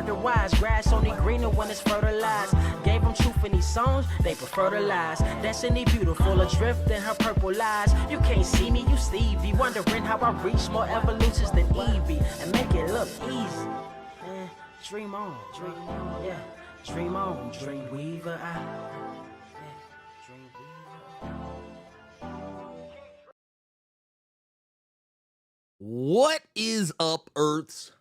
otherwise. Grass only greener when it's fertilized. Gave them truth in these songs, they prefer to lies. Destiny beautiful, adrift in her purple eyes. You can't see me, you Stevie, wondering how I reach more evolutions than Evie and make it look easy. Dream on, yeah. Dream on, Dreamweaver. What is up, Earth's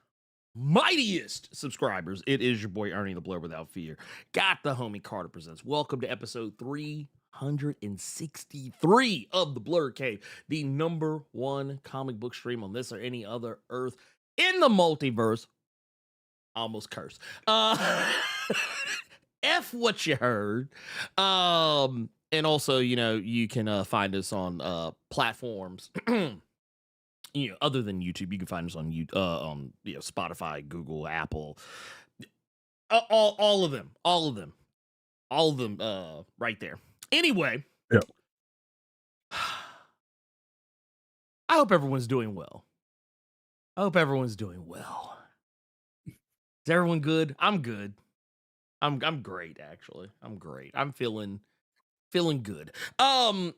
mightiest subscribers? It is your boy Ernie the Blerd Without Fear. Got the homie Carter presents. Welcome to episode 363 of the Blerd Cave, the #1 comic book stream on this or any other Earth in the multiverse. Almost cursed. F what you heard. And also, you know, you can find us on platforms. Other than YouTube, you can find us on Spotify, Google, Apple, all of them, right there. Anyway, yeah. I hope everyone's doing well. Is everyone good? I'm good. I'm great, actually. I'm great. I'm feeling good. Real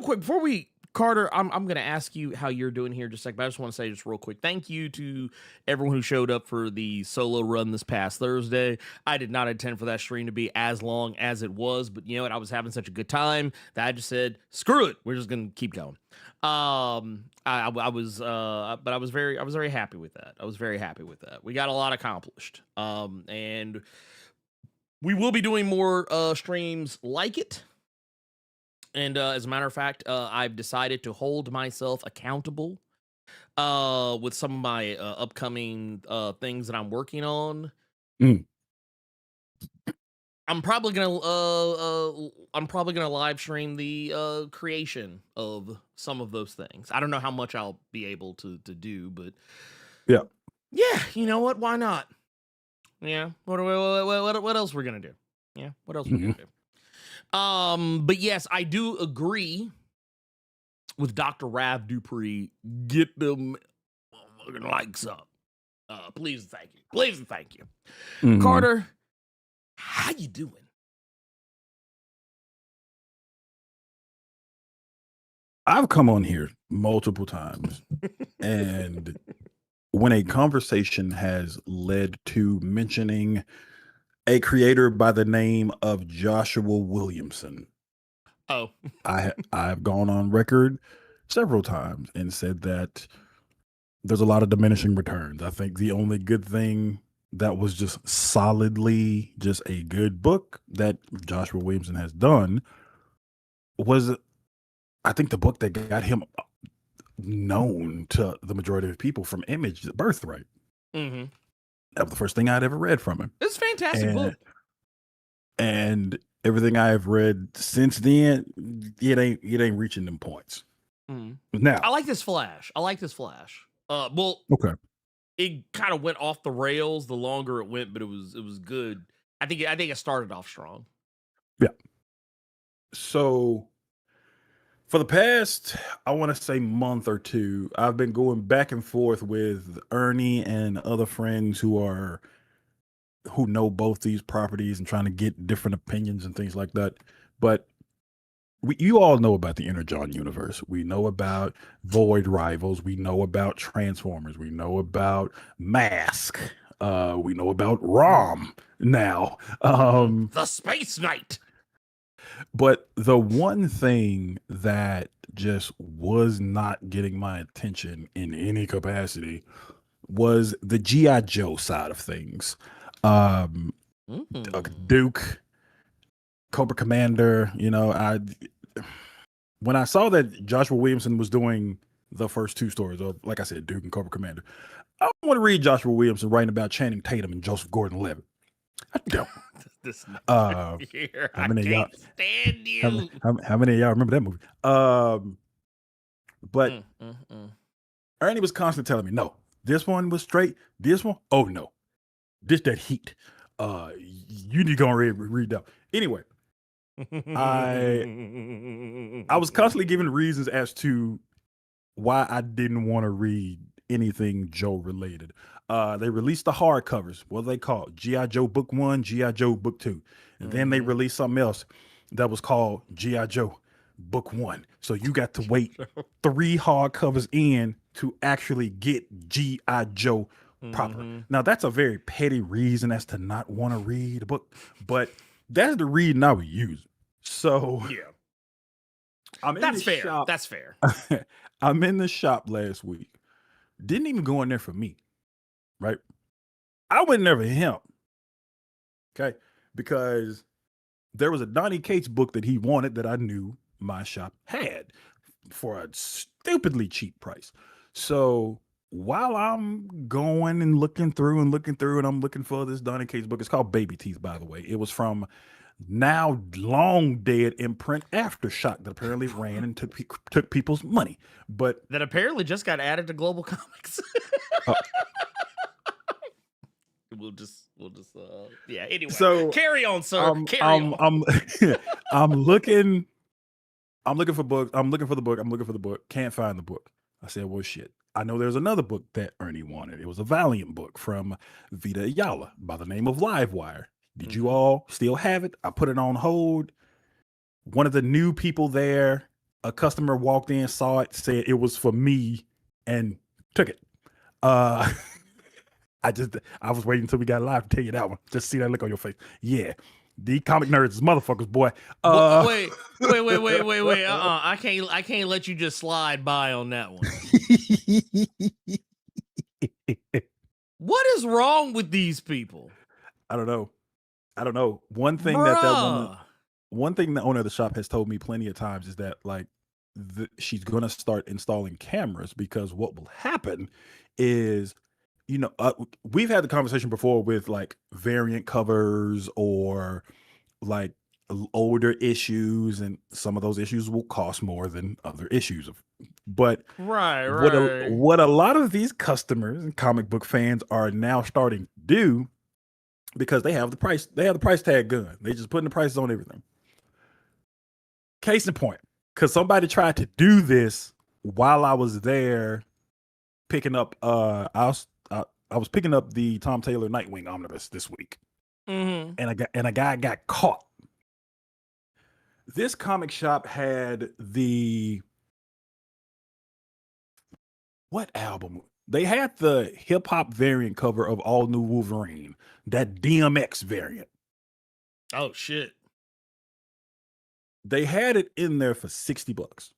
quick before we Carter, I'm going to ask you how you're doing here just a second, but I just want to say just real quick, thank you to everyone who showed up for the solo run this past Thursday. I did not intend for that stream to be as long as it was, but you know what? I was having such a good time that I just said, screw it. We're just going to keep going. I was very happy with that. We got a lot accomplished. And we will be doing more streams like it. And as a matter of fact, I've decided to hold myself accountable with some of my upcoming things that I'm working on. I'm probably gonna live stream the creation of some of those things. I don't know how much I'll be able to do, but yeah, you know what? Why not? Yeah. What else we're gonna do? Yeah. What else we're gonna do? But yes, I do agree with Dr. Rav Dupree. Get them likes up. Please and thank you. Carter, how you doing? I've come on here multiple times, and when a conversation has led to mentioning a creator by the name of Joshua Williamson. Oh, I've gone on record several times and said that there's a lot of diminishing returns. I think the only good thing that was just solidly just a good book that Joshua Williamson has done was, I think, the book that got him known to the majority of people from Image, Birthright. Mm-hmm. That was the first thing I'd ever read from him. It's a fantastic book. And everything I've read since then, it ain't reaching them points. Now, I like this Flash. Well, okay. It kind of went off the rails the longer it went, but it was good. I think it started off strong. Yeah. So for the past, I want to say month or two, I've been going back and forth with Ernie and other friends who know both these properties and trying to get different opinions and things like that. But you all know about the Energon universe. We know about Void Rivals. We know about Transformers. We know about Mask. We know about ROM now. The Space Knight. But the one thing that just was not getting my attention in any capacity was the G.I. Joe side of things. Duke, Cobra Commander, when I saw that Joshua Williamson was doing the first two stories of, like I said, Duke and Cobra Commander, I don't want to read Joshua Williamson writing about Channing Tatum and Joseph Gordon-Levitt. I don't. How many of y'all remember that movie? But Ernie was constantly telling me, no, this one was straight. This one, oh no, that heat. You need to go and read that. Anyway, I was constantly giving reasons as to why I didn't want to read anything Joe related. They released the hardcovers. What are they called? G.I. Joe Book 1, G.I. Joe Book 2. And then they released something else that was called G.I. Joe Book 1. So you got to wait 3 hardcovers in to actually get G.I. Joe proper. Now, that's a very petty reason as to not want to read a book, but that's the reason I would use. So Yeah. That's fair. That's fair. I'm in the shop last week. Didn't even go in there for me, right? I went in there for him. Okay. Because there was a Donnie Cates book that he wanted that I knew my shop had for a stupidly cheap price. So while I'm going and looking through and I'm looking for this Donnie Cates book, it's called Baby Teeth, by the way. It was from now long dead imprint Aftershock that apparently ran and took people's money, but that apparently just got added to Global Comics. We'll just yeah. Anyway, so carry on, sir. Carry on. I'm looking for books. I'm looking for the book. Can't find the book. I said, well, shit. I know there's another book that Ernie wanted. It was a Valiant book from Vita Ayala by the name of Livewire. Did you all still have it? I put it on hold. One of the new people there, a customer walked in, saw it, said it was for me, and took it. I was waiting until we got live to tell you that one. Just see that look on your face. Yeah. The comic nerds is motherfuckers, boy. Wait. I can't let you just slide by on that one. What is wrong with these people? I don't know. One thing one thing the owner of the shop has told me plenty of times is that like she's going to start installing cameras, because what will happen is, we've had the conversation before with like variant covers or like older issues, and some of those issues will cost more than other issues. But what a lot of these customers and comic book fans are now starting to do, because they have the price tag gun. They just putting the prices on everything. Case in point, because somebody tried to do this while I was there picking up. I was picking up the Tom Taylor Nightwing omnibus this week, and a guy got caught. This comic shop had what album? They had the hip hop variant cover of All New Wolverine, that DMX variant. Oh shit. They had it in there for $60.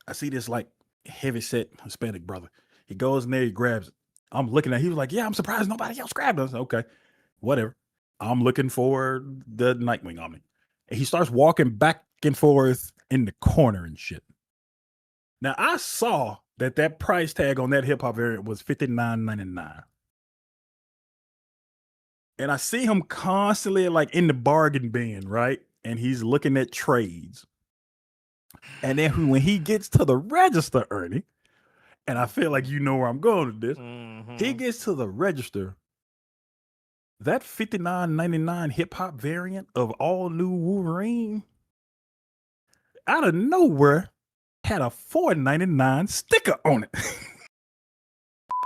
I see this like heavy set Hispanic brother. He goes in there, he grabs it. I'm looking at it. He was like, yeah, I'm surprised nobody else grabbed us. Okay, whatever. I'm looking for the Nightwing Omni. And he starts walking back and forth in the corner and shit. Now, I saw that price tag on that hip hop variant was $59.99. And I see him constantly like in the bargain bin, right? And he's looking at trades. And then when he gets to the register, Ernie, and I feel like you know where I'm going with this, he gets to the register. That $59.99 hip hop variant of All New Wolverine, out of nowhere, had a $4.99 sticker on it.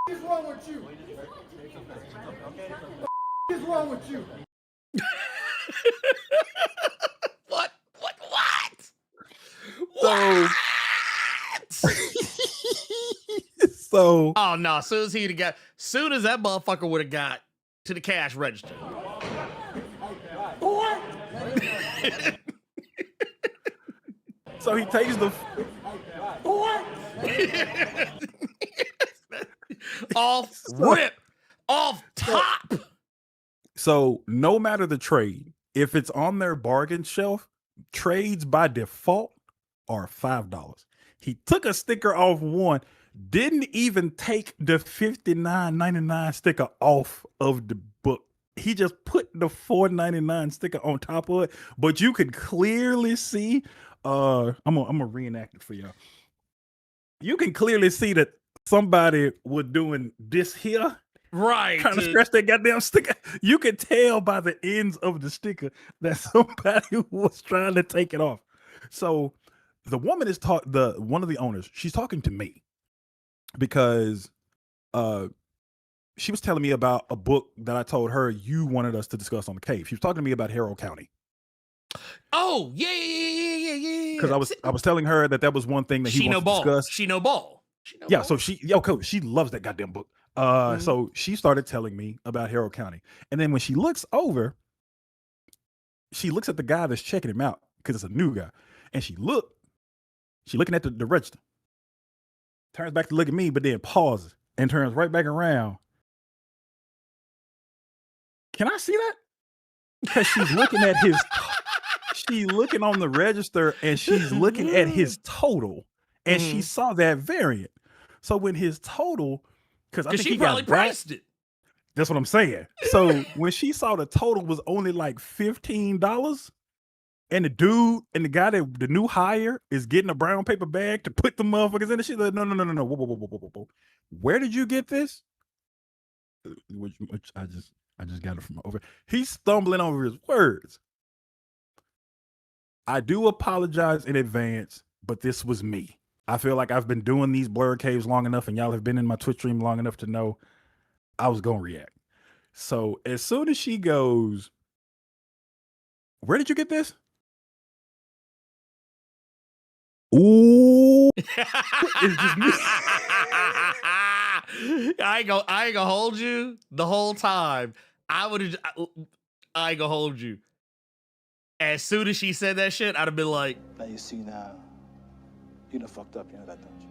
What is wrong with you? What is wrong with you? What? So oh no, soon as that motherfucker would have got to the cash register. So he takes the off top. So no matter the trade, if it's on their bargain shelf, trades by default are $5. He took a sticker off one, didn't even take the $59.99 sticker off of the book. He just put the $4.99 sticker on top of it, but you could clearly see. I'm gonna reenact it for y'all. You can clearly see that somebody was doing this here, right? Trying to scratch that goddamn sticker. You could tell by the ends of the sticker that somebody was trying to take it off. So the woman is one of the owners. She's talking to me. because she was telling me about a book that I told her you wanted us to discuss on the cave. She was talking to me about Harrow County. Oh, yeah. Because I was telling her that was one thing that he wants to discuss. She no ball. So she loves that goddamn book. So she started telling me about Harrow County. And then when she looks over, she looks at the guy that's checking him out because it's a new guy. And she's looking at the register. Turns back to look at me, but then pauses and turns right back around. Can I see that? Because she's looking at she's looking on the register and she's looking at his total and she saw that variant. So when his total, because I think she probably priced it. That's what I'm saying. So when she saw the total was only like $15 and the guy that the new hire is getting a brown paper bag to put the motherfuckers in, and she's like, no. Whoa. Where did you get this? Which I just got it from over. He's stumbling over his words. I do apologize in advance, but this was me. I feel like I've been doing these Blerd caves long enough, and y'all have been in my Twitch stream long enough to know I was gonna react. So as soon as she goes, where did you get this? Ooh, it's just me. I ain't gonna hold you the whole time. I ain't gonna hold you. As soon as she said that shit, I'd have been like, now you see now, you done fucked up, you know that, don't you?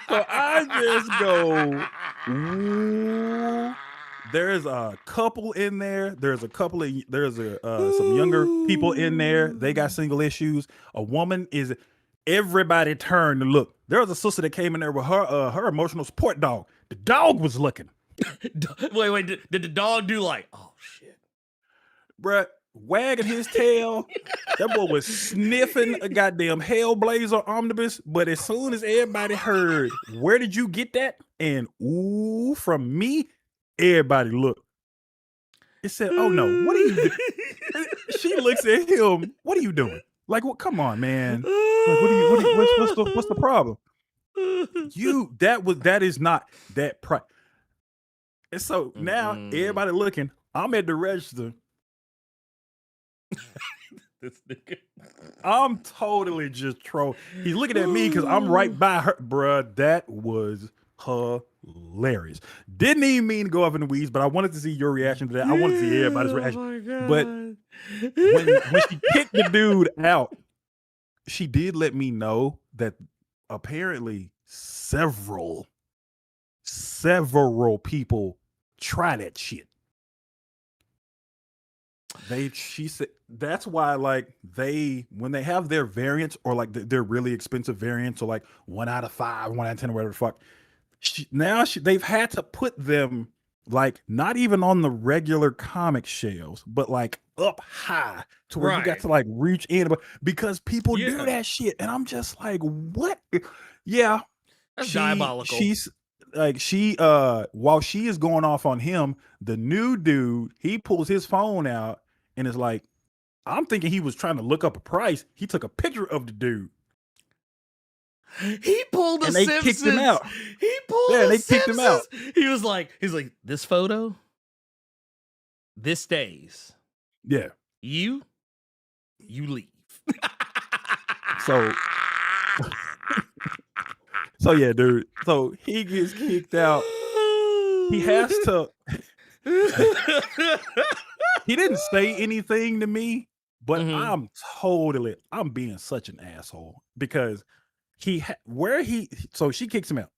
So I just go, ooh. There's a couple in there. There's some younger people in there. They got single issues. A woman is, everybody turned to look. There was a sister that came in there with her emotional support dog. The dog was looking. Wait, did the dog do like, oh shit, bruh, wagging his tail? That boy was sniffing a goddamn Hellblazer omnibus. But as soon as everybody heard, where did you get that? And ooh, from me, everybody looked. It said, oh no, what are you doing? She looks at him, what are you doing? Like, what? Come on, man. Like, what's the problem? That is not that price. And so now everybody looking, I'm at the register. This nigga. I'm totally just trolling. He's looking at me because I'm right by her. Bruh, that was hilarious. Didn't even mean to go up in the weeds, but I wanted to see your reaction to that. I wanted to see everybody's reaction. But when she kicked the dude out, she did let me know that apparently several people try that shit. She said that's why, like, when they have their variants or like their really expensive variants, or like 1 out of 5, 1 out of 10, or whatever the fuck, they've had to put them like not even on the regular comic shelves, but like up high to where you got to like reach in, because people do that shit, and I'm just like, what? Yeah, that's diabolical. She's like, while she is going off on him, the new dude, he pulls his phone out and is like, I'm thinking he was trying to look up a price. He took a picture of the dude. He pulled the Simpsons. Simpsons. Kicked him out. He pulled the they Simpsons. kicked him out. He's like, this photo, this stays. Yeah. You leave. So yeah, dude. So he gets kicked out. He has to. He didn't say anything to me, but I'm being such an asshole because so she kicks him out.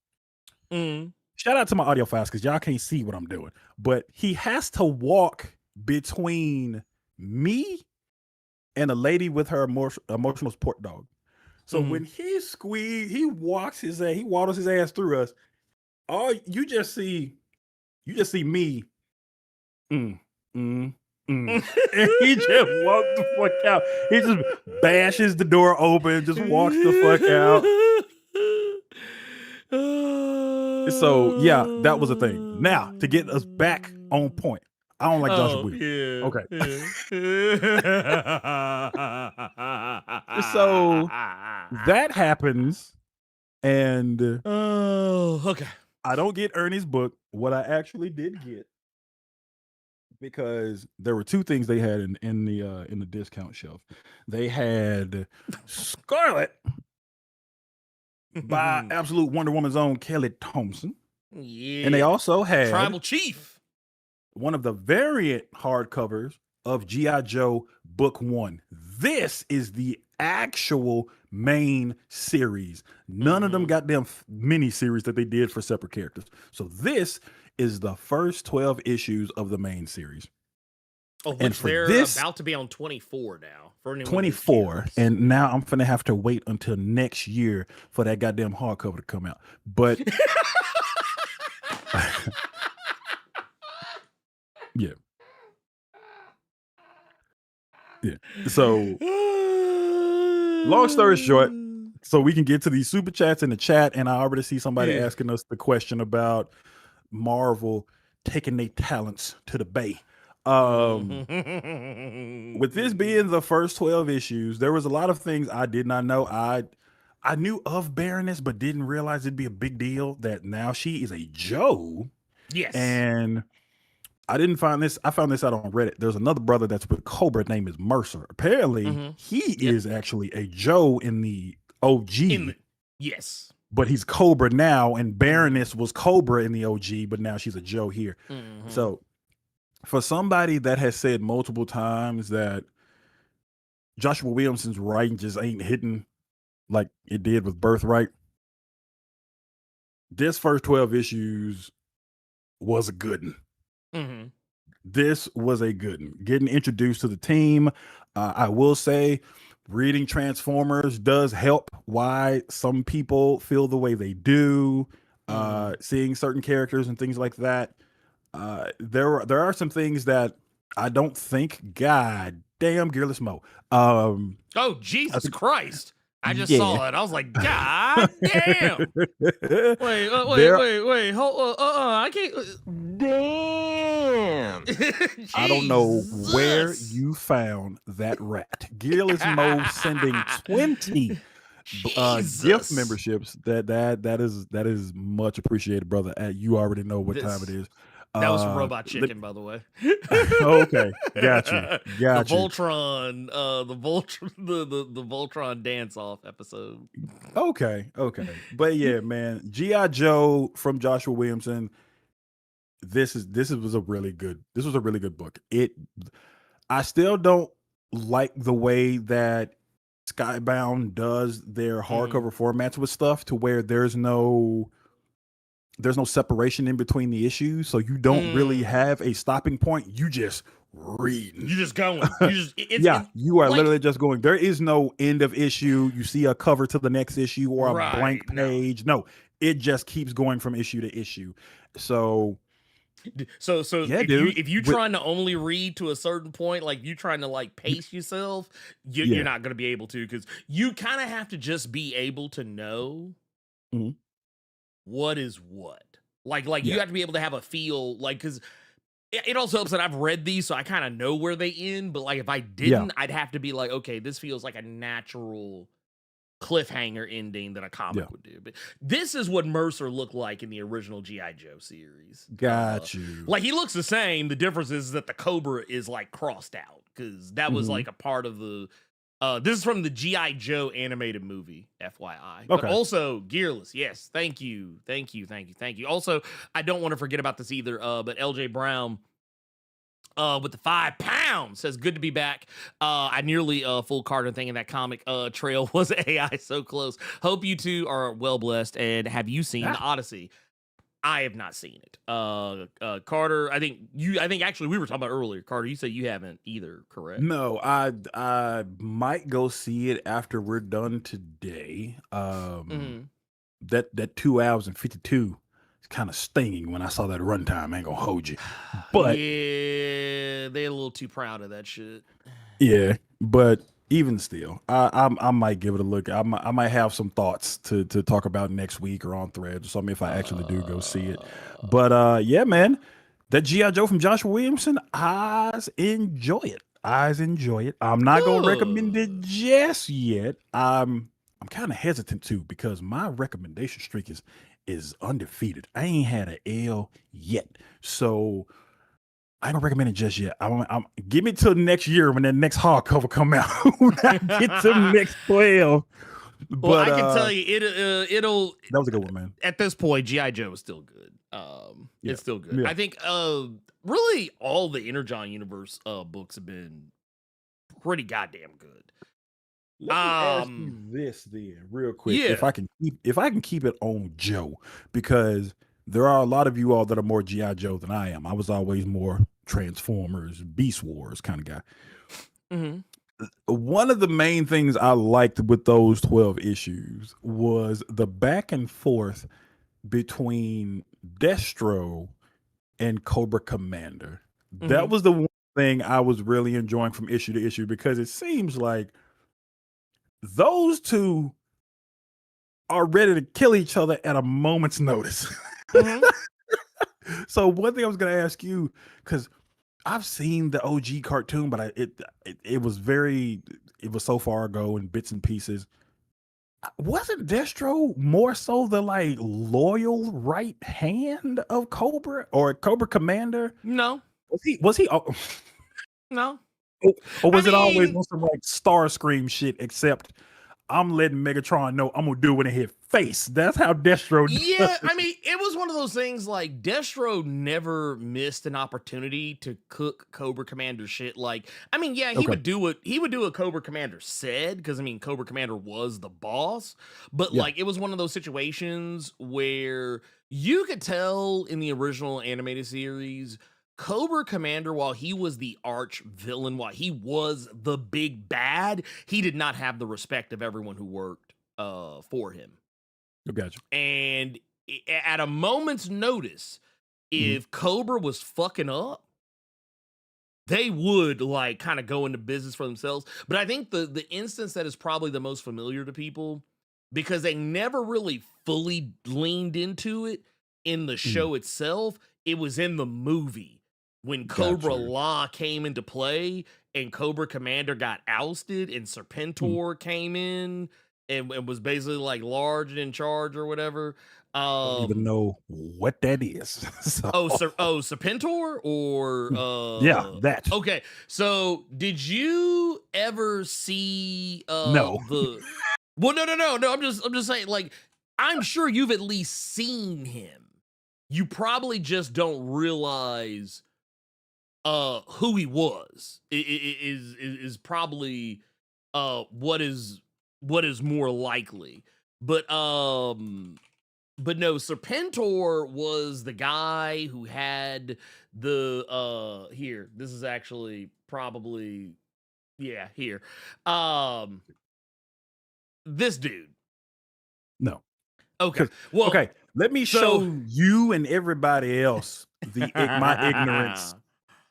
Shout out to my audio files because y'all can't see what I'm doing, but he has to walk between me and a lady with her emotional support dog. So when he waddles his ass through us, you just see me. And he just walks the fuck out. He just bashes the door open, just walks the fuck out. So yeah, that was a thing. Now, to get us back on point, I don't like Joshua Weir. Yeah, okay. Yeah. So that happens. And Oh, okay. I don't get Ernie's book. What I actually did get, because there were two things they had in the discount shelf. They had Scarlet by Absolute Wonder Woman's own Kelly Thompson. Yeah. And they also had Tribal Chief. one of the variant hardcovers of G.I. Joe Book 1. This is the actual main series. None of them goddamn mini series that they did for separate characters. So this is the first 12 issues of the main series. Oh, And which for they're this- about to be on 24 now. For anyone who's 24. curious. And now I'm finna have to wait until next year for that goddamn hardcover to come out. But yeah. Yeah. So long story short, so we can get to these super chats in the chat, and I already see somebody Yeah. asking us the question about Marvel taking their talents to the bay. With this being the first 12 issues, there was a lot of things I did not know. I knew of Baroness, but didn't realize it'd be a big deal that now she is a Joe. Yes. And I didn't find this. I found this out on Reddit. There's another brother that's with Cobra. His name is Mercer. Apparently, he is actually a Joe in the OG. Yes. But he's Cobra now, and Baroness was Cobra in the OG, but now she's a Joe here. So for somebody that has said multiple times that Joshua Williamson's writing just ain't hitting like it did with Birthright, this first 12 issues was a good one. This was a good one. Getting introduced to the team. I will say reading Transformers does help why some people feel the way they do. Seeing certain characters and things like that. There are some things that I don't think, God damn, Gearless Mo. Oh, Jesus Christ. I just saw it. I was like, God damn. Wait. Hold I can't. Damn. I don't know where Jesus. you found that rat. Gearless Mo sending 20 gift Jesus. memberships. That is much appreciated, brother. You already know what time it is. That was from Robot Chicken, by the way. Okay, got you. The Voltron, the Voltron dance off episode. Okay. But yeah, man, G.I. Joe from Joshua Williamson. This was a really good book. I still don't like the way that Skybound does their hardcover formats with stuff to where there's no separation in between the issues, so you don't really have a stopping point. You just reading. You're just going. You are like, literally just going. There is no end of issue. You see a cover to the next issue or a blank page. No, it just keeps going from issue to issue. So yeah, if you're trying to only read to a certain point, like you trying to like pace yourself, you're not going to be able to, because you kind of have to just be able to know what is what. Like you have to be able to have a feel, like, because it also helps that I've read these, so I kind of know where they end. But like if I didn't, I'd have to be like, okay, this feels like a natural cliffhanger ending that a comic would do. But this is what Mercer looked like in the original G.I. Joe series. Got you. Like he looks the same. The difference is that the Cobra is like crossed out, because that was like a part of the this is from the G.I. Joe animated movie, FYI. But also Gearless, yes, thank you. Also, I don't want to forget about this either, but LJ Brown with the £5 says, good to be back. I nearly full Carter thinking that comic trail was AI, so close. Hope you two are well blessed. And have you seen the Odyssey? I have not seen it. Carter, I think actually we were talking about earlier. Carter, you said you haven't either, correct? No, I might go see it after we're done today. That 2 hours and 52 is kind of stinging when I saw that runtime. I ain't gonna hold you, but yeah, they're a little too proud of that shit. Yeah, but even still, I might give it a look. I might have some thoughts to talk about next week or on Threads or something if I actually do go see it. But yeah, man, that G.I. Joe from Joshua Williamson, I enjoy it. I'm not gonna recommend it just yet. I'm I'm kind of hesitant to because my recommendation streak is undefeated. I ain't had an L yet, so I don't recommend it just yet. I'm give me till next year when that next hardcover come out. When I get to next 12. Well, But I can tell you, it'll. that was a good one, man. At this point, GI Joe is still good. Yeah. It's still good. Yeah. I think really all the Energon Universe books have been pretty goddamn good. Let me ask you this then, real quick. Yeah. If I can keep it on Joe, because there are a lot of you all that are more GI Joe than I am. I was always more Transformers, Beast Wars kind of guy. Mm-hmm. One of the main things I liked with those 12 issues was the back and forth between Destro and Cobra Commander. That was the one thing I was really enjoying from issue to issue, because it seems like those two are ready to kill each other at a moment's notice. So one thing I was going to ask you, because I've seen the OG cartoon, but it was so far ago in bits and pieces. Wasn't Destro more so the like loyal right hand of Cobra or Cobra Commander? No, Was he? no. Or was I it always mean- on some like Starscream shit? Except I'm letting Megatron know I'm gonna do it when it hit face. That's how Destro. Yeah, I mean, it was one of those things like Destro never missed an opportunity to cook Cobra Commander shit. Like, I mean, yeah, he would do what Cobra Commander said, because I mean, Cobra Commander was the boss, but Yeah. like it was one of those situations where you could tell in the original animated series, Cobra Commander, while he was the arch villain, while he was the big bad, he did not have the respect of everyone who worked for him. Gotcha. And at a moment's notice, if Cobra was fucking up, they would like kind of go into business for themselves. But I think the instance that is probably the most familiar to people, because they never really fully leaned into it in the show itself, it was in the movie when Cobra Gotcha. Law came into play and Cobra Commander got ousted and Serpentor came in and was basically like large and in charge or whatever. I don't even know what that is. So, Serpentor or yeah, that. Okay, so did you ever see No. Well, no. I'm just saying, like, I'm sure you've at least seen him. You probably just don't realize who he was. Is probably what is more likely. But no, Serpentor was the guy who had the here. This is actually probably here. This dude. No. Okay. Well, Okay. Let me show you and everybody else my ignorance.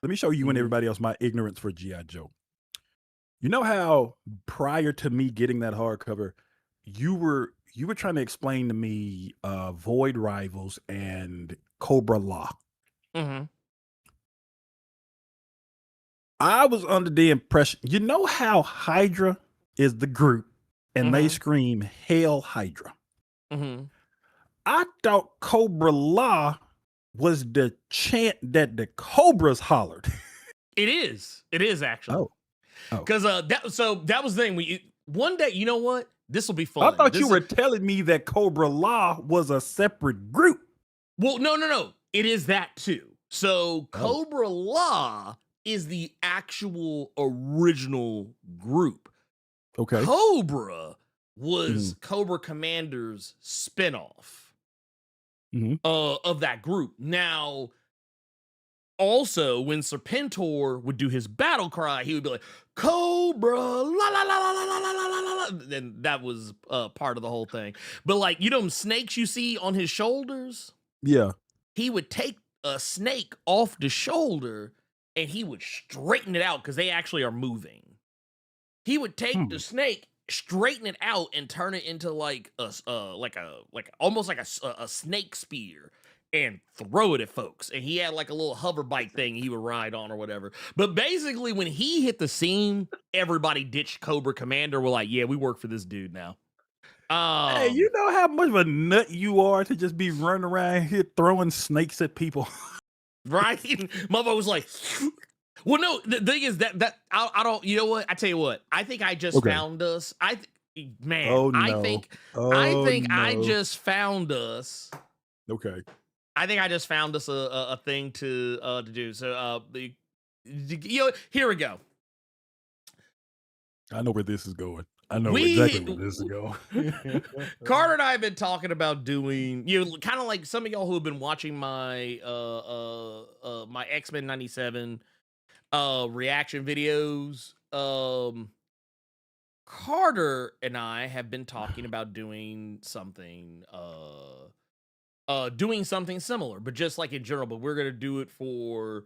Let me show you and everybody else my ignorance for G.I. Joe. You know how prior to me getting that hardcover, you were trying to explain to me Void Rivals and Cobra Law. Mhm. I was under the impression, you know how Hydra is the group and they scream Hail Hydra. Mhm. I thought Cobra Law was the chant that the Cobras hollered. It is actually. Oh. Because that was the thing. One day, you know what? This will be fun. I thought you were telling me that Cobra Law was a separate group. Well, no. It is that too. So Cobra Law is the actual original group. Okay. Cobra was Cobra Commander's spinoff of that group. Now, also, when Serpentor would do his battle cry, he would be like, Cobra, la la la la la la la la la la. And that was part of the whole thing. But like, you know them snakes you see on his shoulders? Yeah. He would take a snake off the shoulder and he would straighten it out because they actually are moving. He would take the snake, straighten it out, and turn it into like almost like a snake spear and throw it at folks. And he had like a little hover bike thing he would ride on or whatever. But basically, when he hit the scene, everybody ditched Cobra Commander. We're like, yeah, we work for this dude now. Hey, you know how much of a nut you are to just be running around here throwing snakes at people? Right? Motherfucker was like, well, no, the thing is that I don't, you know what? I tell you what, I think I just Okay. found us. Man, Oh, I no. think Oh, I no. just found us. Okay. I think I just found us a thing to do. So you know, here we go. I know where this is going. I know We exactly where this is going. Carter and I have been talking about doing, you know, kind of like some of y'all who have been watching my my X-Men 97 reaction videos. Carter and I have been talking about doing something similar, but just like in general, but we're gonna do it for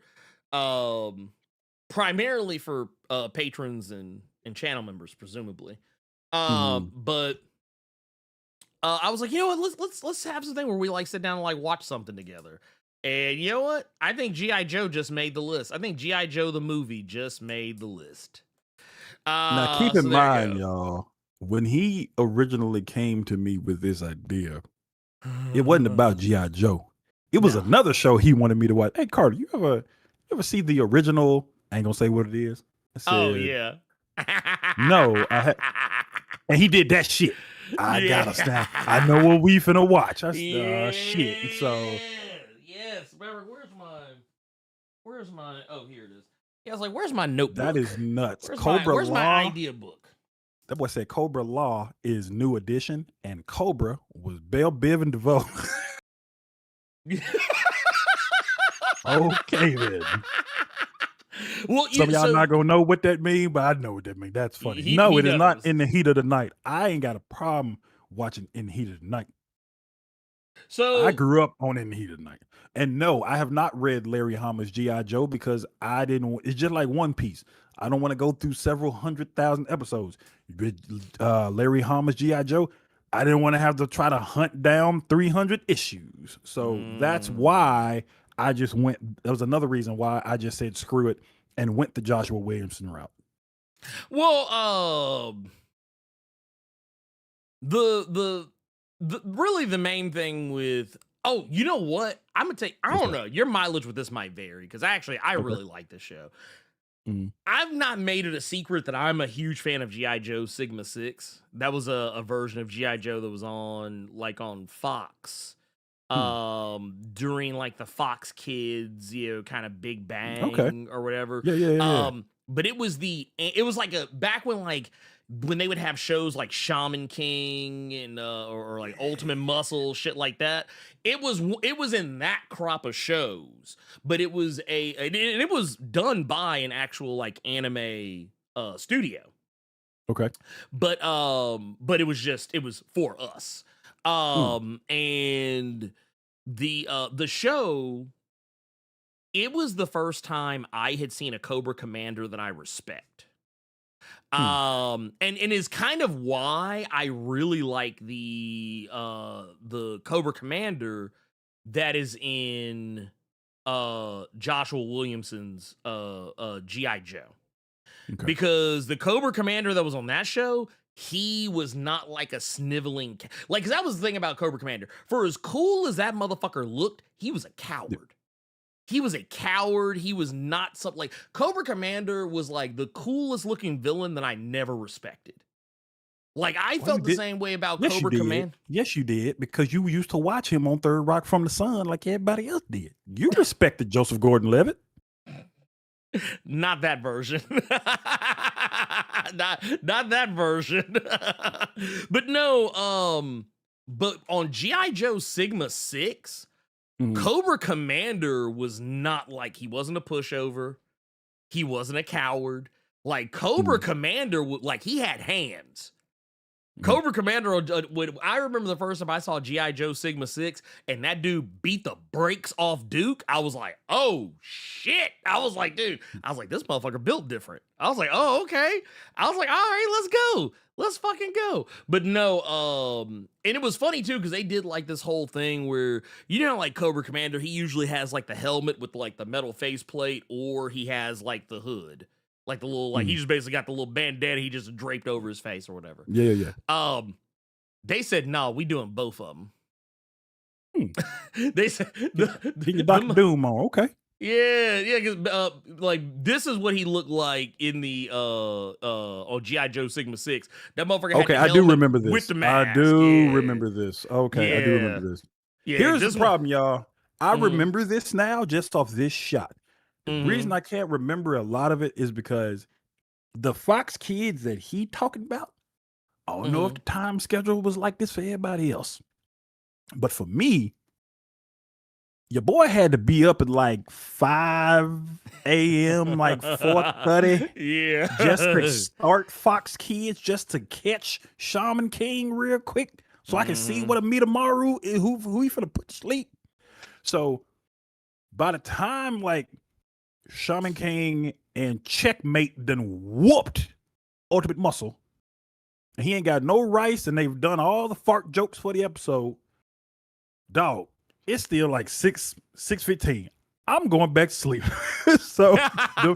primarily for patrons and channel members, presumably. But I was like, you know what, let's have something where we like sit down and like watch something together. And you know what? I think G.I. Joe just made the list. I think G.I. Joe the movie just made the list. Now, keep So in there you mind, go. y'all, when he originally came to me with this idea, it wasn't about G.I. Joe. It was No. another show he wanted me to watch. Hey, Carter, you ever see the original? I ain't gonna say what it is. I said, Oh yeah. no, and he did that shit. I Yeah. gotta snap. I know what we finna watch. I Yeah. shit. And so Yes. Remember, where's my oh, here it is. Yeah, I was like, where's my notebook? that is nuts. Where's Cobra my Law. idea book? That boy said Cobra Law is new edition, and Cobra was Bell Biv and DeVoe. Okay then. Well, Some of y'all not gonna know what that means, but I know what that means. That's funny. No, he it is not knows. In the Heat of the Night. I ain't got a problem watching In the Heat of the Night. So I grew up on In the Heat of the Night. And no, I have not read Larry Hama's G.I. Joe because I didn't. It's just like One Piece. I don't want to go through several 100,000 episodes. Larry Hama's G.I. Joe, I didn't want to have to try to hunt down 300 issues. So that's why I just went. That was another reason why I just said screw it and went the Joshua Williamson route. well, the really the main thing with you know what? I'm gonna take I What's don't that? know. Your mileage with this might vary because I really like this show. Mhm. I've not made it a secret that I'm a huge fan of G.I. Joe Sigma 6. That was a version of G.I. Joe that was on Fox. During like the Fox Kids, you know, kind of Big Bang or whatever. Yeah. But it was like a back when they would have shows like Shaman King and or like Ultimate Muscle, shit like that. It was in that crop of shows, but it was it was done by an actual like anime studio. Okay. But it was for us. And the show, it was the first time I had seen a Cobra Commander that I respect. And is kind of why I really like the Cobra Commander that is in Joshua Williamson's G.I. Joe. Okay. Because the Cobra Commander that was on that show, he was not like a sniveling like, cause that was the thing about Cobra Commander. For as cool as that motherfucker looked, he was a coward. He was a coward. He was not something like Cobra Commander was like the coolest looking villain that I never respected. Like I felt the same way about Cobra Commander. Yes, you did, because you used to watch him on Third Rock from the Sun like everybody else did. You respected Joseph Gordon-Levitt. Not that version. not that version. But no, but on G.I. Joe Sigma 6, Cobra Commander was not like, he wasn't a pushover. He wasn't a coward. Like Cobra Commander, like he had hands. Cobra Commander, I remember the first time I saw G.I. Joe Sigma 6 and that dude beat the brakes off Duke. I was like, oh shit. I was like, dude, this motherfucker built different. I was like, oh, okay. I was like, all right, let's go. Let's fucking go. But no, and it was funny too, because they did like this whole thing where, you know, like Cobra Commander, he usually has like the helmet with like the metal faceplate, or he has like the hood. Like the little, like he just basically got the little bandana he just draped over his face or whatever. Yeah. They said, "No, we doing both of them." Hmm. They said, Get your Dr. Doom on. Okay. yeah, because like this is what he looked like in the on GI Joe Sigma 6. That motherfucker had Okay, the I do helmet remember with this. the I mask. do remember this. Okay, I do Yeah. remember this. Yeah, Here's the this one- problem, y'all. I Mhm. remember this now just off this shot. The Mhm. reason I can't remember a lot of it is because the Fox kids that he talking about, I don't know if the time schedule was like this for everybody else. But for me, your boy had to be up at like 5 a.m., like 4:30. Yeah. Just to start Fox Kids, just to catch Shaman King real quick, so I can see what Amidamaru is, who he finna put to sleep. So by the time like Shaman King and Checkmate done whooped Ultimate Muscle, and he ain't got no rice, and they've done all the fart jokes for the episode, dog, it's still like 6:15. I'm going back to sleep. So the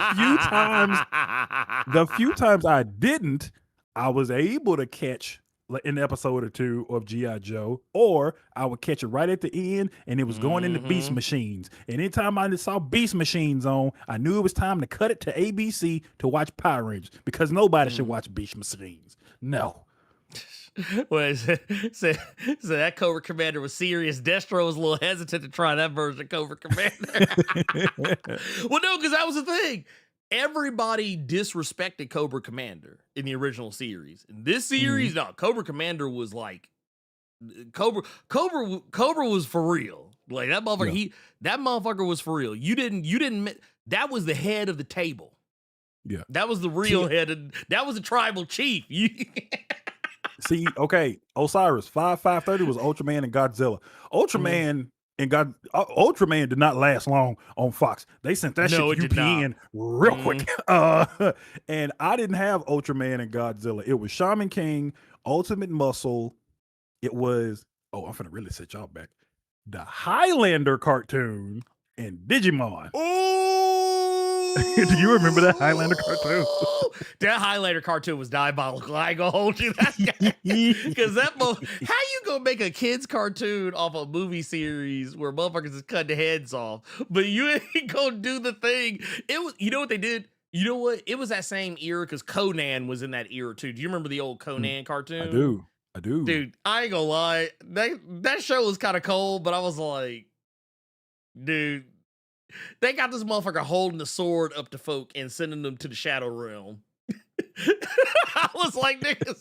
few times I didn't, I was able to catch like an episode or two of G.I. Joe, or I would catch it right at the end, and it was going into Beast Machines. And anytime I saw Beast Machines on, I knew it was time to cut it to ABC to watch Power Rangers, because nobody should watch Beast Machines. No. Well, so that Cobra Commander was serious. Destro was a little hesitant to try that version of Cobra Commander. Well, no, because that was the thing. Everybody disrespected Cobra Commander in the original series. In this series, no, Cobra Commander was like Cobra was for real. Like that motherfucker, that motherfucker was for real. You didn't. That was the head of the table. Yeah, that was the real head. That was the tribal chief. See, okay, Osiris 530 was Ultraman and Godzilla. Ultraman Ultraman did not last long on Fox. They sent that shit to UPN real quick. And I didn't have Ultraman and Godzilla. It was Shaman King, Ultimate Muscle. It was I'm finna really set y'all back. The Highlander cartoon and Digimon. Do you remember that Highlander cartoon? That Highlander cartoon was diabolical. I ain't gonna hold you that guy. Because how you gonna make a kid's cartoon off a movie series where motherfuckers is cutting the heads off, but you ain't gonna do the thing? It was, you know what they did? You know what? It was that same era because Conan was in that era too. Do you remember the old Conan cartoon? I do. Dude, I ain't gonna lie. That show was kind of cold, but I was like, dude, they got this motherfucker holding the sword up to folk and sending them to the Shadow Realm. I was like, nigga,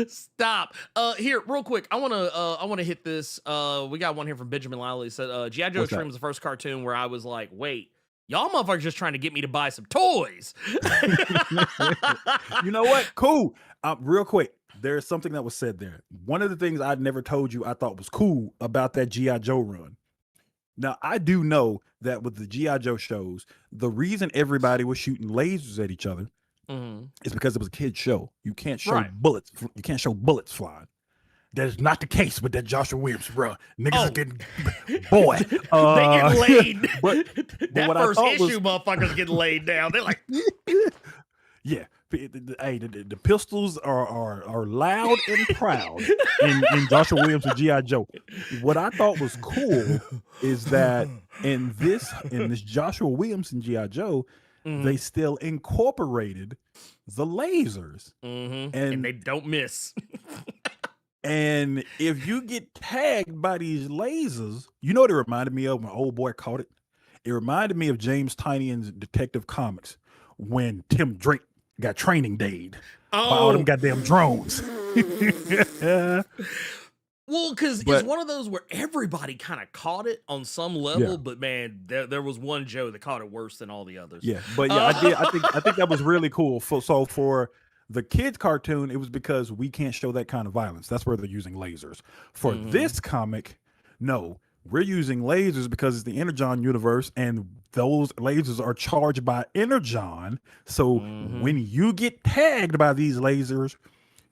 stop. Here, real quick, I wanna hit this. We got one here from Benjamin Lally. Said, G.I. Joe Extreme was the first cartoon where I was like, wait, y'all motherfuckers just trying to get me to buy some toys. You know what? Cool. Real quick, there's something that was said there. One of the things I'd never told you I thought was cool about that G.I. Joe run. Now, I do know that with the G.I. Joe shows, the reason everybody was shooting lasers at each other is because it was a kid's show. You can't show bullets. You can't show bullets flying. That is not the case with that Joshua Williams run. Niggas are getting, boy. They get laid. But that what first I thought issue, motherfuckers getting laid down. They're like, yeah. Hey, the pistols are loud and proud in Joshua Williams and G.I. Joe. What I thought was cool is that in this Joshua Williams and G.I. Joe, they still incorporated the lasers. And they don't miss. And if you get tagged by these lasers, you know what it reminded me of when old boy caught it? It reminded me of James Tynion's Detective Comics when Tim Drake got training dayed by all them goddamn drones. Well, because it's one of those where everybody kind of caught it on some level, but man, there was one Joe that caught it worse than all the others. Yeah, but yeah, I think that was really cool. So for the kids cartoon, it was because we can't show that kind of violence. That's where they're using lasers. For this comic, no, we're using lasers because it's the Energon universe, and those lasers are charged by Energon. So when you get tagged by these lasers,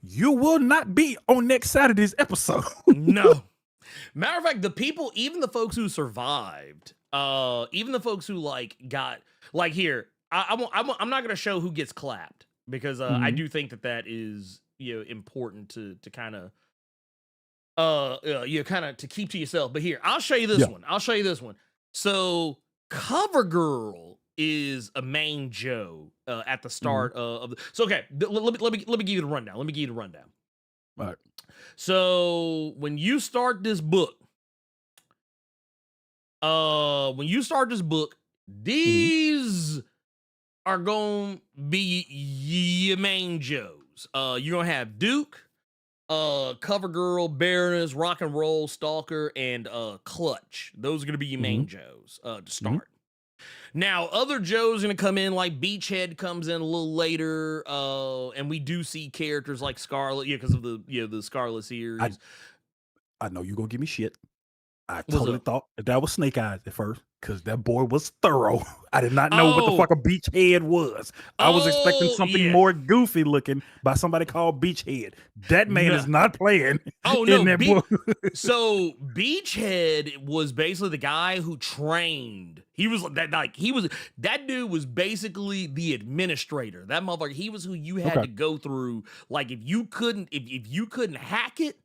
you will not be on next Saturday's episode. No. Matter of fact, the people, even the folks who survived, even the folks who got here, I'm not going to show who gets clapped because I do think that is important to kind of you kind of to keep to yourself. But here, I'll show you this one. I'll show you this one. So CoverGirl is a main Joe at the start of the, so okay, let me give you the rundown. Let me give you the rundown. All right. So when you start this book, these are gonna be your main Joes. You're gonna have Duke, CoverGirl, Baroness, Rock and Roll, Stalker, and Clutch. Those are gonna be your main Joes to start. Now, other Joes are gonna come in, like Beachhead comes in a little later, and we do see characters like Scarlet, because of the Scarlet series. I know you're gonna give me shit. I totally thought that was Snake Eyes at first, because that boy was thorough. I did not know what the fuck a Beachhead was. I was expecting something more goofy looking by somebody called Beachhead. That man is not playing. Oh no, in that book. So Beachhead was basically the guy who trained. He was that dude was basically the administrator. That motherfucker, he was who you had to go through. Like if you couldn't hack it,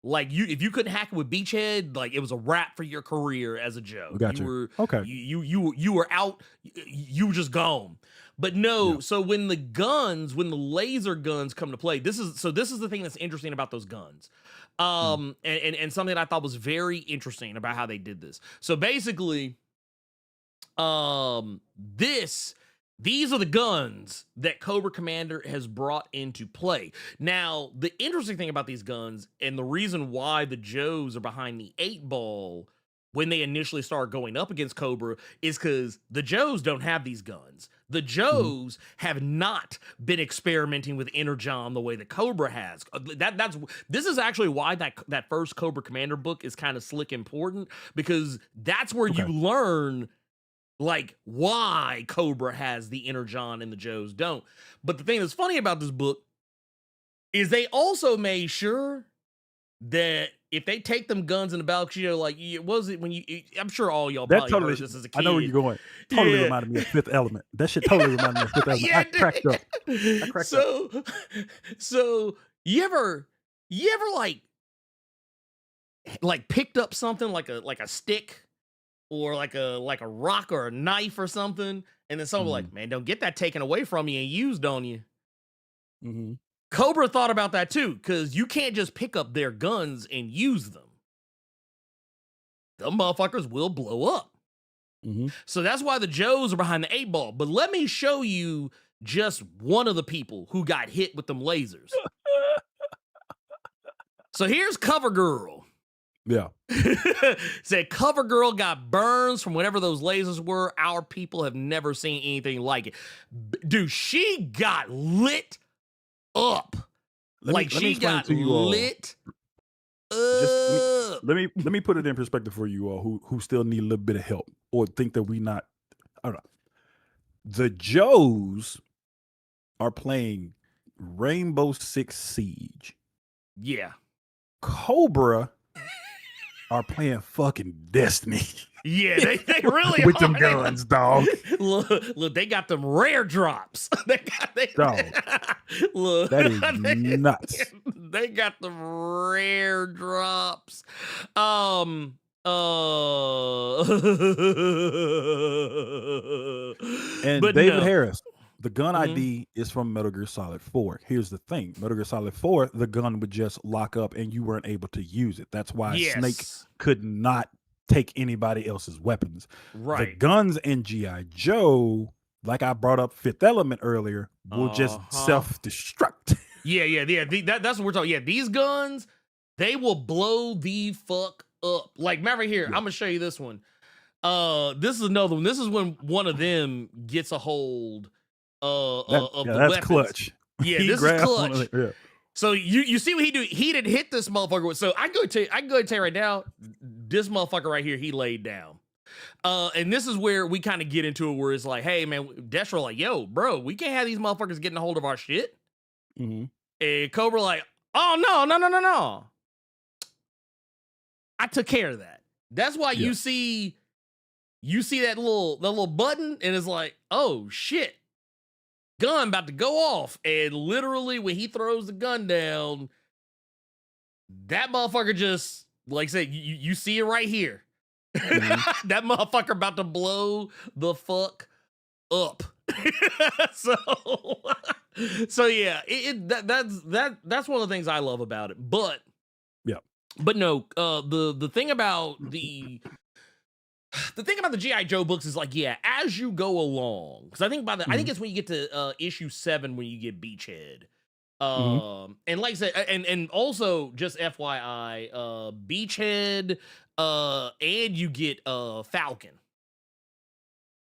like if you couldn't hack it with Beachhead, like it was a wrap for your career as a Joe. Gotcha. You were out. You were just gone. But no. So when the laser guns come to play, this is the thing that's interesting about those guns, and something that I thought was very interesting about how they did this. So basically, these are the guns that Cobra Commander has brought into play. Now, the interesting thing about these guns, and the reason why the Joes are behind the 8-ball when they initially start going up against Cobra, is because the Joes don't have these guns. The Joes have not been experimenting with Energon the way that Cobra has. This is actually why that first Cobra Commander book is kind of slick important, because that's where you learn like why Cobra has the Energon and the Joes don't. But the thing that's funny about this book is they also made sure that if they take them guns in the battle, like, was it when you? I'm sure all y'all probably heard this as a kid. I know where you're going. Totally reminded me of Fifth Element. That shit totally reminded me of Fifth Element. I cracked up. So you ever like picked up something like a stick or like a rock or a knife or something, and then someone like, man, don't get that taken away from you and used on you. Cobra thought about that too, because you can't just pick up their guns and use them. The motherfuckers will blow up. So that's why the Joes are behind the 8-ball. But let me show you just one of the people who got hit with them lasers. So here's CoverGirl. Yeah. Said CoverGirl got burns from whatever those lasers were. Our people have never seen anything like it. Dude, she got lit up. She got lit up. Let me put it in perspective for you all who still need a little bit of help or think that we not. I don't know. The Joes are playing Rainbow Six Siege. Yeah. Cobra are playing fucking Destiny. Yeah, they really with are. them guns, dog. Look, they got them rare drops. Dog. Look, that is nuts. They got the rare drops. And but David Harris, the gun ID is from Metal Gear Solid 4. Here's the thing. Metal Gear Solid 4, the gun would just lock up and you weren't able to use it. That's why Snake could not take anybody else's weapons. Right. The guns in G.I. Joe, like I brought up Fifth Element earlier, will just self-destruct. Yeah. That's what we're talking. Yeah, these guns, they will blow the fuck up. Like, remember here, I'm gonna show you this one. This is another one. This is when one of them gets a hold of the that's weapons. Clutch. Yeah, this is Clutch. So you see what he do? He didn't hit this motherfucker with. So I can go tell you right now, this motherfucker right here, he laid down. And this is where we kind of get into it, where it's like, hey man, Destro like, yo, bro, we can't have these motherfuckers getting a hold of our shit. And Cobra like, oh no. I took care of that. That's why you see that little button, and it's like, oh shit. Gun about to go off, and literally when he throws the gun down, that motherfucker just, like I said, you see it right here. That motherfucker about to blow the fuck up. so so yeah, that's one of the things I love about it. But no, the thing about the thing about the G.I. Joe books is like, yeah, as you go along, because I think I think it's when you get to issue 7 when you get Beachhead. And like I said, and also just FYI, Beachhead, and you get Falcon.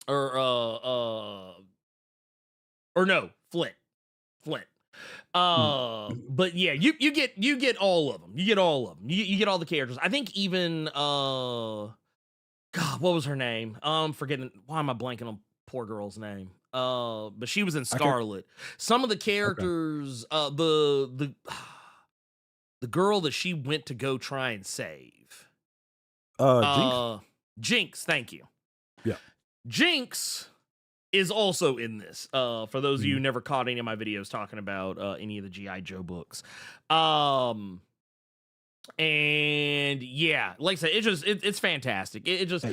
Or no, Flint. But yeah, you get all of them. You get all of them. You get all the characters. I think even God, what was her name? Forgetting. Why am I blanking on poor girl's name? But she was in Scarlet. Some of the characters, the girl that she went to go try and save. Jinx. Jinx, thank you. Yeah. Jinx is also in this. For those of you who never caught any of my videos talking about any of the G.I. Joe books. And yeah, like I said, it's fantastic. It just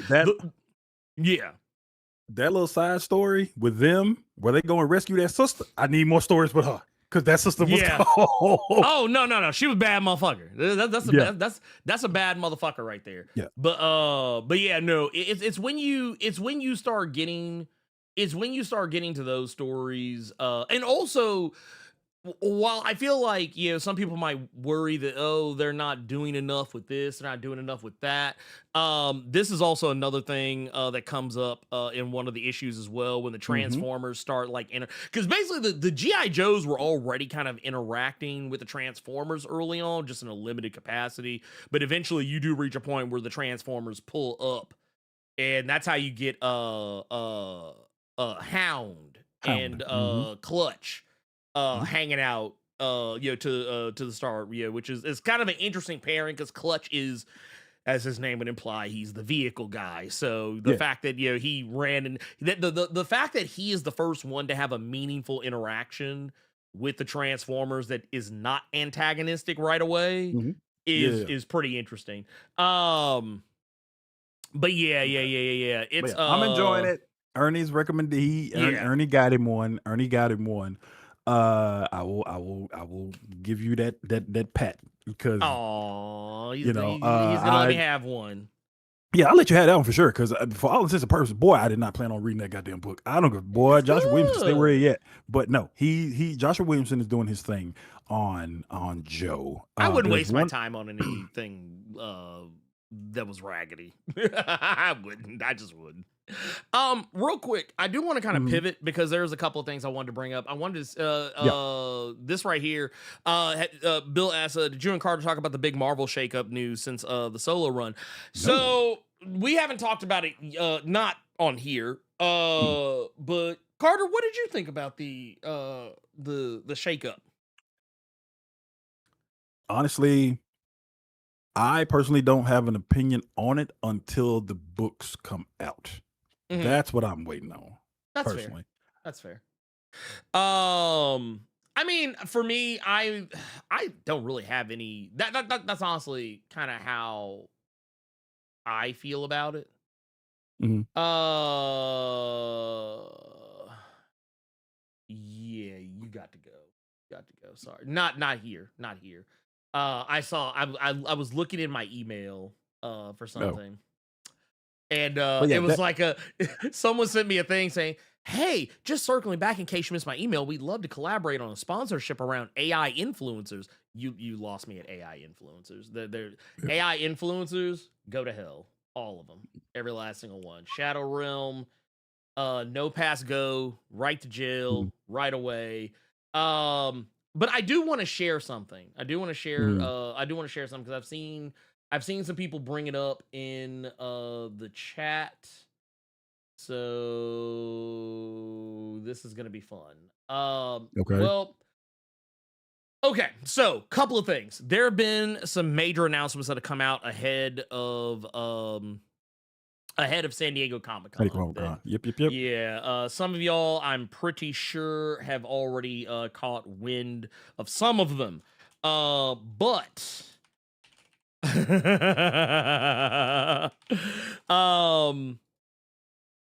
yeah. That little side story with them where they go and rescue that sister. I need more stories with her because that sister was cold. Oh no, she was a bad motherfucker. That's a bad motherfucker right there. Yeah. But yeah, no, it's when you start getting to those stories, and also, while I feel like, some people might worry that, they're not doing enough with this, they're not doing enough with that. This is also another thing that comes up in one of the issues as well, when the Transformers start because basically the G.I. Joes were already kind of interacting with the Transformers early on, just in a limited capacity. But eventually you do reach a point where the Transformers pull up, and that's how you get Hound and Clutch hanging out to the start, which is kind of an interesting pairing, because Clutch is, as his name would imply, he's the vehicle guy. So the fact that he ran, and the fact that he is the first one to have a meaningful interaction with the Transformers that is not antagonistic right away is pretty interesting. But yeah. It's I'm enjoying it. Ernie's recommended. Ernie got him one. I will give you that pat, because he's gonna let me have one. Yeah, I'll let you have that one for sure, because for all intents and purposes, boy, I did not plan on reading that goddamn book. I don't go, boy, Joshua Williamson stay where he at. But no, Joshua Williamson is doing his thing on Joe. I wouldn't waste my time on anything that was raggedy. I just wouldn't. Real quick, I do want to kind of pivot, because there's a couple of things I wanted to bring up. I wanted to this right here. Bill asked, did you and Carter talk about the big Marvel shakeup news since the solo run? So we haven't talked about it, not on here. But Carter, what did you think about the shakeup? Honestly, I personally don't have an opinion on it until the books come out. That's what I'm waiting on. That's personally. That's fair. I mean, for me, I don't really have any. That's honestly kind of how I feel about it. Yeah, you got to go. Sorry, not here. I was looking in my email for something. And it was someone sent me a thing saying, hey, just circling back in case you missed my email, we'd love to collaborate on a sponsorship around AI influencers. You lost me at AI influencers. They're AI influencers, go to hell. All of them. Every last single one. Shadow Realm, no pass go, right to jail, right away. But I do want to share something. I do want to share something, because I've seen some people bring it up in the chat. So this is gonna be fun. Okay, so couple of things. There have been some major announcements that have come out ahead of San Diego Comic-Con. Yep. Yeah, some of y'all, I'm pretty sure, have already caught wind of some of them. But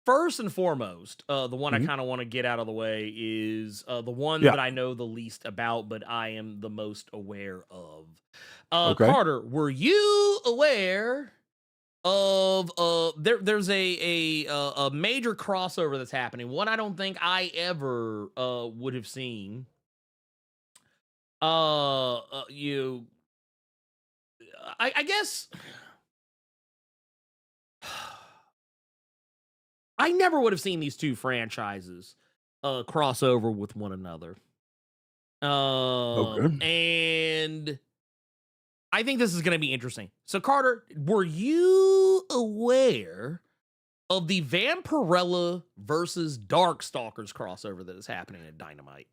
First and foremost, the one I Mhm. kind of want to get out of the way is the one Yeah. that I know the least about, but I am the most aware of. Okay. Carter, were you aware of there's a major crossover that's happening? One I don't think I ever would have seen. You I guess I never would have seen these two franchises cross over with one another. Okay. And I think this is going to be interesting. So, Carter, were you aware of the Vampirella versus Darkstalkers crossover that is happening at Dynamite?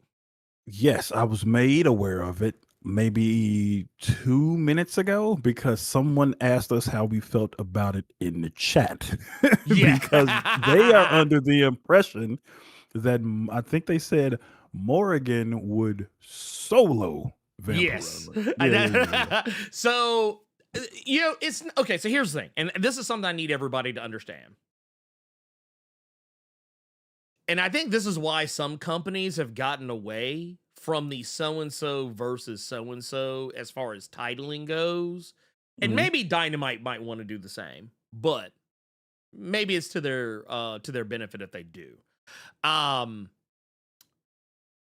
Yes, I was made aware of it maybe 2 minutes ago because someone asked us how we felt about it in the chat. Because they are under the impression that I think they said Morrigan would solo Yes. Vampirella. Yeah. So, it's okay. So, here's the thing, and this is something I need everybody to understand. And I think this is why some companies have gotten away from the so-and-so versus so-and-so as far as titling goes. And Mhm. maybe Dynamite might want to do the same, but maybe it's to their benefit if they do.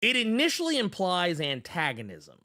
It initially implies antagonism.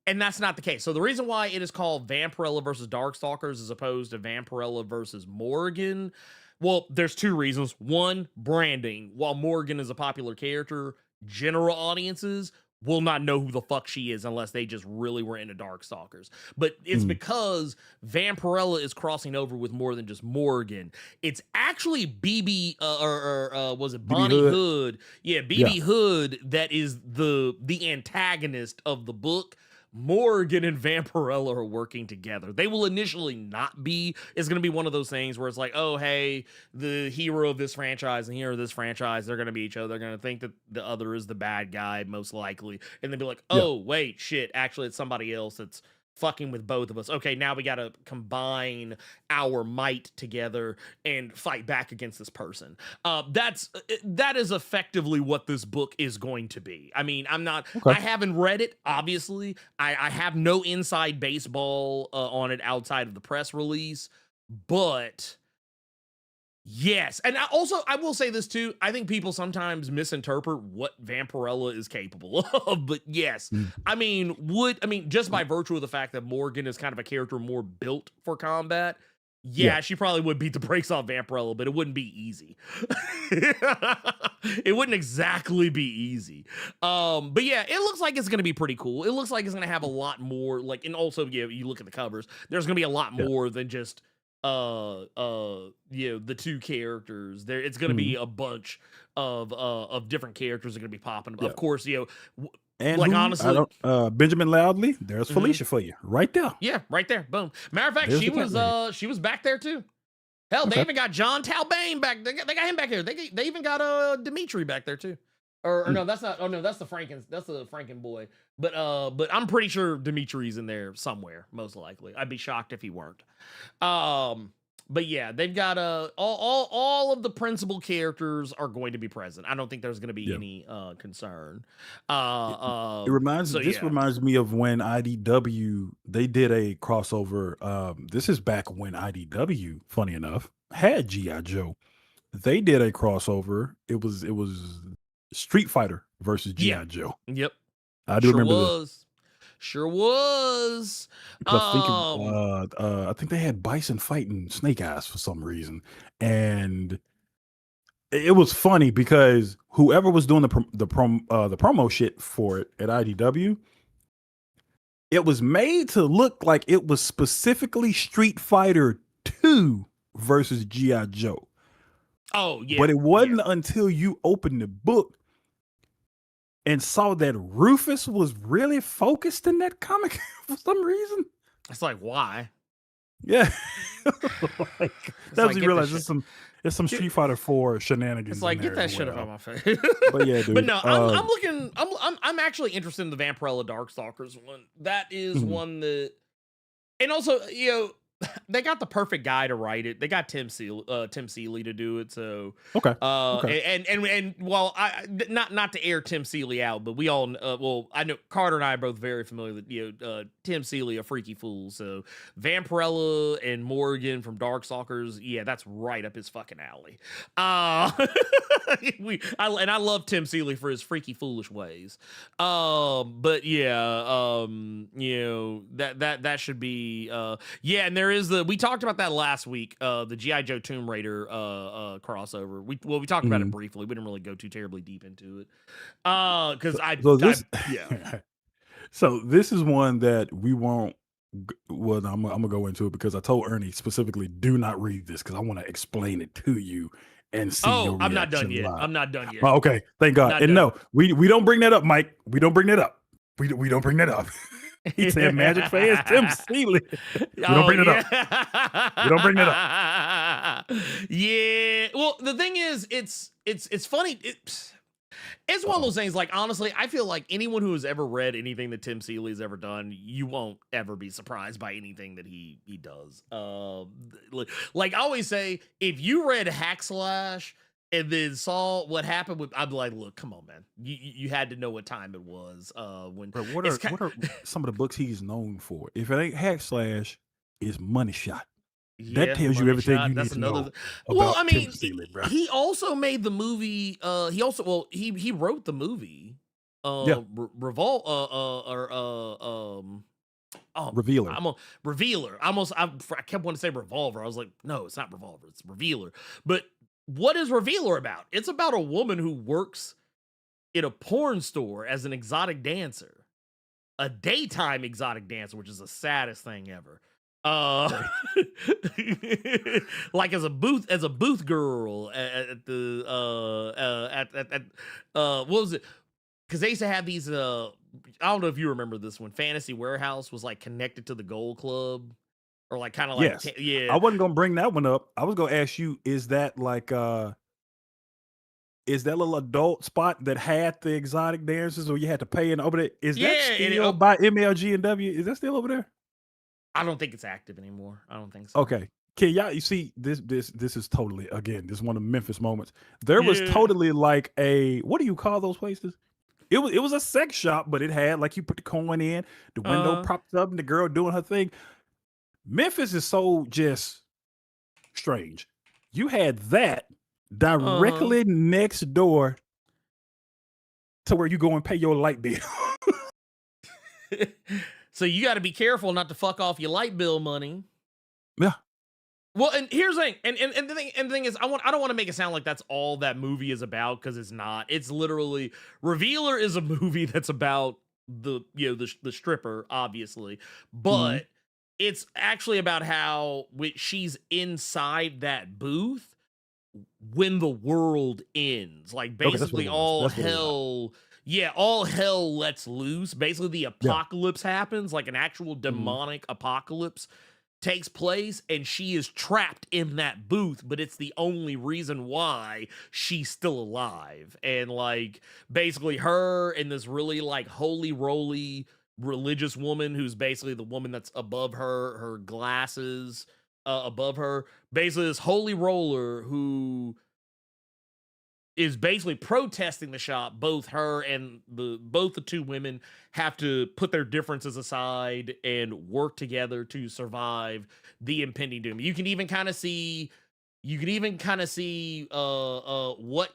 And that's not the case. So the reason why it is called Vampirella versus Darkstalkers as opposed to Vampirella versus Morrigan, well, there's two reasons. One, branding. While Morrigan is a popular character, general audiences will not know who the fuck she is unless they just really were into Darkstalkers. But it's because Vampirella is crossing over with more than just Morrigan. It's actually was it Bonnie Hood? Yeah, BB Hood that is the antagonist of the book. Morgan and Vampirella are working together. They will initially not be. It's going to be one of those things where it's like, oh, hey, the hero of this franchise and hero of this franchise, they're going to be each other. They're going to think that the other is the bad guy, most likely. And then be like, oh, wait, shit, actually, it's somebody else that's fucking with both of us. Okay, now we got to combine our might together and fight back against this person. That is effectively what this book is going to be. I mean, I haven't read it, obviously. I have no inside baseball on it outside of the press release, but yes. And I will say this too. I think people sometimes misinterpret what Vampirella is capable of, but yes. I mean, just by virtue of the fact that Morgan is kind of a character more built for combat, she probably would beat the brakes off Vampirella, but it wouldn't be easy. It wouldn't exactly be easy. But yeah, it looks like it's going to be pretty cool. It looks like it's going to have a lot more, like, and also, you look at the covers, there's going to be a lot more than just the two characters there. It's going to be a bunch of different characters are going to be popping up. Of course, and like, who, honestly, Benjamin Loudly, there's Felicia for you right there. Yeah, right there. Boom. Matter of fact, There's she was back there too. Hell, they even got John Talbane back. They got him back here. They even got Dimitri back there too. Or no, that's not. Oh no, that's the Franken boy. But I'm pretty sure Dimitri's in there somewhere, most likely. I'd be shocked if he weren't. But yeah, they've got all of the principal characters are going to be present. I don't think there's going to be any concern. It reminds me of when IDW they did a crossover. This is back when IDW, funny enough, had G.I. Joe. They did a crossover. It was Street Fighter versus G.I. Joe. Yep. I do remember this. Sure was. I think they had Bison fighting Snake Eyes for some reason, and it was funny because whoever was doing the promo shit for it at IDW, it was made to look like it was specifically Street Fighter 2 versus G.I. Joe. Oh yeah, but it wasn't until you opened the book and saw that Rufus was really focused in that comic for some reason. It's like, why? Yeah. That's when you realize it's some Street Fighter 4 shenanigans. It's like, get that shit out of my face. But yeah, dude. But no, I'm actually interested in the Vampirella Darkstalkers one. That is one that And also, they got the perfect guy to write it. They got Tim Seeley to do it. So Okay. Okay. and while not to air Tim Seeley out, but we all I know Carter and I are both very familiar with Tim Seeley, a freaky fool. So Vampirella and Morgan from Darkstalkers, yeah, that's right up his fucking alley. I love Tim Seeley for his freaky foolish ways. But yeah, that should be yeah, and there is we talked about that last week, the G.I. Joe Tomb Raider crossover. We talked about it briefly. We didn't really go too terribly deep into it. Because yeah. So this is one that we won't. Well, I'm gonna go into it because I told Ernie specifically, do not read this because I want to explain it to you and see your reaction. I'm not done yet. live. I'm not done yet. Oh, okay, thank God. Not And done. no, we don't bring that up, Mike. We don't bring that up. We don't bring that up. He said Magic fans, Tim Seeley. We don't bring it up. We don't bring it up. Yeah. Well, the thing is, it's funny. It's one of those things, like, honestly, I feel like anyone who has ever read anything that Tim Seeley's ever done, you won't ever be surprised by anything that he does. Like I always say, if you read Hack Slash and then saw what happened with, I'd be like, look, come on, man. You had to know what time it was. When Bro, what are some of the books he's known for? If it ain't Hack Slash, it's Money Shot. That tells you everything you need to know. Well, I mean, Tim Seeley, bro. he also made the movie. He wrote the movie. Revealer. Revealer. I kept wanting to say Revolver. I was like, no, it's not Revolver. It's Revealer. But what is Revealer about? It's about a woman who works in a porn store as an exotic dancer, a daytime exotic dancer, which is the saddest thing ever. Like as a booth girl at the what was it? Because they used to have these I don't know if you remember this one. Fantasy Warehouse was like connected to the Gold Club, or like kind of like Yes. yeah. I wasn't gonna bring that one up. I was gonna ask you, is that like is that little adult spot that had the exotic dancers or you had to pay in over there? Is that still by MLG and W? Is that still over there? I don't think it's active anymore. I don't think so. Okay. Can y'all, you see, this is totally, again, this is one of the Memphis moments. There was totally like what do you call those places? It was a sex shop, but it had, like, you put the coin in, the window propped up, and the girl doing her thing. Memphis is so just strange. You had that directly next door to where you go and pay your light bill. So you got to be careful not to fuck off your light bill money. Yeah. Well, and here's the thing, and the thing is, I don't want to make it sound like that's all that movie is about, because it's not. It's literally, Revealer is a movie that's about the stripper, obviously, but it's actually about how she's inside that booth when the world ends, like basically all hell. Yeah, all hell lets loose. Basically, the apocalypse happens, like an actual demonic apocalypse takes place, and she is trapped in that booth, but it's the only reason why she's still alive. And like basically her and this really like holy roly religious woman who's basically the woman that's above her glasses above her, basically this holy roller who is basically protesting the shop. Both her and both the two women have to put their differences aside and work together to survive the impending doom. You can even kind of see what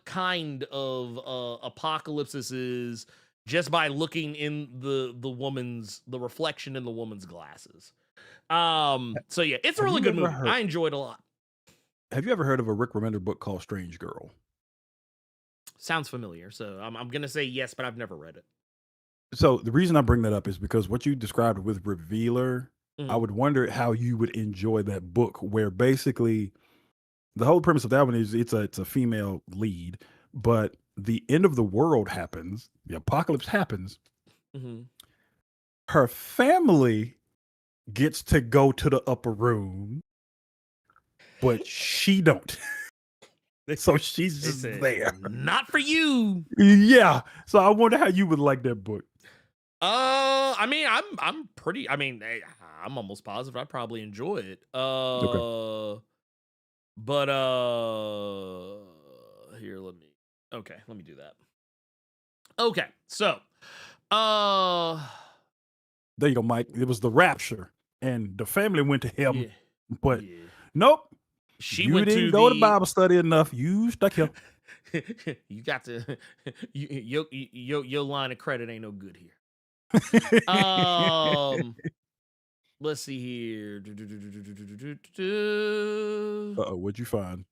kind of apocalypse this is just by looking in the reflection in the woman's glasses. So yeah, it's a really good movie. I enjoyed it a lot. Have you ever heard of a Rick Remender book called Strange Girl? Sounds familiar, so I'm gonna say yes, but I've never read it. So the reason I bring that up is because what you described with Revealer, I would wonder how you would enjoy that book, where basically the whole premise of that one is it's a female lead, but the end of the world happens, the apocalypse happens. Her family gets to go to the upper room, but she don't. So she's just there. Not for you. Yeah. So I wonder how you would like that book. I mean, I'm I'm almost positive I'd probably enjoy it. Okay. But here, let me do that. Okay, so There you go, Mike. It was the rapture, and the family went to heaven, yeah, but yeah. nope, She you went didn't to go to the Bible study enough. You stuck here. you got to your line of credit ain't no good here. Let's see here. Uh-oh, what'd you find?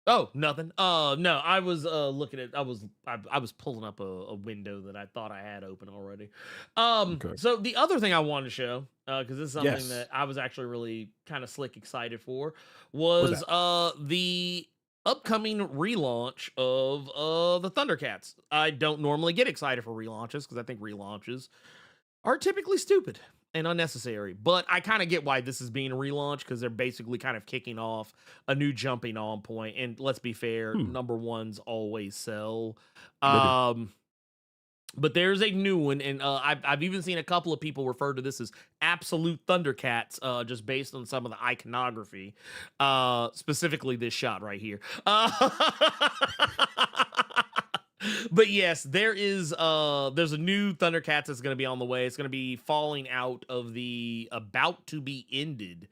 Oh, nothing. No, I was looking at. I was pulling up a window that I thought I had open already. Okay. So the other thing I wanted to show, because this is something Yes. that I was actually really kind of slick excited for, What's was that? the upcoming relaunch of the Thundercats. I don't normally get excited for relaunches because I think relaunches are typically stupid and unnecessary. But I kind of get why this is being relaunched because they're basically kind of kicking off a new jumping on point. And let's be fair, Hmm. number ones always sell. They do. But there's a new one, and I've even seen a couple of people refer to this as absolute Thundercats, just based on some of the iconography, specifically this shot right here. But yes, there's a new Thundercats that's going to be on the way. It's going to be falling out of the about to be ended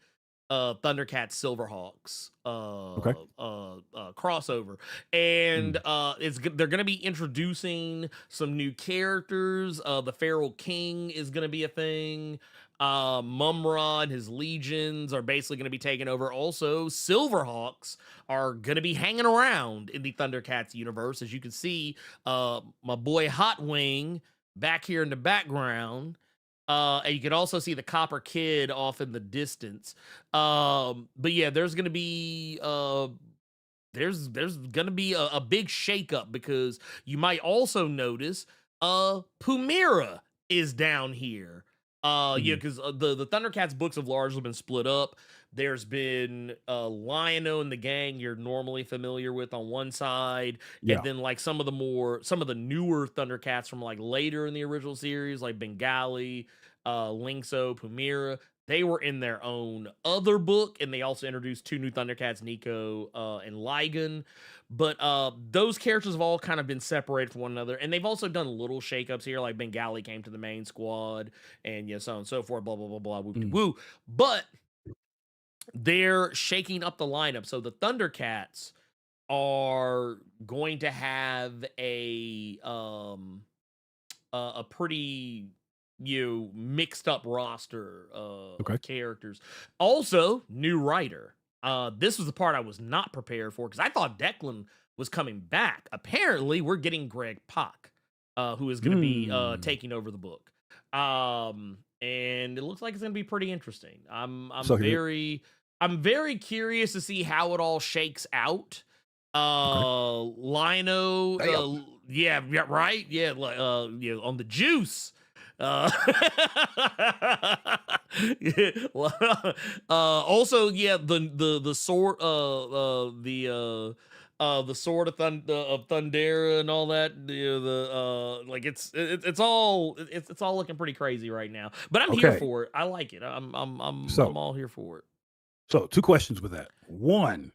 Thundercats Silverhawks Okay. crossover, and Mm. they're going to be introducing some new characters. The Feral King is going to be a thing. Mumra and his legions are basically going to be taking over. Also, Silverhawks are going to be hanging around in the Thundercats universe, as you can see. My boy Hot Wing back here in the background. And you can also see the Copper Kid off in the distance. But yeah, there's gonna be there's gonna be a big shakeup because you might also notice Pumira is down here. Yeah, Mhm. because the Thundercats books have largely been split up. There's been Lion-O and the gang you're normally familiar with on one side, and Yeah. then like some of the newer Thundercats from like later in the original series, like Bengali, Lynxo, Pumira. They were in their own other book, and they also introduced two new Thundercats, Nico and Ligon. But those characters have all kind of been separated from one another, and they've also done little shakeups here, like Bengali came to the main squad, and so on and so forth, blah blah blah blah, whoop de Mm. woo. But they're shaking up the lineup, so the Thundercats are going to have a pretty mixed up roster Okay. of characters. Also, new writer. This was the part I was not prepared for because I thought Declan was coming back. Apparently, we're getting Greg Pak, who is going to be Mm. taking over the book. And it looks like it's going to be pretty interesting. So here. I'm very curious to see how it all shakes out. Okay. Lino, Damn. yeah, right, yeah, like on the juice. Yeah, also, yeah, the sword, the sword of Thundera and all that. Like it's all looking pretty crazy right now. But I'm here Okay. for it. I like it. I'm So all here for it. so two questions with that. One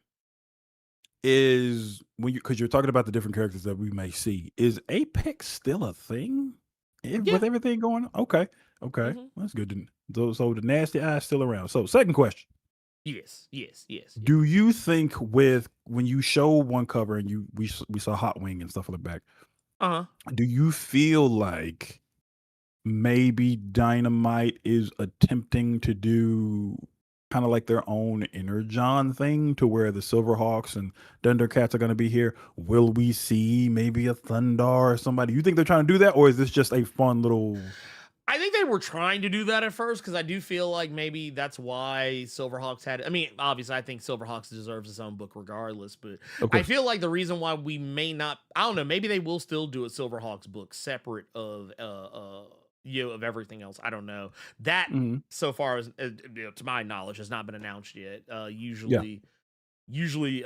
is when you because you're talking about the different characters that we may see. Is Apex still a thing? Yeah. With everything going on? Okay. Okay. Mhm. That's good. So the nasty eye is still around. So second question. Yes. Do you think with when you show one cover and we saw Hot Wing and stuff on the back, Uh-huh. do you feel like maybe Dynamite is attempting to do kind of like their own inner John thing to where the Silverhawks and Thundercats are going to be here? Will we see maybe a Thundar or somebody? You think they're trying to do that, or is this just a fun little? I think they were trying to do that at first because I do feel like maybe that's why Silverhawks had. I mean, obviously, I think Silverhawks deserves its own book regardless, but Of I course. feel like the reason why we may not, I don't know, maybe they will still do a Silverhawks book separate of of everything else. I don't know. That Mhm. so far as to my knowledge has not been announced yet. Yeah. Usually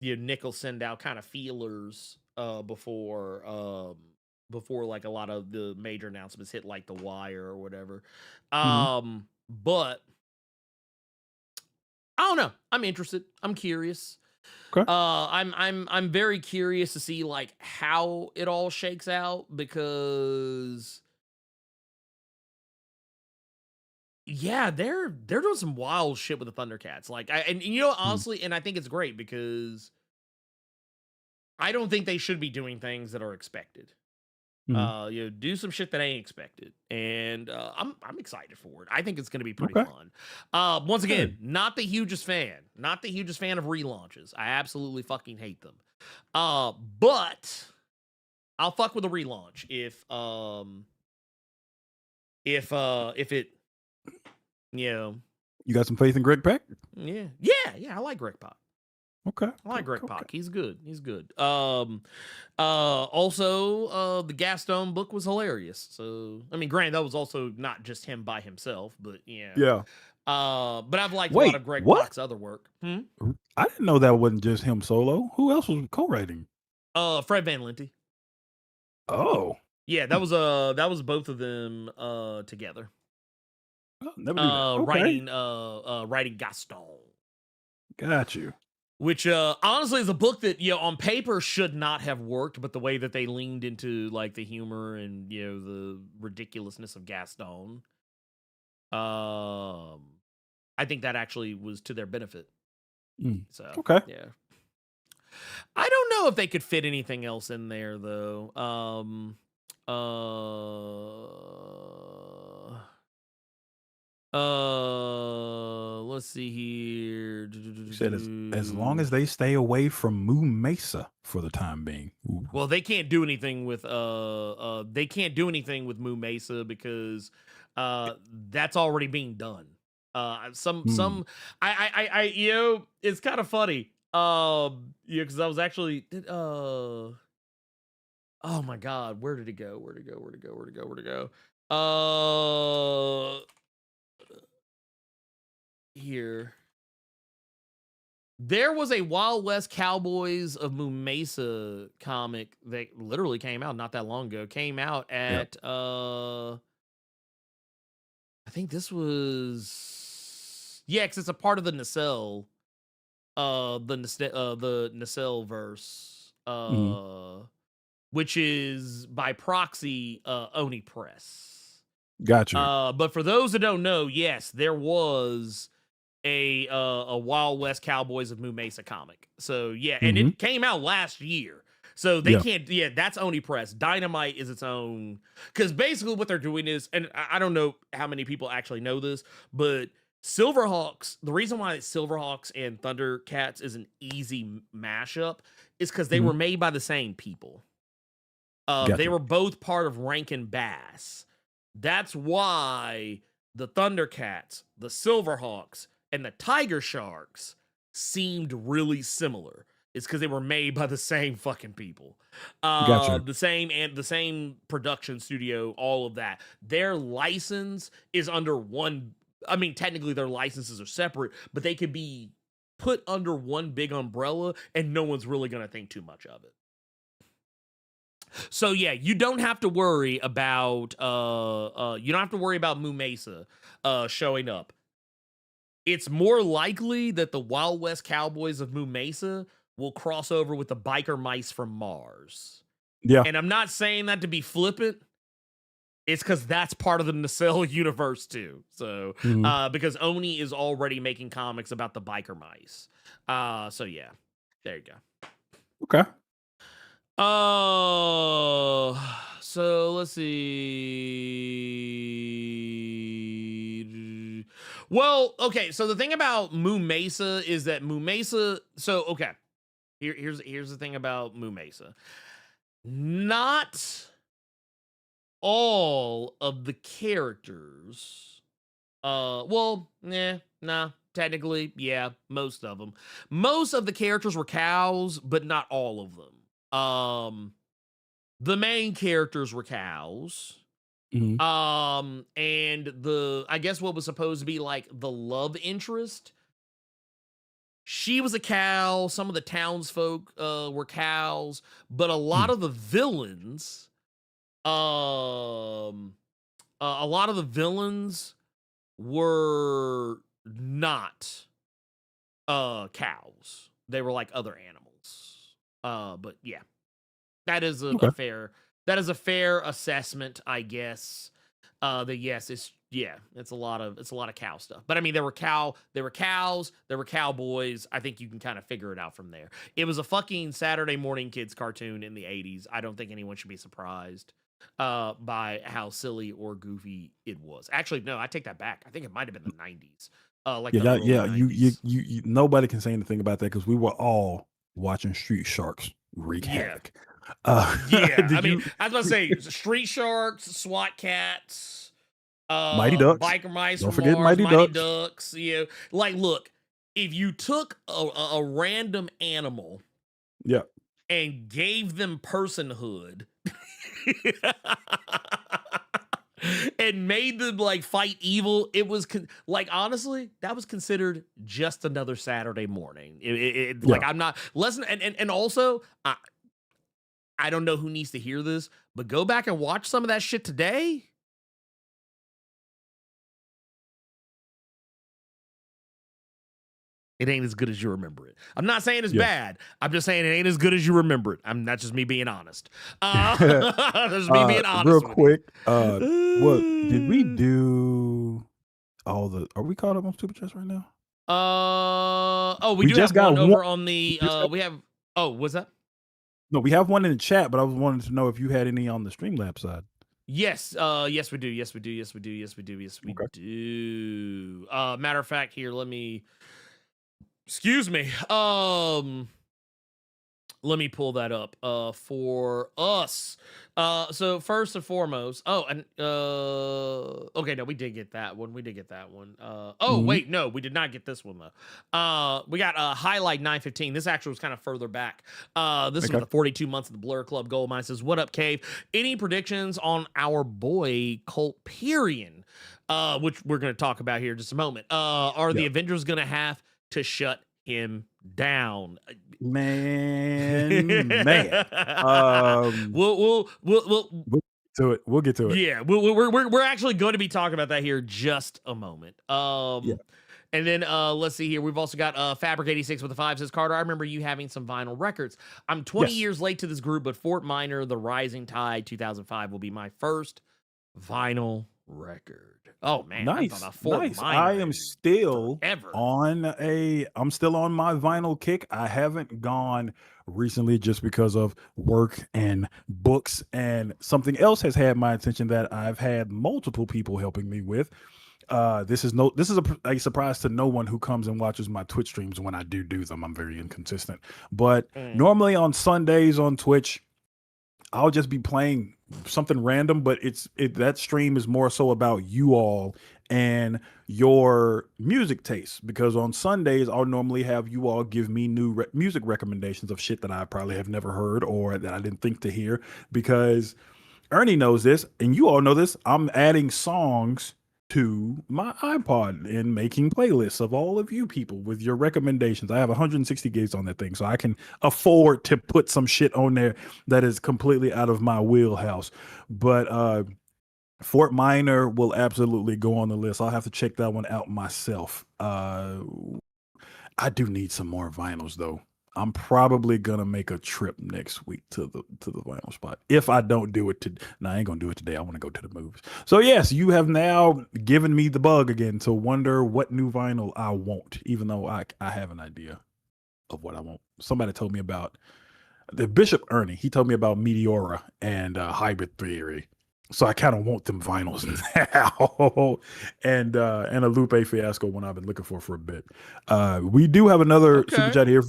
Nick will send out kind of feelers before before like a lot of the major announcements hit like the wire or whatever. Mhm. But I don't know. I'm interested. I'm curious. Okay. I'm very curious to see like how it all shakes out because yeah, they're doing some wild shit with the Thundercats. Like and you know Mm. honestly, and I think it's great because I don't think they should be doing things that are expected. Mhm. You know, do some shit that ain't expected, and I'm excited for it. I think it's going to be pretty Okay. fun. Once again, Good. not the hugest fan of relaunches. I absolutely fucking hate them. But I'll fuck with a relaunch if it, you know, You got some faith in Greg Peck? yeah, I like Greg Pak. Okay. I like Greg Okay. Pak. He's good. Also, the Gaston book was hilarious. So, I mean, granted, that was also not just him by himself, but yeah. Yeah. But I've liked a Wait, lot of Greg what? Pak's other work. I didn't know that wasn't just him solo. Who else was co-writing? Fred Van Lente. Oh. Yeah, that was both of them together. Oh, never knew that. Okay. Writing Gaston. Got you. Which honestly is a book that, you know, on paper should not have worked, but the way that they leaned into like the humor and, you know, the ridiculousness of Gaston, I think that actually was to their benefit. Mm. So Okay. yeah. I don't know if they could fit anything else in there though. Let's see here. You said as long as they stay away from Moo Mesa for the time being. Ooh. Well, they can't do anything with Moo Mesa because that's already being done. Some I you know, it's kind of funny. Yeah, because I was actually oh my god, where did it go? Here. There was a Wild West Cowboys of Moo Mesa comic that literally came out not that long ago. Came out at I think this was because it's a part of the Nacelle, the Nacelle verse, which is by proxy Oni Press. Gotcha. But for those that don't know, yes, there was a Wild West Cowboys of Moo Mesa comic. So yeah, and it came out last year. So they can't, that's Oni Press. Dynamite is its own, because basically what they're doing is, and I don't know how many people actually know this, but Silverhawks, the reason why Silverhawks and Thundercats is an easy mashup is because they were made by the same people. They were both part of Rankin Bass. That's why the Thundercats, the Silverhawks, and the Tiger Sharks seemed really similar. It's because they were made by the same fucking people. Gotcha. The same production studio, all of that. Their license is under one. I mean, technically their licenses are separate, but they could be put under one big umbrella and no one's really going to think too much of it. So yeah, you don't have to worry about Moo Mesa showing up. It's more likely that the Wild West Cowboys of Moo Mesa will cross over with the Biker Mice from Mars. Yeah. And I'm not saying that to be flippant. It's because that's part of the Nacelle universe too. So because Oni is already making comics about the Biker Mice. So yeah, there you go. Okay. So let's see. Well, okay. So the thing about Moo Mesa is that Moo Mesa. So okay, here's the thing about Moo Mesa. Not all of the characters. Technically, yeah, most of them. Most of the characters were cows, but not all of them. The main characters were cows. And I guess what was supposed to be like the love interest, she was a cow. Some of the townsfolk were cows, but a lot of the villains A lot of the villains were not cows. They were like other animals. But yeah, that is Okay. a fair assessment, I guess. That yes, it's a lot of cow stuff. But I mean, there were cows, there were cowboys. I think you can kind of figure it out from there. It was a fucking Saturday morning kids cartoon in the 80s. I don't think anyone should be surprised by how silly or goofy it was. Actually, no, I take that back. I think it might have been the 90s. Like the early Yeah. 90s. You nobody can say anything about that because we were all watching Street Sharks wreak Yeah. havoc. Yeah, did I mean, you- I was about to say Street Sharks, SWAT Cats, Mighty Ducks. Biker Mice Don't from forget Mars, Mighty Mighty Ducks. Ducks. You know, like, look, if you took a random animal Yeah. and gave them personhood and made them like fight evil, it was like, honestly, that was considered just another Saturday morning. Like, I'm not listen, and also I don't know who needs to hear this, but go back and watch some of that shit today. It ain't as good as you remember it. I'm not saying it's bad. I'm just saying it ain't as good as you remember it. That's just me being honest. That's me being honest. Real with quick, what did we do? All the are we caught up on Super Chats right now? We do just have one got over one- on the we have what's that? No, we have one in the chat, but I was wanting to know if you had any on the Streamlab side. Yes, yes we do. Yes we do. Yes we do. Yes we do. Yes we Okay. do. Matter of fact, here, let me excuse me. Let me pull that up for us. So first and foremost, okay, no, we did get that one. Wait, no, we did not get this one though. We got highlight 915. This actually was kind of further back. This is Okay. the 42 months of the Blerd Club Gold Mine. Says, what up, Cave? Any predictions on our boy Colt Perion? Which we're gonna talk about here in just a moment. Are the Avengers gonna have to shut him down? Man. We'll We'll get to it. yeah, we're actually going to be talking about that here in just a moment. And then let's see here. We've also got Fabric 86 with a 5 says, Carter, I remember you having some vinyl records. I'm 20 years late to this group, but Fort Minor, The Rising Tide 2005 will be my first vinyl record. Oh man, I thought about Fort Nice. Minor I am still forever. I'm still on my vinyl kick. I haven't gone recently just because of work and books, and something else has had my attention that I've had multiple people helping me with. This is a surprise to no one who comes and watches my Twitch streams when I do them. I'm very inconsistent, but normally on Sundays on Twitch, I'll just be playing something random, but that stream is more so about you all and your music tastes, because on Sundays I'll normally have you all give me new music recommendations of shit that I probably have never heard or that I didn't think to hear, because Ernie knows this and you all know this. I'm adding songs to my iPod and making playlists of all of you people with your recommendations. I have 160 gigs on that thing, so I can afford to put some shit on there that is completely out of my wheelhouse. But Fort Minor will absolutely go on the list. I'll have to check that one out myself. I do need some more vinyls though. I'm probably gonna make a trip next week to the vinyl spot. If I don't do it I ain't gonna do it today. I want to go to the movies. So yes, you have now given me the bug again to wonder what new vinyl I want, even though I have an idea of what I want. Somebody told me about the Bishop Ernie. He told me about Meteora and Hybrid Theory. So I kind of want them vinyls now, and a Lupe Fiasco one I've been looking for a bit. We do have another super chat here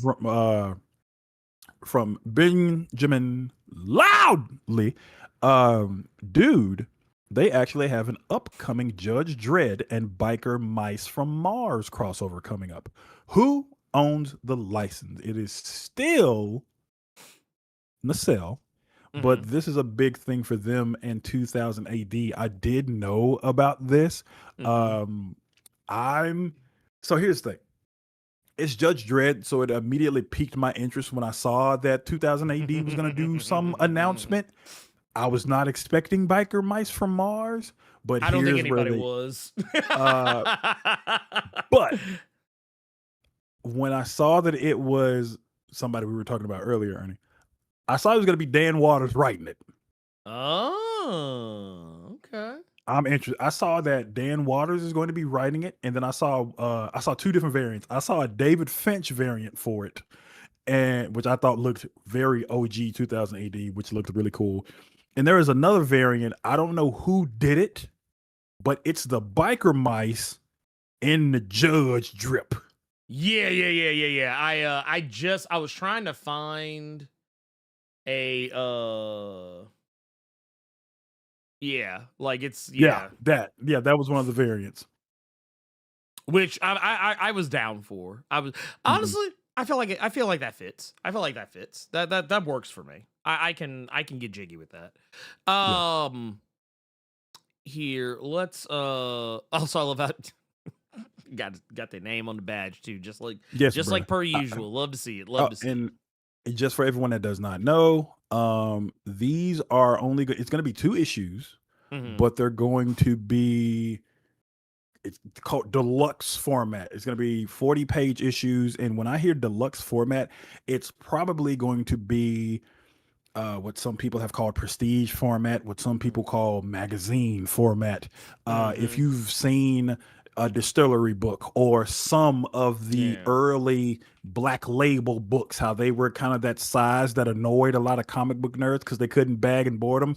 from Benjamin Loudly. Dude, they actually have an upcoming Judge Dredd and Biker Mice from Mars crossover coming up. Who owns the license? It is still Nacelle. But this is a big thing for them in 2000 AD. I did know about this. So here's the thing. It's Judge Dredd, so it immediately piqued my interest when I saw that 2000 AD was going to do some announcement. I was not expecting biker mice from Mars, but I don't think here's where anybody they. was. But when I saw that it was somebody we were talking about earlier, Ernie, I saw it was going to be Dan Waters writing it. Oh, okay. I'm interested. I saw that Dan Waters is going to be writing it, and then I saw two different variants. I saw a David Finch variant for it, and which I thought looked very OG 2000 AD, which looked really cool. And there is another variant. I don't know who did it, but it's the biker mice in the Judge drip. Yeah. I was trying to find a like it's that was one of the variants. Which I was down for. I was honestly, I feel like that fits. That works for me. I can get jiggy with that. Here, let's also I love that got their name on the badge too, just like like per usual. Love to see it. Love to see it. And just for everyone that does not know, these are only it's going to be 2 issues, but they're going to be it's called deluxe format. It's going to be 40-page issues, and when I hear deluxe format, it's probably going to be what some people have called prestige format, what some people call magazine format. If you've seen a distillery book or some of the early Black Label books, how they were kind of that size that annoyed a lot of comic book nerds because they couldn't bag and board them.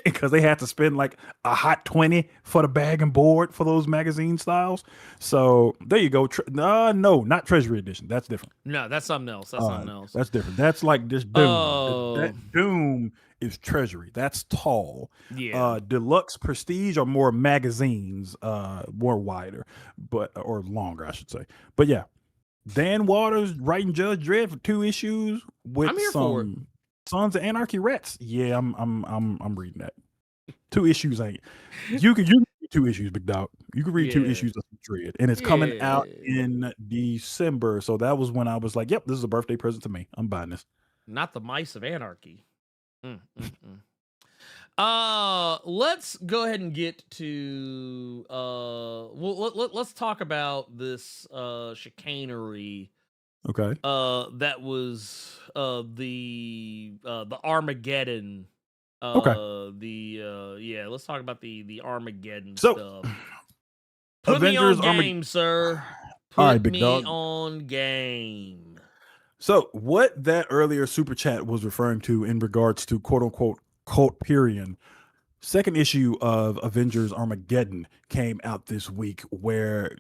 Because they had to spend like a hot 20 for the bag and board for those magazine styles. So there you go. No, not Treasury Edition. That's different. No, that's something else. That's different. That's like this Doom. That Doom is Treasury. That's tall. Yeah. Deluxe Prestige are more magazines, more wider, or longer, I should say. But yeah, Dan Waters writing Judge Dredd for 2 issues with I'm here for it. Sons of Anarchy Rats. Yeah, I'm reading that. 2 issues ain't. You can read 2 issues, big dog. You can read 2 issues of Dread, and it's coming out in December. So that was when I was like, "Yep, this is a birthday present to me. I'm buying this." Not the Mice of Anarchy. Let's go ahead and get to let's talk about this chicanery. Okay. That was the Armageddon. Okay. Let's talk about the Armageddon So, stuff. Put Avengers me on game, sir. Put All right, big me dog. on game. So what that earlier super chat was referring to in regards to quote unquote cult period, second issue of Avengers Armageddon came out this week, where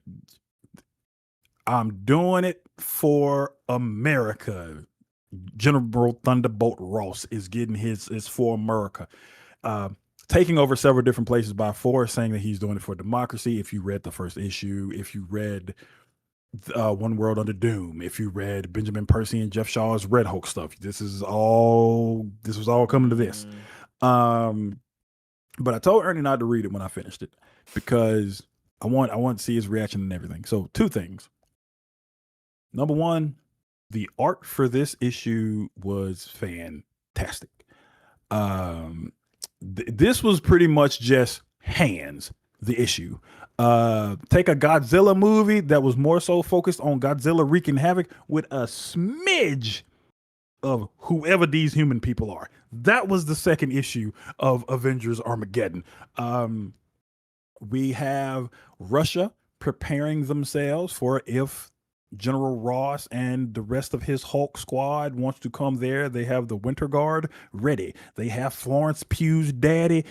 I'm doing it for America. General Thunderbolt Ross is getting his for America. Taking over several different places by force, saying that he's doing it for democracy. If you read the first issue, if you read One World Under Doom, if you read Benjamin Percy and Jeff Shaw's Red Hulk stuff, this was all coming to this. But I told Ernie not to read it when I finished it because I want to see his reaction and everything. So 2 things. Number 1, the art for this issue was fantastic. This was pretty much just hands, the issue. Take a Godzilla movie that was more so focused on Godzilla wreaking havoc with a smidge of whoever these human people are. That was the second issue of Avengers Armageddon. We have Russia preparing themselves for if General Ross and the rest of his Hulk squad wants to come there. They have the Winter Guard ready. They have Florence Pugh's daddy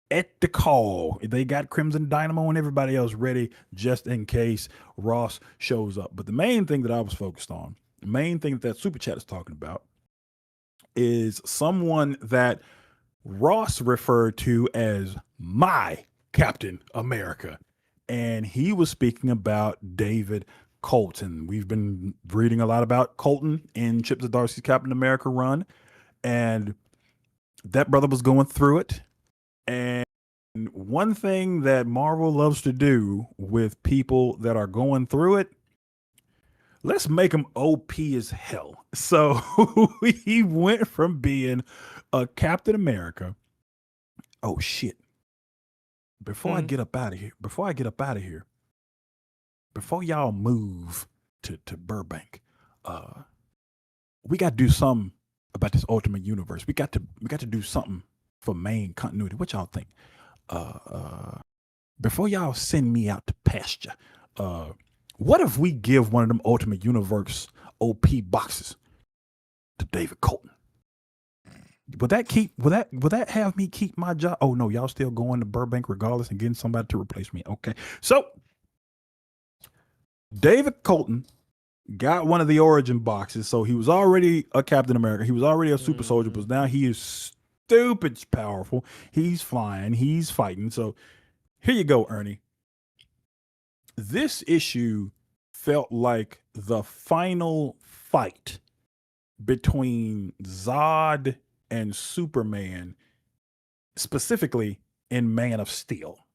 at the call. They got Crimson Dynamo and everybody else ready just in case Ross shows up. But the main thing that I was focused on, the main thing that super chat is talking about, is someone that Ross referred to as my Captain America. And he was speaking about David Colton. We've been reading a lot about Colton in Chip Zdarsky's Captain America run, and that brother was going through it. And one thing that Marvel loves to do with people that are going through it, let's make them OP as hell. So he went from being a Captain America. Oh shit. Before I get up out of here, before y'all move to Burbank, we got to do something about this Ultimate Universe. We got to do something for main continuity. What y'all think? Before y'all send me out to pasture, what if we give one of them Ultimate Universe OP boxes to David Colton? Would that have me keep my job? Oh no, y'all still going to Burbank regardless and getting somebody to replace me. Okay. So David Colton got one of the origin boxes. So he was already a Captain America. He was already a super soldier, but now he is stupid powerful. He's flying, he's fighting. So here you go, Ernie. This issue felt like the final fight between Zod and Superman, specifically in Man of Steel.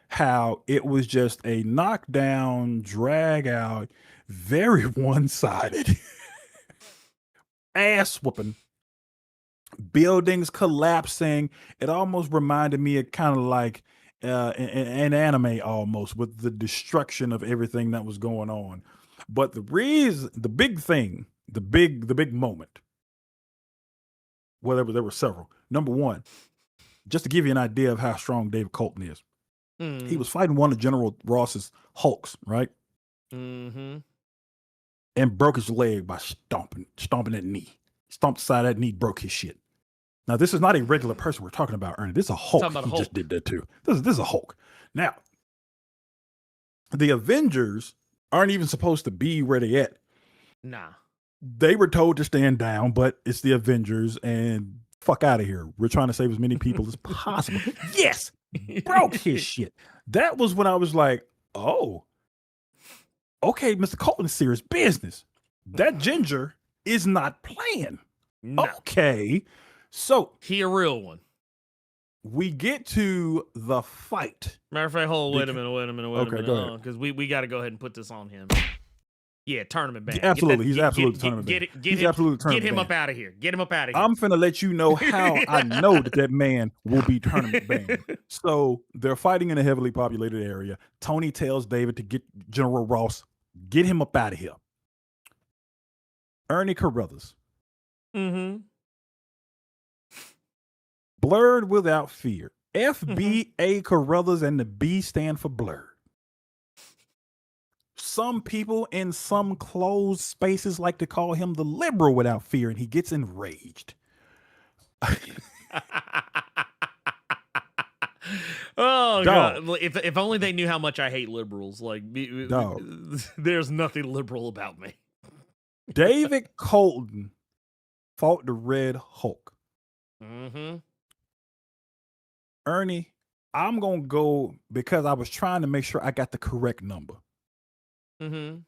How it was just a knockdown, drag out, very one-sided, ass whooping, buildings collapsing. It almost reminded me of kind of like an anime almost, with the destruction of everything that was going on. But the big moment, well, there were several. Number one, just to give you an idea of how strong David Colton is, he was fighting one of General Ross's Hulks, right? Mm-hmm. And broke his leg by stomping that knee. Stomped the side of that knee, broke his shit. Now, this is not a regular person we're talking about, Ernie. This is a Hulk. He just did that too. This is a Hulk. Now, the Avengers aren't even supposed to be where they at. Nah. They were told to stand down, but it's the Avengers and fuck out of here. We're trying to save as many people as possible. Yes, broke his shit. That was when I was like, oh, okay, Mr. Colton's serious business. That ginger is not playing. No. Okay, so he a real one. We get to the fight. Matter of fact, wait a minute. Okay, go ahead. Because we got to go ahead and put this on him. Yeah, tournament ban. Absolutely, he's absolutely tournament ban. Get him up out of here. Get him up out of here. I'm finna let you know how I know that man will be tournament banned. So they're fighting in a heavily populated area. Tony tells David to get General Ross, get him up out of here. Ernie Carruthers. Mm-hmm. Blerd without fear. FBA Carruthers, and the B stand for Blerd. Some people in some closed spaces like to call him the liberal without fear, and he gets enraged. Oh, God. If only they knew how much I hate liberals. Like, there's nothing liberal about me. David Colton fought the Red Hulk. Mm-hmm. Ernie, I'm going to go because I was trying to make sure I got the correct number. Mm-hmm.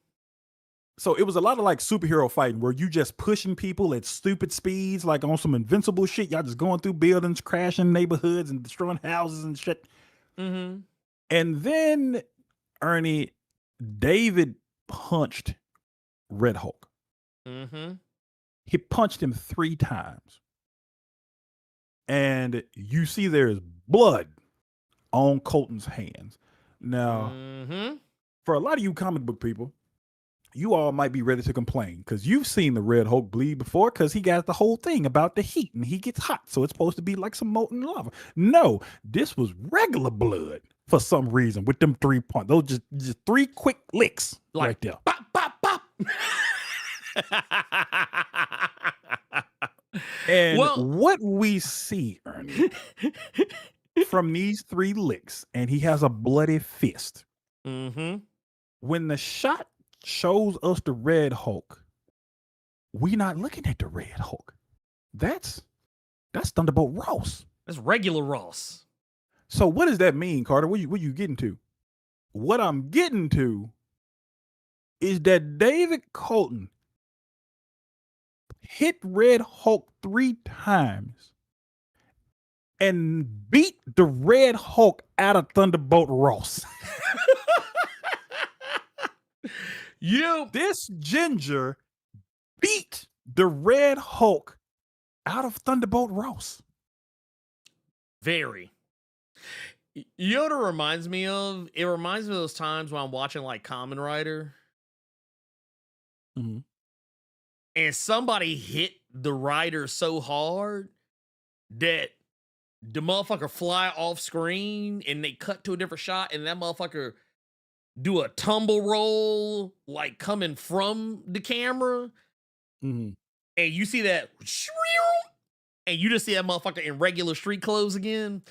So it was a lot of like superhero fighting where you just pushing people at stupid speeds, like on some invincible shit. Y'all just going through buildings, crashing neighborhoods and destroying houses and shit. Mm-hmm. And then, Ernie, David punched Red Hulk. Mm-hmm. He punched him 3 times. And you see there's blood on Colton's hands. Now, for a lot of you comic book people, you all might be ready to complain because you've seen the Red Hulk bleed before because he got the whole thing about the heat and he gets hot. So it's supposed to be like some molten lava. No, this was regular blood for some reason with them 3 points. Those just 3 quick licks right there. Pop, pop, pop. And what we see, Ernie, from these 3 licks, and he has a bloody fist. Mm-hmm. When the shot shows us the Red Hulk, we're not looking at the Red Hulk. That's Thunderbolt Ross. That's regular Ross. So what does that mean, Carter? What you getting to? What I'm getting to is that David Colton hit Red Hulk 3 times and beat the Red Hulk out of Thunderbolt Ross. This ginger beat the Red Hulk out of Thunderbolt Ross. Very. You know what it reminds me of? It reminds me of those times when I'm watching like Kamen Rider Mhm. and somebody hit the rider so hard that the motherfucker fly off screen and they cut to a different shot and that motherfucker do a tumble roll like coming from the camera Mhm. and you see that and you just see that motherfucker in regular street clothes again.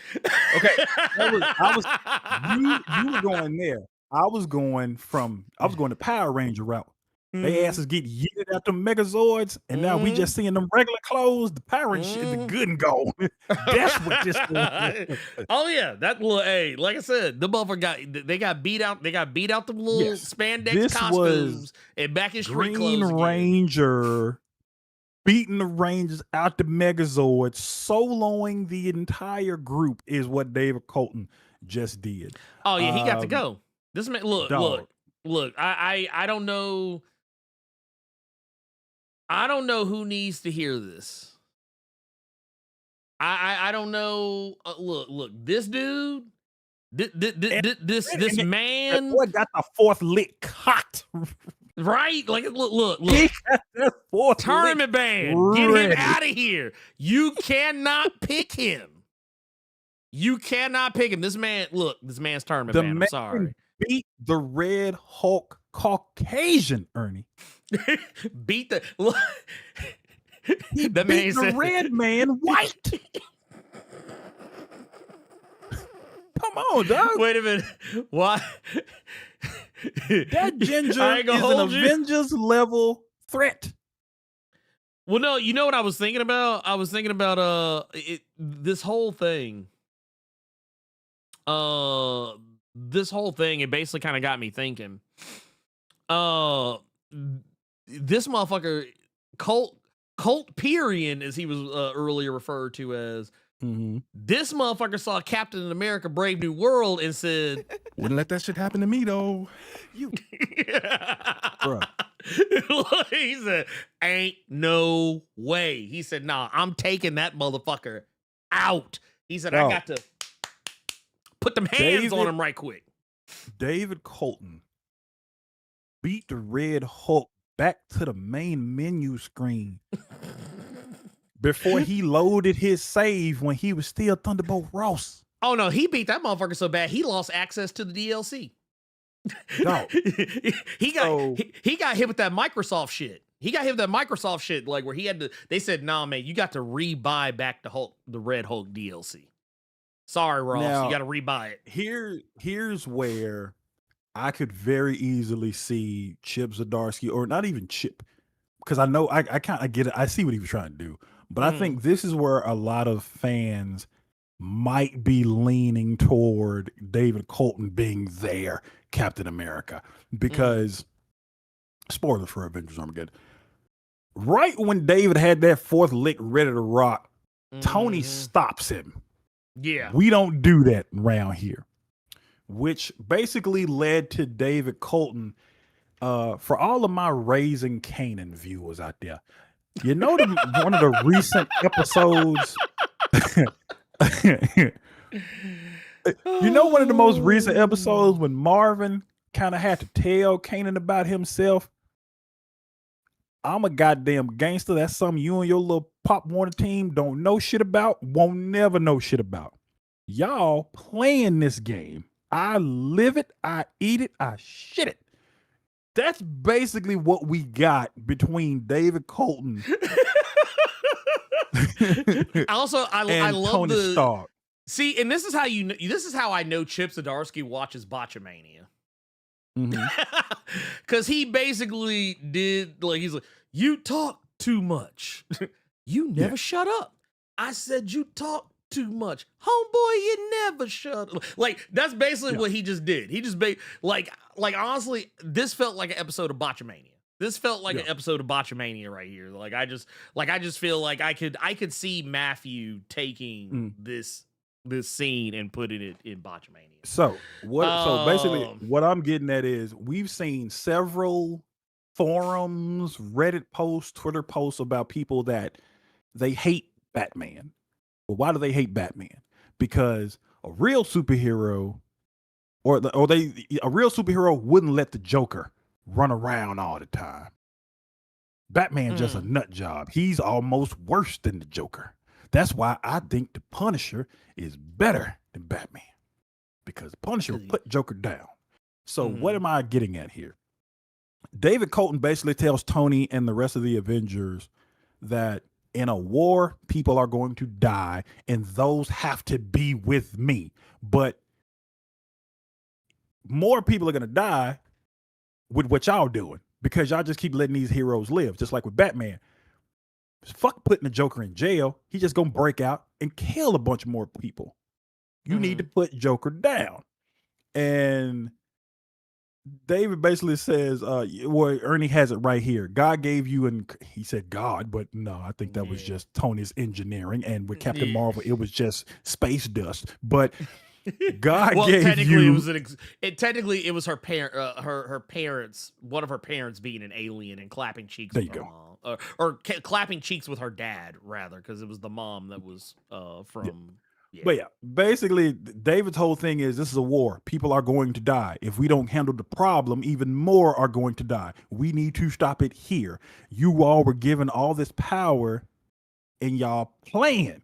Okay, you were going there. I was going the Power Ranger route. They asses get yeeted out the Megazords, and now we just seeing them regular clothes. The Power Ranger shit, the good and gold. That's what this is. Oh yeah, that little like I said, the motherfucker got beat out. They got beat out the little spandex This costumes was and back in street Green clothes again. Ranger beating the Rangers out the Megazord, soloing the entire group is what David Colton just did. Oh yeah, he got to go. This man, look. I don't know. I don't know who needs to hear this. I don't know. Look. This dude, this man, Boy got the fourth lick hot. right? Like look. He got that fourth Tournament lick ban. Get him ready. out of here. You cannot pick him. You cannot pick him. This man, look, this man's tournament ban. I'm sorry. Beat the Red Hulk Caucasian, Ernie. Beat the look. He That beat man the said- red man white. Come on, dog. Wait a minute. Why? That ginger I ain't is gonna an hold you. Avengers level threat. Well, no, you know what I was thinking about? I was thinking about this whole thing. This whole thing, it basically kind of got me thinking. This motherfucker, Colt Perian, as he was earlier referred to as, this motherfucker saw Captain America: Brave New World and said, Wouldn't let that shit happen to me though. Bruh. he said, ain't no way. He said, nah, I'm taking that motherfucker out. He said, I Dog. got to put them hands on David- him right quick. David Colton beat the Red Hulk back to the main menu screen before he loaded his save when he was still Thunderbolt Ross. Oh no, he beat that motherfucker so bad he lost access to the DLC. Dog. he got So- he got hit with that Microsoft shit. He got hit with that Microsoft shit, like where he had to. They said, "Nah, man, you got to rebuy back the Red Hulk DLC." Sorry, Ross, Now- you got to rebuy it. Here's where I could very easily see Chip Zdarsky, or not even Chip, because I know I kind of get it. I see what he was trying to do, but I think this is where a lot of fans might be leaning toward David Colton being their Captain America, because spoiler for Avengers Armageddon. Right when David had that fourth lick ready to rock, Tony stops him. Yeah. We don't do that around here, which basically led to David Colton. For all of my Raising Kanan viewers out there, you know, one of the recent episodes, you know, one of the most recent episodes when Marvin kind of had to tell Kanan about himself. I'm a goddamn gangster. That's something you and your little Pop Warner team don't know shit about, won't never know shit about. Y'all playing this game. I live it, I eat it, I shit it. That's basically what we got between David Colton Also, I and love Tony the Stark. see, and this is how you know. This is how I know Chip Zdarsky watches Botchamania. Because he basically did, like, he's like, you talk too much. You never shut up. I said you talk too much. Homeboy, you never shut up. Like, that's basically what he just did. He just, like honestly, this felt like an episode of Botchamania. This felt like an episode of Botchamania right here. Like, I just feel like I could see Matthew taking this scene and putting it in Botchamania. So basically what I'm getting at is we've seen several forums, Reddit posts, Twitter posts about people that they hate Batman. Well, why do they hate Batman? Because a real superhero a real superhero wouldn't let the Joker run around all the time. Batman just a nut job. He's almost worse than the Joker. That's why I think the Punisher is better than Batman. Because Punisher will put Joker down. So what am I getting at here? David Colton basically tells Tony and the rest of the Avengers that in a war, people are going to die, and those have to be with me. But more people are going to die with what y'all doing because y'all just keep letting these heroes live, just like with Batman. Fuck putting the Joker in jail. He just going to break out and kill a bunch more people. You need to put Joker down. And David basically says, well, Ernie has it right here. God gave you, and he said God, but no, I think that was just Tony's engineering. And with Captain Marvel, it was just space dust. But God gave technically you. Technically, it was her her parents, one of her parents being an alien and clapping cheeks There with you her go. mom, or clapping cheeks with her dad, rather, because it was the mom that was from. Yeah. But yeah, basically, David's whole thing is this is a war. People are going to die. If we don't handle the problem, even more are going to die. We need to stop it here. You all were given all this power and y'all playing.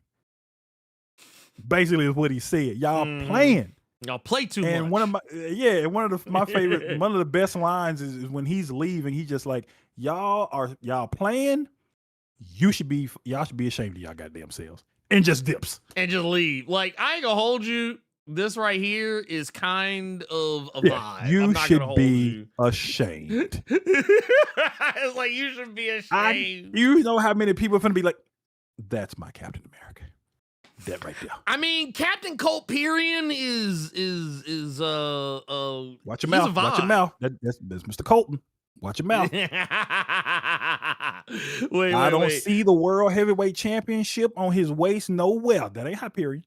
Basically is what he said. Y'all playing. Y'all play too and much. one of my favorite, one of the best lines is when he's leaving, he's just like, y'all playing. Y'all should be ashamed of y'all goddamn selves. And just dips. And just leave. Like, I ain't gonna hold you. This right here is kind of a vibe. You I'm not should gonna hold be ashamed. It's like, you should be ashamed. You know how many people are gonna be like, that's my Captain America. That right there. I mean, Captain Colt Period is watch your mouth. Watch your mouth. That's Mr. Colton. Watch your mouth. I don't see the World Heavyweight Championship on his waist nowhere. That ain't Hyperion.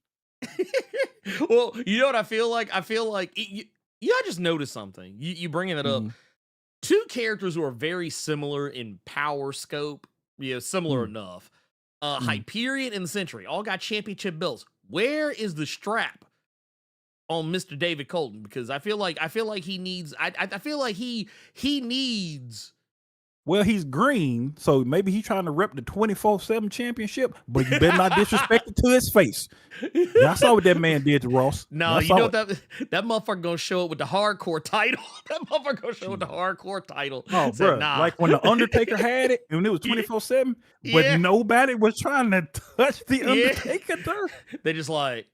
Well, you know what I feel like? I feel like I just noticed something. You bringing it up. Two characters who are very similar in power scope, similar enough. Hyperion and the Sentry all got championship belts. Where is the strap on Mr. David Colton? Because I feel like he needs. I feel like he needs. Well, he's green, so maybe he's trying to rep the 24/7 championship, but you better not disrespect it to his face. I saw what that man did to Ross. No, you know that motherfucker gonna show up with the hardcore title. That motherfucker gonna show up with the hardcore title. Oh, bro, nah. like when the Undertaker had it, and it was 24/7, but nobody was trying to touch the Undertaker. They just like,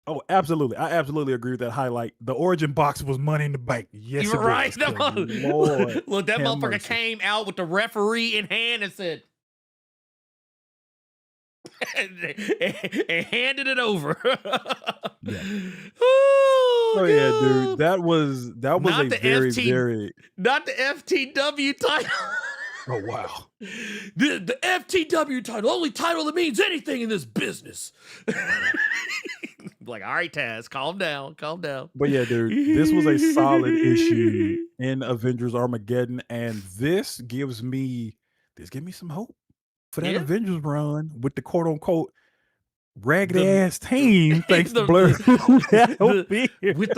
Oh, absolutely. I absolutely agree with that highlight. The origin box was Money in the Bank. Yes, you're right. No, Lord, look, that motherfucker mercy. came out with the referee in hand and said, and handed it over. Oh yeah, dude. That was Not a the very not the FTW title. Oh wow. The FTW title, only title that means anything in this business. Like, all right, Taz, calm down. But yeah, dude, this was a solid issue in Avengers Armageddon, and this gives me some hope for that Avengers run with the quote unquote ragged ass team, thanks to Blerd. With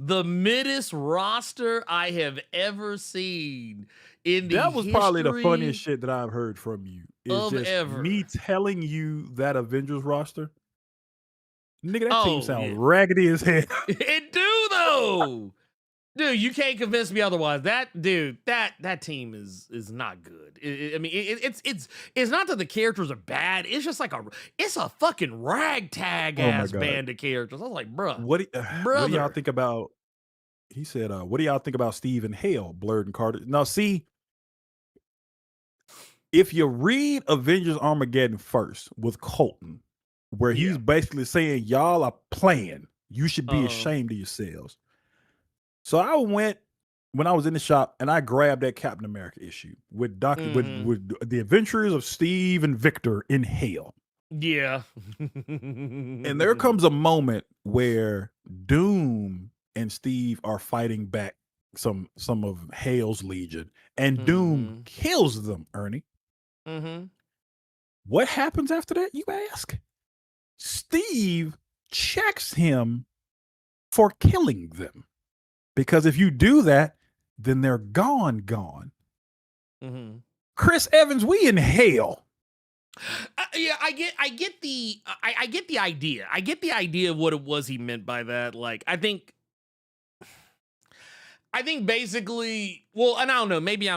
the middest roster I have ever seen in the That was probably the history funniest shit that I've heard from you. Is just ever. me telling you that Avengers roster. Nigga, that team sounds yeah. raggedy as hell. It do though. Dude, you can't convince me otherwise. That team is not good. It's not that the characters are bad. It's just like it's a fucking ragtag ass band of characters. I was like, bruh. What do y'all think about? He said, "What do y'all think about Steve and Hale, Blerd and Carter?" Now, see, if you read Avengers Armageddon first with Colton, where he's basically saying y'all are playing, you should be ashamed of yourselves. So I went when I was in the shop and I grabbed that Captain America issue with with the adventures of Steve and Victor in Hell. Yeah. And there comes a moment where Doom and Steve are fighting back some of Hale's Legion, and Doom kills them, Ernie. Mm-hmm. What happens after that, you ask? Steve checks him for killing them. Because if you do that, then they're gone. Mm-hmm. Chris Evans, we in hell. Yeah, I get the idea. I get the idea of what it was he meant by that. Like, I think basically, well, and I don't know, maybe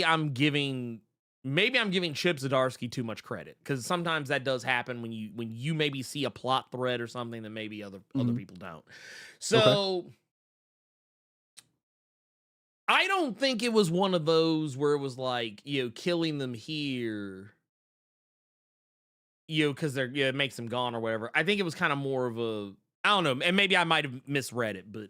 I'm giving Chip Zdarsky too much credit, because sometimes that does happen when you maybe see a plot thread or something that maybe other people don't. So Okay. I don't think it was one of those where it was like, killing them here, because they're, it makes them gone or whatever. I think it was kind of more of a, I don't know, and maybe I might have misread it, but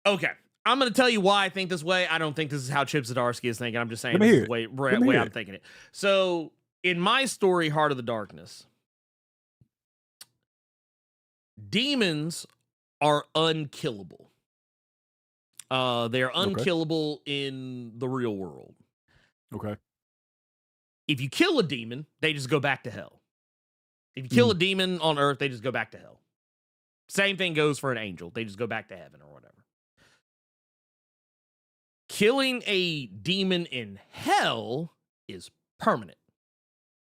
okay. I'm going to tell you why I think this way. I don't think this is how Chip Zdarsky is thinking. I'm just saying this is the way I'm thinking it. So, in my story, Heart of the Darkness, demons are unkillable. They are unkillable in the real world. Okay. If you kill a demon, they just go back to hell. If you kill a demon on Earth, they just go back to hell. Same thing goes for an angel. They just go back to heaven or whatever. Killing a demon in hell is permanent.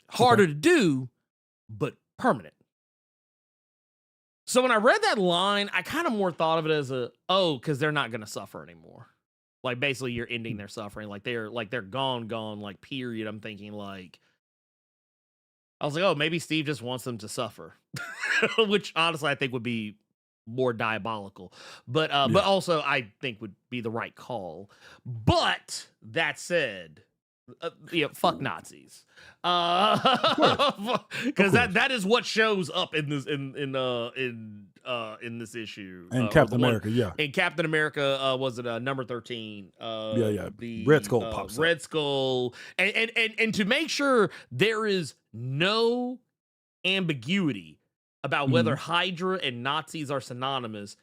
Harder to do, but permanent. So when I read that line, I kind of more thought of it as because they're not going to suffer anymore. Like, basically you're ending their suffering. Like they're gone, like, period. I'm thinking, like, I was like, oh, maybe Steve just wants them to suffer, which honestly I think would be more diabolical, but also I think would be the right call. But that said, fuck Nazis, because that is what shows up in this in this issue. And Captain America, yeah. In Captain America, was it number 13? The Red Skull pops up. Red Skull, and to make sure there is no ambiguity about whether Hydra and Nazis are synonymous.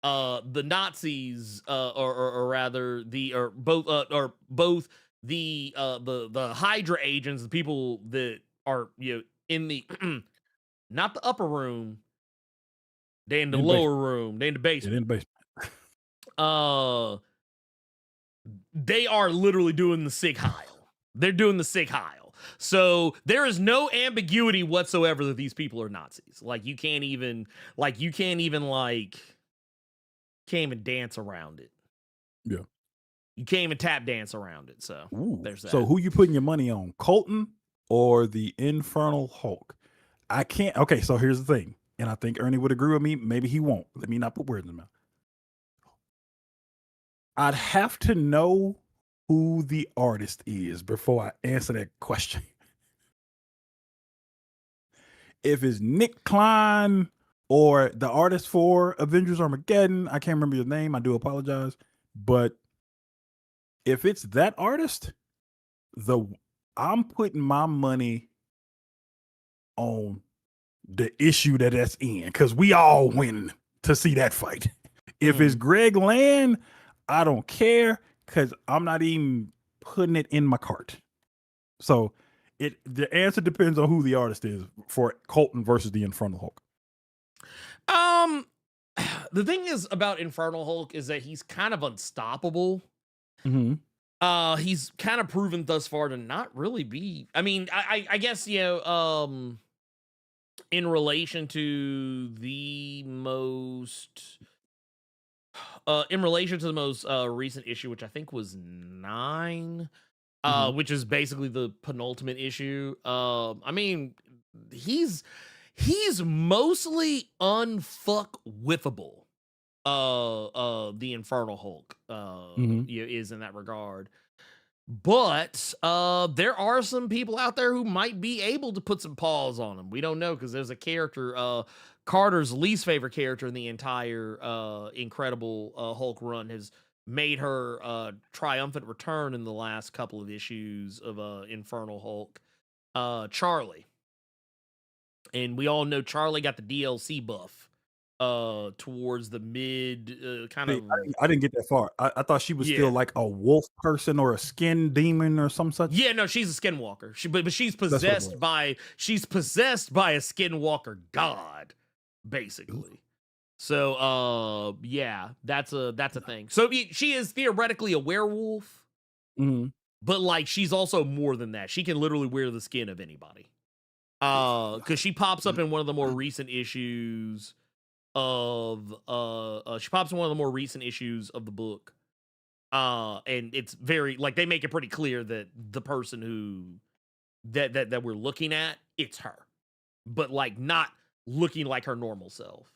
The Nazis, or rather both the Hydra agents, the people that are in the not the upper room, they're in the lower room, they're in the basement. In the basement. They are literally doing the Sig Heil. They're doing the Sig Heil. So there is no ambiguity whatsoever that these people are Nazis. You can't even dance around it. Yeah. You can't even tap dance around it. So there's that. So who you putting your money on, Colton or the Infernal Hulk? I can't. Okay, so here's the thing, and I think Ernie would agree with me. Maybe he won't. Let me not put words in his mouth. I'd have to know who the artist is before I answer that question. If it's Nick Klein or the artist for Avengers Armageddon, I can't remember your name. I do apologize. But if it's that artist, I'm putting my money on the issue that's in, because we all win to see that fight. If it's Greg Land, I don't care, because I'm not even putting it in my cart. So the answer depends on who the artist is for Colton versus the Infernal Hulk. The thing is about Infernal Hulk is that he's kind of unstoppable. Mm-hmm. He's kind of proven thus far to not really be. I mean, I guess, in relation to the most recent issue, which I think was 9, which is basically the penultimate issue. I mean, he's mostly unfuck-withable. The Infernal Hulk is in that regard. But there are some people out there who might be able to put some paws on him. We don't know, because there's a character, Carter's least favorite character in the entire Incredible Hulk run, has made her triumphant return in the last couple of issues of Infernal Hulk, Charlie. And we all know Charlie got the DLC buff towards the mid kind See, of. I didn't get that far. I thought she was Yeah. still like a wolf person or a skin demon or some such. Yeah, no, she's a skinwalker. But she's what it possessed was. by a skinwalker god, basically. So yeah, that's a thing. So she is theoretically a werewolf, Mhm. but like she's also more than that. She can literally wear the skin of anybody. Because she pops up in one of the more recent issues of the book. And it's very like they make it pretty clear that the person who that we're looking at, it's her, but like not looking like her normal self.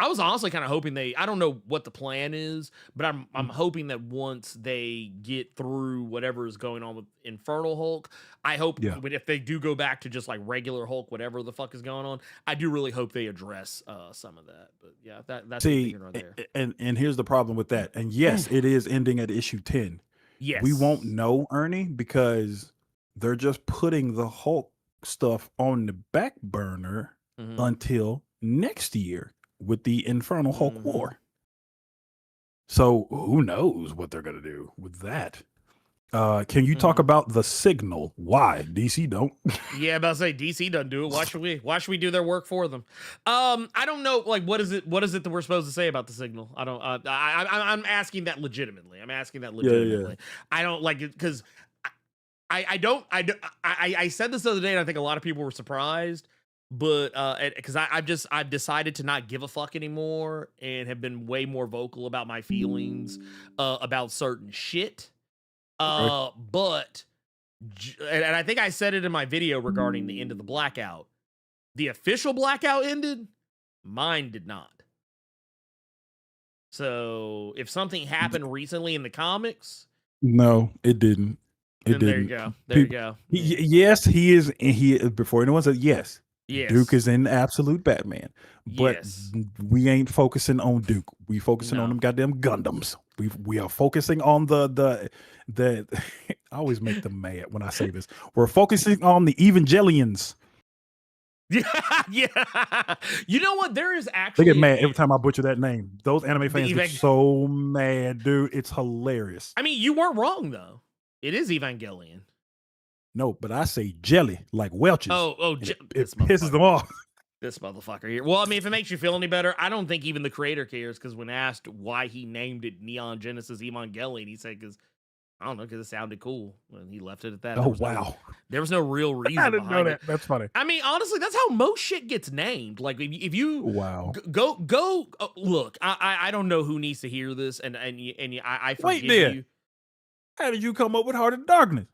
I was honestly kind of hoping I don't know what the plan is, but I'm hoping that once they get through whatever is going on with Infernal Hulk, I hope if they do go back to just like regular Hulk, whatever the fuck is going on, I do really hope they address some of that. But yeah, that's See, right there. and here's the problem with that. And yes, it is ending at issue 10. Yes. We won't know, Ernie, because they're just putting the Hulk stuff on the back burner until next year with the Infernal Hulk War. So who knows what they're gonna do with that? Can you talk about the Signal? Why DC don't? Yeah, about to say DC doesn't do it. Why should we do their work for them? I don't know. Like, what is it that we're supposed to say about the Signal? I don't. I'm asking that legitimately. Yeah. I don't like it because I said this the other day, and I think a lot of people were surprised. But because I've decided to not give a fuck anymore and have been way more vocal about my feelings about certain shit. But and I think I said it in my video regarding the end of the blackout. The official blackout ended. Mine did not. So if something happened recently in the comics, no, it didn't. Then there you go. There you go. Yes, he is. Before anyone said yes. Yes. Duke is in Absolute Batman, but we ain't focusing on Duke. We focusing on them goddamn Gundams. We are focusing on the I always make them mad when I say this. We're focusing on the Evangelions. Yeah. You know what? There is actually they get mad every time I butcher that name. Those anime fans get so mad, dude. It's hilarious. I mean, you weren't wrong though. It is Evangelion. No, but I say jelly like Welch's. It pisses them off. This motherfucker here. Well, I mean, if it makes you feel any better, I don't think even the creator cares, because when asked why he named it Neon Genesis Evangelion, he said, because I don't know, because it sounded cool. And he left it at that. Oh, wow. There was no real reason. I didn't know that. It. That's funny. I mean, honestly, that's how most shit gets named. Like, if you go look, I don't know who needs to hear this, and I forgive you. How did you come up with Heart of Darkness?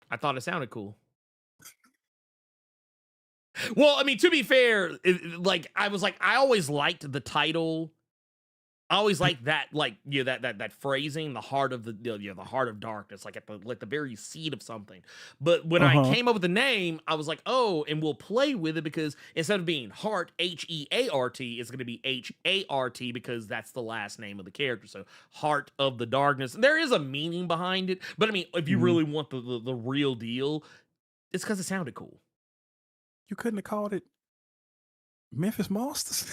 I thought it sounded cool. Well, I mean, to be fair, I always liked the title. I always liked that, that phrasing, the heart of the heart of darkness, like at the very seed of something. But when I came up with the name, I was like, oh, and we'll play with it, because instead of being Heart, Heart, it's going to be Hart, because that's the last name of the character. So Heart of the Darkness. There is a meaning behind it, but I mean, if you really want the real deal, it's because it sounded cool. You couldn't have called it Memphis Monsters.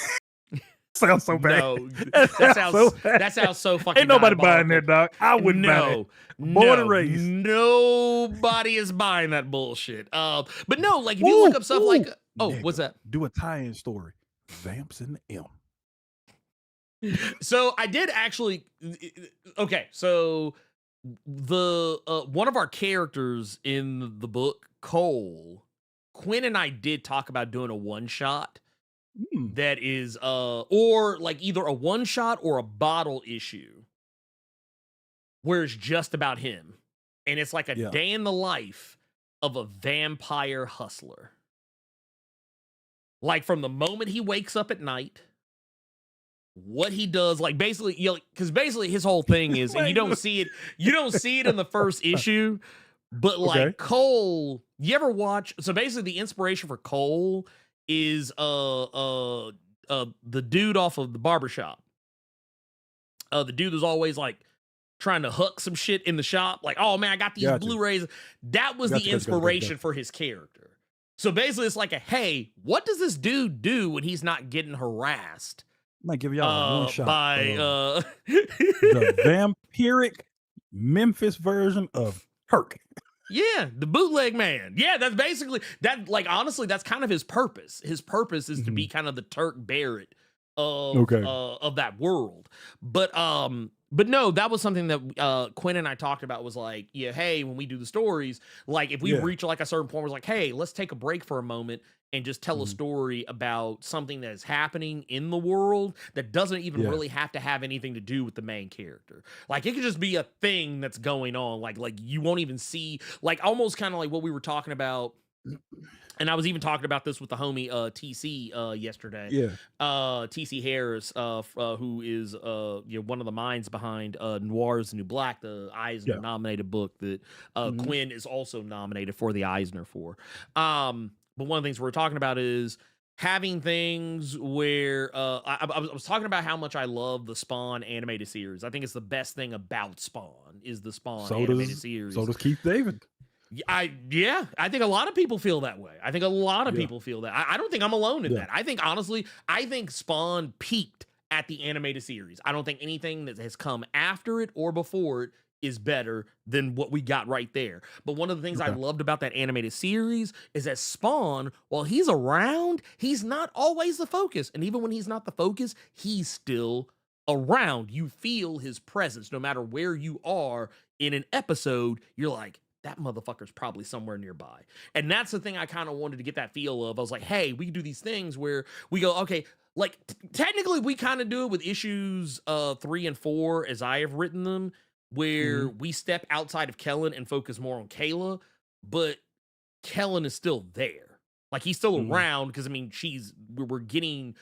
Sounds so bad. No, that sounds so fucking. Ain't nobody buying that, dog. I wouldn't buy it. Born and raised. Nobody is buying that bullshit. But no, like if you look up stuff like, nigga, what's that? Do a tie-in story. Vamps in the M. So I did actually. Okay, so the one of our characters in the book, Cole, Quinn and I did talk about doing a one shot. That is or like either a one shot or a bottle issue where it's just about him, and it's like a day in the life of a vampire hustler, like from the moment he wakes up at night, what he does, like basically, because basically his whole thing is, and you don't see it in the first issue, but like Cole, you ever watch? So basically the inspiration for Cole is the dude off of the barbershop. The dude was always like trying to hook some shit in the shop, like, oh man, I got these Blu-rays. That was the inspiration for his character. So basically, it's like hey, what does this dude do when he's not getting harassed? Might give y'all one shot by the vampiric Memphis version of Turk. Yeah, the bootleg man. Yeah, that's basically that. Like, honestly, that's kind of his purpose. His purpose is to be kind of the Turk Barrett of that world. But no, that was something that Quinn and I talked about. Was like, yeah, hey, when we do the stories, like if we reach like a certain point, we're like, hey, let's take a break for a moment and just tell a story about something that is happening in the world that doesn't even really have to have anything to do with the main character. Like it could just be a thing that's going on. Like you won't even see, like almost kind of like what we were talking about. And I was even talking about this with the homie TC yesterday. Yeah. TC Harris, who is one of the minds behind Noir's the New Black, the Eisner nominated book that Quinn is also nominated for the Eisner for. But one of the things we're talking about is having things where I was talking about how much I love the Spawn animated series. I think it's the best thing about Spawn is the Spawn animated series. So does Keith David. I think a lot of people feel that way. I think a lot of people feel that. I don't think I'm alone in that. I think honestly, Spawn peaked at the animated series. I don't think anything that has come after it or before it is better than what we got right there. But one of the things I loved about that animated series is that Spawn, while he's around, he's not always the focus. And even when he's not the focus, he's still around. You feel his presence no matter where you are in an episode. You're like, that motherfucker's probably somewhere nearby. And that's the thing I kind of wanted to get that feel of. I was like, hey, we can do these things where we go, okay, like technically we kind of do it with issues 3 and 4 as I have written them, where we step outside of Kellen and focus more on Kayla, but Kellen is still there. Like he's still around because I mean we're getting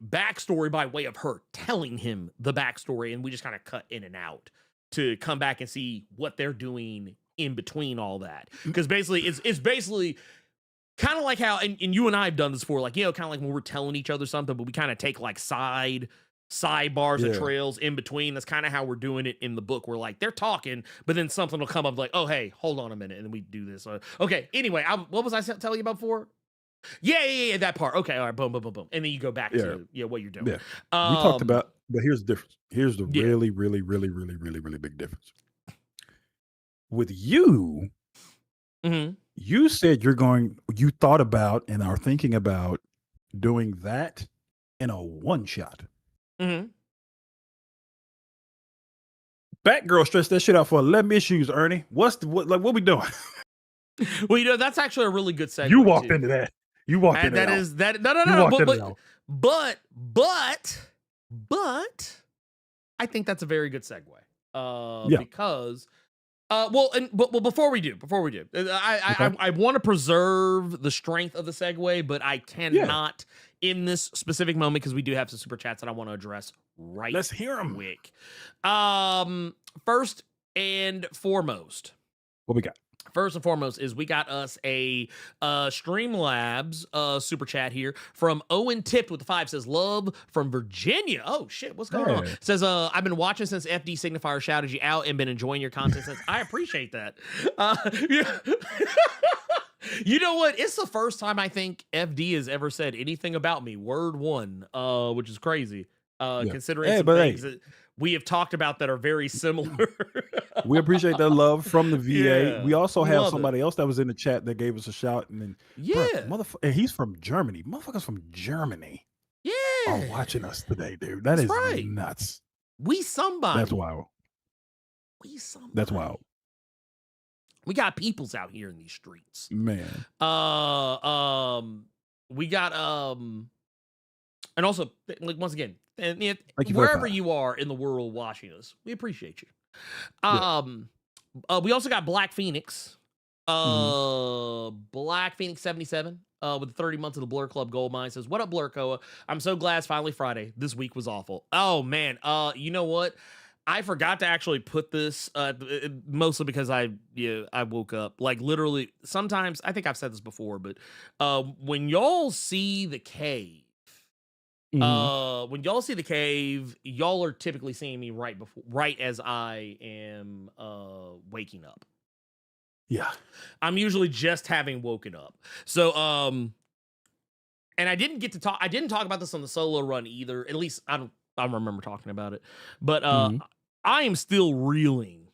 backstory by way of her telling him the backstory, and we just kind of cut in and out to come back and see what they're doing in between all that. Because basically it's basically kind of like how and you and I have done this before, like, you know, kind of like when we're telling each other something, but we kind of take like sidebars and trails in between. That's kind of how we're doing it in the book. We're like, they're talking, but then something will come up like, oh, hey, hold on a minute. And then we do this. Okay. Anyway, what was I telling you about before? Yeah. That part. Okay. All right. Boom. And then you go back to what you're doing. Yeah. We talked about, but here's the difference. Here's the really big difference. With you, you said you thought about and are thinking about doing that in a one shot. Batgirl stretched that shit out for 11 issues, Ernie. What we doing? Well, you know, that's actually a really good segue. You walked into that. You walked into that. No. But I think that's a very good segue. Because but before we do, I want to preserve the strength of the segue, but I cannot in this specific moment because we do have some super chats that I want to address right. Let's hear them. Quick. First and foremost, what we got? First and foremost is we got us a Streamlabs super chat here from Owen Tipped with the 5, says love from Virginia. Oh shit, what's going on? Says I've been watching since FD Signifier shouted you out and been enjoying your content since. I appreciate that. You know what? It's the first time I think FD has ever said anything about me. Word one, which is crazy. Considering some things that we have talked about that are very similar. We appreciate that love from the VA. We also have somebody else that was in the chat that gave us a shout, and then and he's from Germany. Motherfuckers from Germany, are watching us today, dude. That's right. Nuts. We somebody. That's wild. That's wild. We got peoples out here in these streets, man. We got and also like once again, and wherever you are in the world watching us, we appreciate you. We also got Black Phoenix, Black Phoenix 77 with the 30 months of the Blur Club Gold Mine says, "What up, Blurcoa? I'm so glad it's finally Friday. This week was awful. Oh man, you know what? I forgot to actually put this, mostly because I woke up like literally. Sometimes I think I've said this before, but when y'all see the cave, when y'all see the cave, y'all are typically seeing me right as I am waking up. Yeah. I'm usually just having woken up. So, and I didn't talk about this on the solo run either. At least I don't remember talking about it. But Mhm. I am still reeling.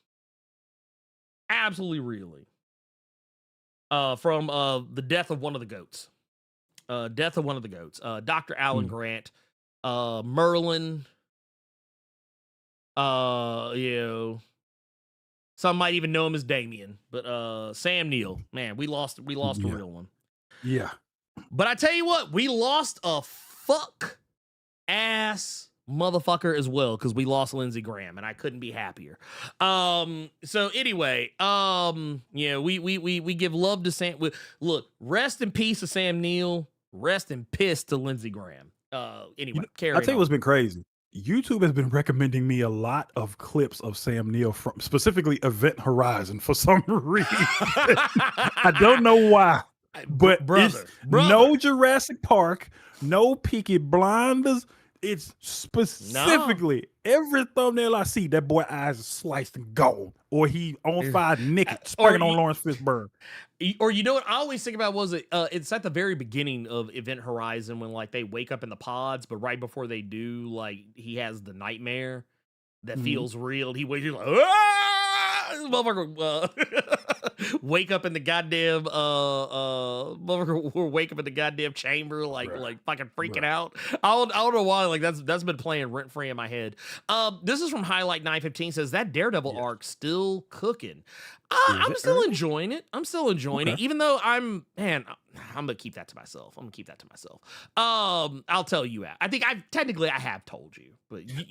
Absolutely reeling. From the death of one of the goats. Dr. Alan Grant, Merlin, some might even know him as Damien, but Sam Neill, man, we lost a real one. Yeah. But I tell you what, we lost a fuck ass motherfucker as well, because we lost Lindsey Graham, and I couldn't be happier. So anyway, we give love to Sam. Look, rest in peace to Sam Neill. Rest in piss to Lindsey Graham. Anyway, I'll tell you what's been crazy. YouTube has been recommending me a lot of clips of Sam Neill from specifically Event Horizon for some reason. I don't know why, but brother. No Jurassic Park, no Peaky Blinders. It's specifically every thumbnail I see, that boy eyes are sliced and gone, or he on fire naked, spraying on Lawrence Fishburne. Or you know what I always think about was it's at the very beginning of Event Horizon when like they wake up in the pods, but right before they do, like he has the nightmare that feels real. He wakes like, motherfucker, wake up in the goddamn motherfucker, wake up in the goddamn chamber like fucking freaking out. I don't know why, like that's been playing rent free in my head. This is from Highlight 915, says that Daredevil arc still cooking. I'm still enjoying it. Even though I'm gonna keep that to myself. I'll tell you out. I think I have told you, but you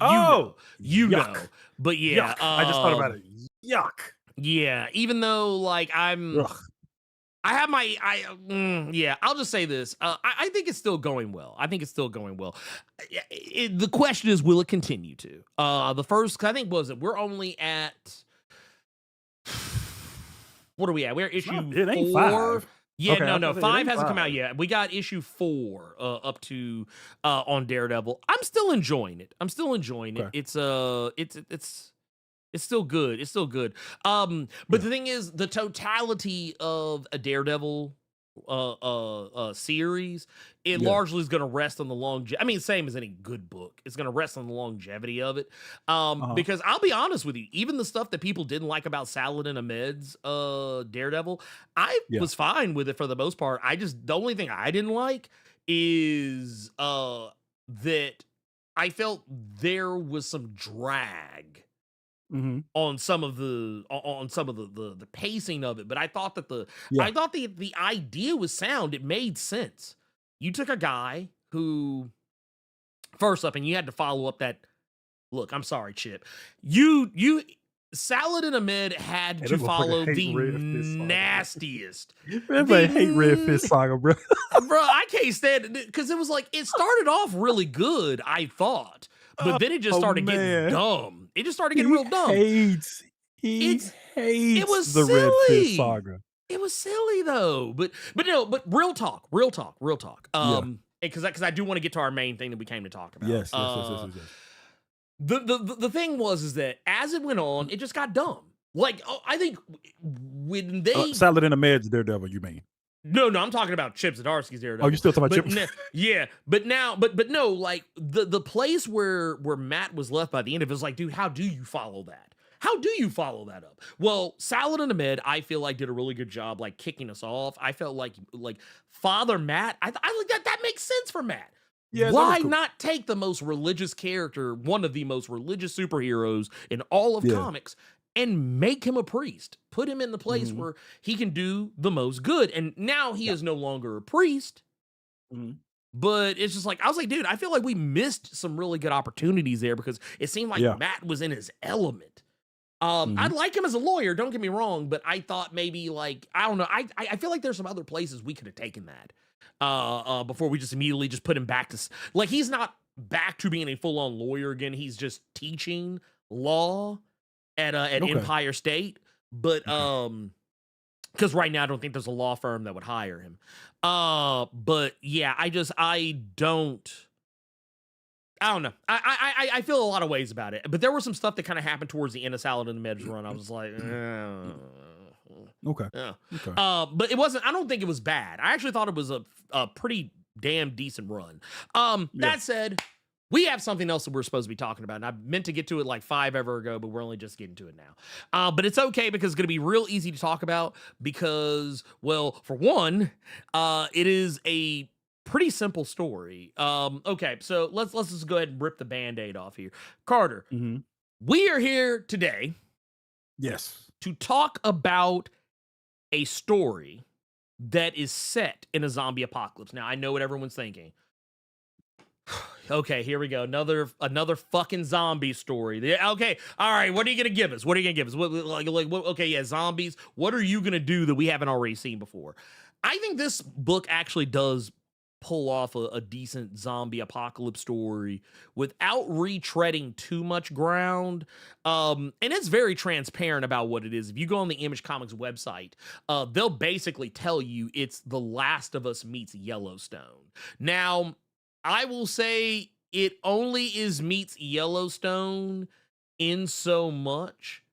know. But yeah, I just thought about it. Yuck. Yeah, even though like I'll just say this. I think it's still going well. The question is, will it continue to? The first, I think, we're only at, what are we at? We're issue 4. Yeah, okay, no, 5 hasn't come out yet. We got issue 4 up to on Daredevil. I'm still enjoying it. It's still good. But the thing is, the totality of a Daredevil series, it largely is going to rest on the longevity. I mean, same as any good book. It's going to rest on the longevity of it. Because I'll be honest with you, even the stuff that people didn't like about Saladin Ahmed's Daredevil, I was fine with it for the most part. The only thing I didn't like is that I felt there was some drag on some of the pacing of it, but I thought that the idea was sound. It made sense. You took a guy who, first up, and you had to follow up that. Look, I'm sorry, Chip. Saladin Ahmed had to follow the nastiest. Everybody hate Red Fist Saga, bro. Bro, I can't stand it because it was like it started off really good, I thought. But then it just started getting dumb. It just started getting real dumb. He hates it was the silly. Red Fist Saga. It was silly though. But real talk. Because I do want to get to our main thing that we came to talk about. Yes. The thing was that as it went on, it just got dumb. Like I think when they Saladin Ahmed's Daredevil, you mean? No, I'm talking about Chip Zdarsky's Daredevil. Oh, you still talking about Chip? Yeah, but no, like the place where Matt was left by the end of it was like, dude, how do you follow that? How do you follow that up? Well, Saladin Ahmed, I feel like did a really good job, like kicking us off. I felt like Father Matt. I like that makes sense for Matt. Yeah, why not take the most religious character, one of the most religious superheroes in all of comics, and make him a priest? Put him in the place where he can do the most good. And now he is no longer a priest. But it's just like, I was like, dude, I feel like we missed some really good opportunities there because it seemed like Matt was in his element. I like him as a lawyer, don't get me wrong, but I thought maybe like, I don't know. I feel like there's some other places we could have taken that before we just immediately just put him back to, like, he's not back to being a full-on lawyer again. He's just teaching law at Empire State, but because right now I don't think there's a law firm that would hire him. But yeah, I don't know. I feel a lot of ways about it, but there was some stuff that kind of happened towards the end of Saladin Ahmed's run. I was like, Okay. Yeah. Okay. But it wasn't. I don't think it was bad. I actually thought it was a pretty damn decent run. That said, we have something else that we're supposed to be talking about, and I meant to get to it like 5 ever ago, but we're only just getting to it now. But it's okay because it's going to be real easy to talk about because, well, for one, it is a pretty simple story. Okay, so let's just go ahead and rip the Band-Aid off here. Carter, Mm-hmm. we are here today Yes. to talk about a story that is set in a zombie apocalypse. Now, I know what everyone's thinking. Okay, here we go. Another fucking zombie story. Okay, all right. What are you gonna give us? What are you gonna give us? Okay, yeah, zombies. What are you gonna do that we haven't already seen before? I think this book actually does pull off a decent zombie apocalypse story without retreading too much ground. And it's very transparent about what it is. If you go on the Image Comics website, they'll basically tell you it's The Last of Us meets Yellowstone. Now, I will say it only is meets Yellowstone in so much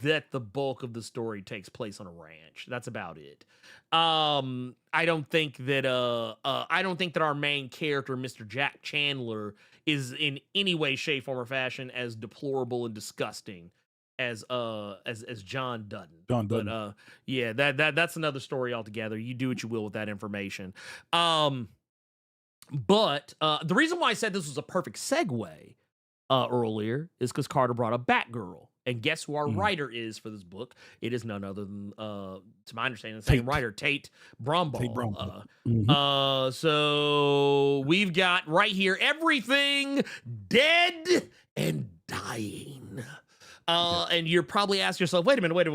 that the bulk of the story takes place on a ranch. That's about it. I don't think that our main character, Mr. Jack Chandler, is in any way, shape, form, or fashion as deplorable and disgusting as John Dutton. John Dutton. But yeah, that's another story altogether. You do what you will with that information. But the reason why I said this was a perfect segue earlier is because Carter brought up Batgirl. And guess who our writer is for this book? It is none other than, to my understanding, the same writer, Tate Bromball. Tate Bromball. So we've got right here everything dead and dying. And you're probably asking yourself, wait a minute, wait.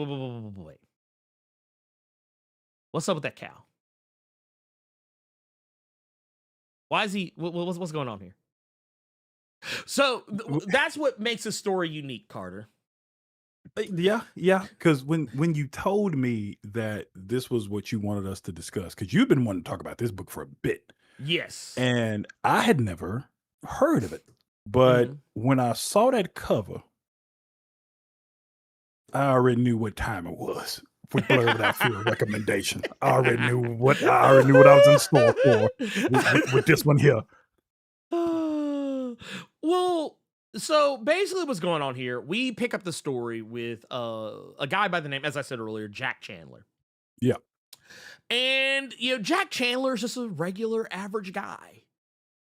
What's up with that cow? Why is he? What's going on here? So that's what makes this story unique, Carter. Yeah. Because when you told me that this was what you wanted us to discuss, because you've been wanting to talk about this book for a bit. Yes. And I had never heard of it. But when I saw that cover, I already knew what time it was with Blerd Without Fear recommendation. I already knew what I was in store for with this one here. Well, so basically what's going on here, we pick up the story with a guy by the name, as I said earlier, Jack Chandler. Yeah. And, Jack Chandler is just a regular average guy.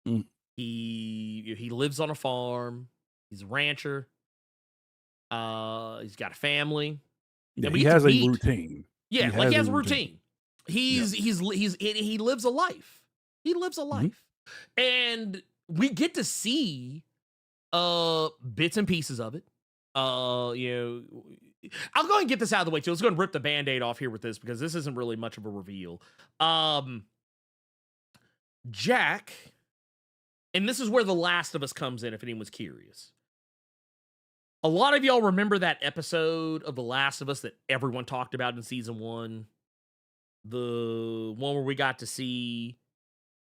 Mm. He lives on a farm. He's a rancher. He's got a family. Yeah, he has a routine. Yeah, he has a routine. He lives a life. He lives a life. And we get to see bits and pieces of it. I'll go and get this out of the way too. Let's go and rip the Band-Aid off here with this because this isn't really much of a reveal. Jack, and this is where The Last of Us comes in if anyone's curious. A lot of y'all remember that episode of The Last of Us that everyone talked about in season 1. The one where we got to see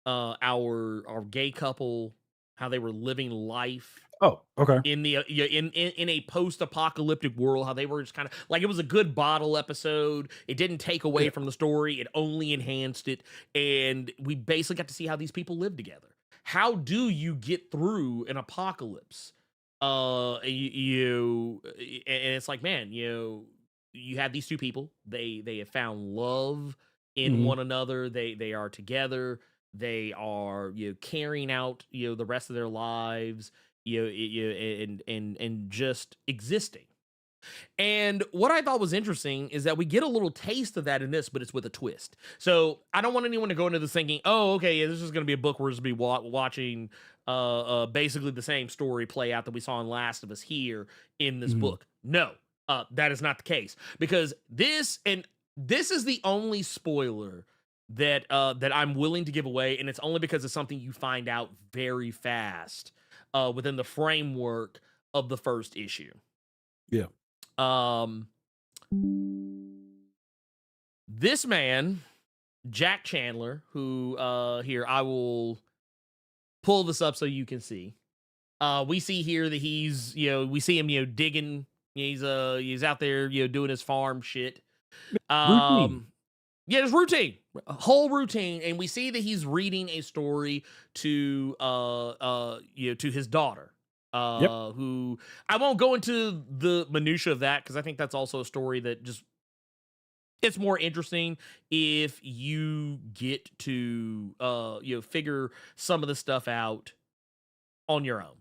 our gay couple, how they were living life. Oh, okay. In the in a post-apocalyptic world, how they were just kind of like, it was a good bottle episode. It didn't take away from the story; it only enhanced it. And we basically got to see how these people live together. How do you get through an apocalypse? And it's like, man, you have these two people. They have found love in one another. They are together. They are carrying out the rest of their lives. And just existing. And what I thought was interesting is that we get a little taste of that in this, but it's with a twist. So I don't want anyone to go into this thinking, oh, okay, yeah, this is going to be a book where we're just be watching basically the same story play out that we saw in Last of Us here in this book. No, that is not the case, because this is the only spoiler that I'm willing to give away, and it's only because it's something you find out very fast within the framework of the first issue. Yeah. This man, Jack Chandler, who here I will pull this up so you can see. We see here that he's we see him digging. He's out there doing his farm shit. Routine. Yeah, it's routine, a whole routine, and we see that he's reading a story to to his daughter. Who I won't go into the minutia of that because I think that's also a story that just it's more interesting if you get to figure some of the stuff out on your own.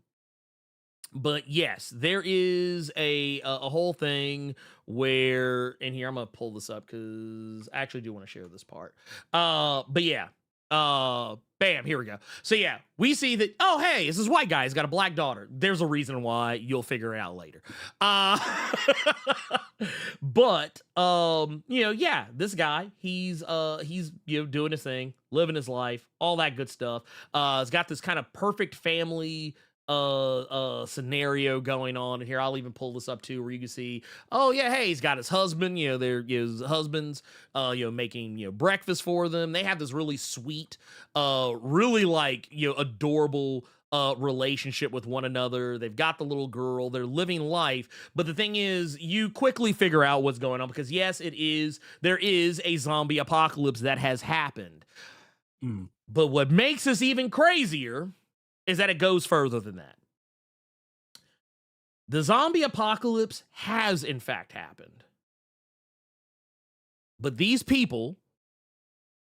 But yes, there is a whole thing where, and here I'm gonna pull this up because I actually do want to share this part. But yeah, bam, here we go. So yeah, we see that. Oh hey, this is white guy. He's got a black daughter. There's a reason why. You'll figure it out later. But yeah, this guy, he's doing his thing, living his life, all that good stuff. He's got this kind of perfect family scenario going on here. I'll even pull this up too, where you can see, oh yeah, hey, he's got his husband, his husband's making breakfast for them. They have this really sweet, really like adorable relationship with one another. They've got the little girl, they're living life. But the thing is, you quickly figure out what's going on because yes, there is a zombie apocalypse that has happened. But what makes this even crazier is that it goes further than that. The zombie apocalypse has in fact happened. But these people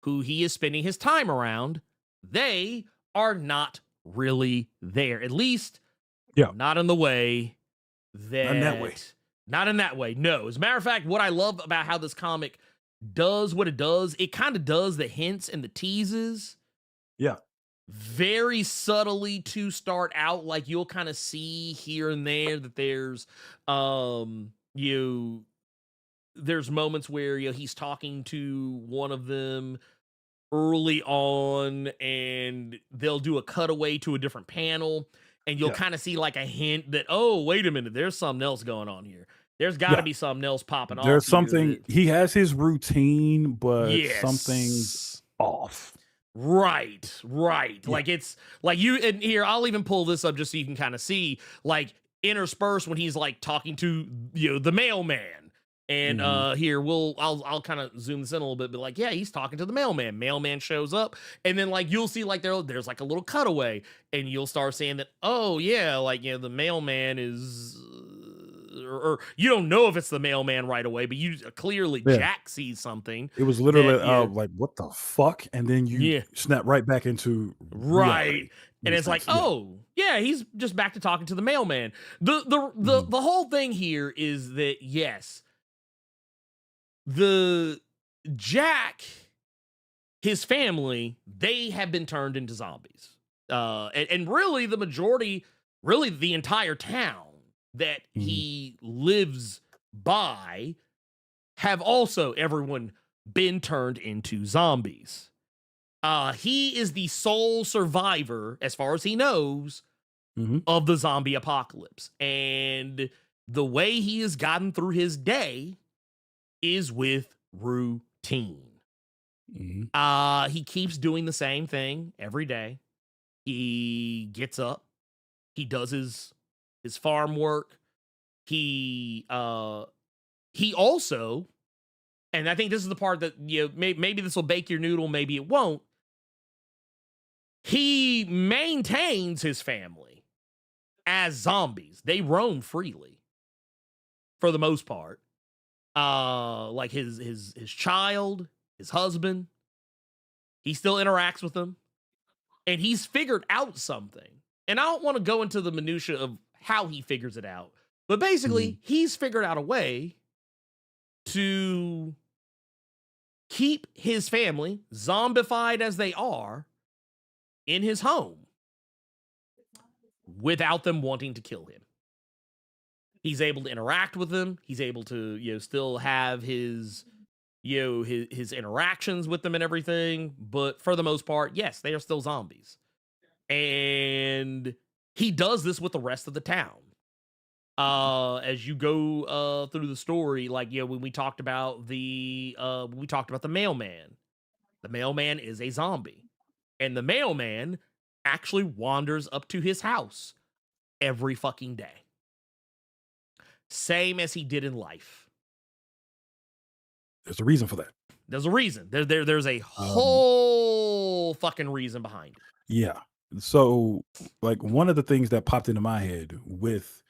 who he is spending his time around, they are not really there. At least not in the way that... Not in that way. Not in that way, no. As a matter of fact, what I love about how this comic does what it does, it kind of does the hints and the teases. Yeah. Very subtly to start out, like you'll kind of see here and there that there's there's moments where he's talking to one of them early on and they'll do a cutaway to a different panel and you'll kind of see like a hint that, oh, wait a minute, there's something else going on here. There's got to be something else popping off. There's something, he has his routine, but something's off. Right. Yeah. Like it's like and here, I'll even pull this up just so you can kind of see, like interspersed when he's like talking to, the mailman. And here I'll kind of zoom this in a little bit, but like, yeah, he's talking to the mailman. Mailman shows up, and then like you'll see like there's like a little cutaway, and you'll start saying that, oh yeah, like the mailman is or you don't know if it's the mailman right away, but you clearly Jack sees something. It was literally like, what the fuck? And then you snap right back into reality. And it's like, oh yeah, he's just back to talking to the mailman. The whole thing here is that yes, the Jack, his family, they have been turned into zombies. And really the majority, really the entire town that he lives by have also everyone been turned into zombies. He is the sole survivor, as far as he knows, of the zombie apocalypse. And the way he has gotten through his day is with routine. He keeps doing the same thing every day. He gets up, he does his farm work. He also, and I think this is the part that maybe this will bake your noodle, maybe it won't. He maintains his family as zombies. They roam freely for the most part. Like his child, his husband, he still interacts with them, and he's figured out something. And I don't want to go into the minutia of how he figures it out, but basically he's figured out a way to keep his family, zombified as they are, in his home without them wanting to kill him. He's able to interact with them. He's able to, still have his interactions with them and everything. But for the most part, yes, they are still zombies. And he does this with the rest of the town. As you go through the story, like when we talked about the mailman. The mailman is a zombie, and the mailman actually wanders up to his house every fucking day, same as he did in life. There's a reason for that. There's a reason. There's a Um, whole fucking reason behind it. Yeah. So, like, one of the things that popped into my head with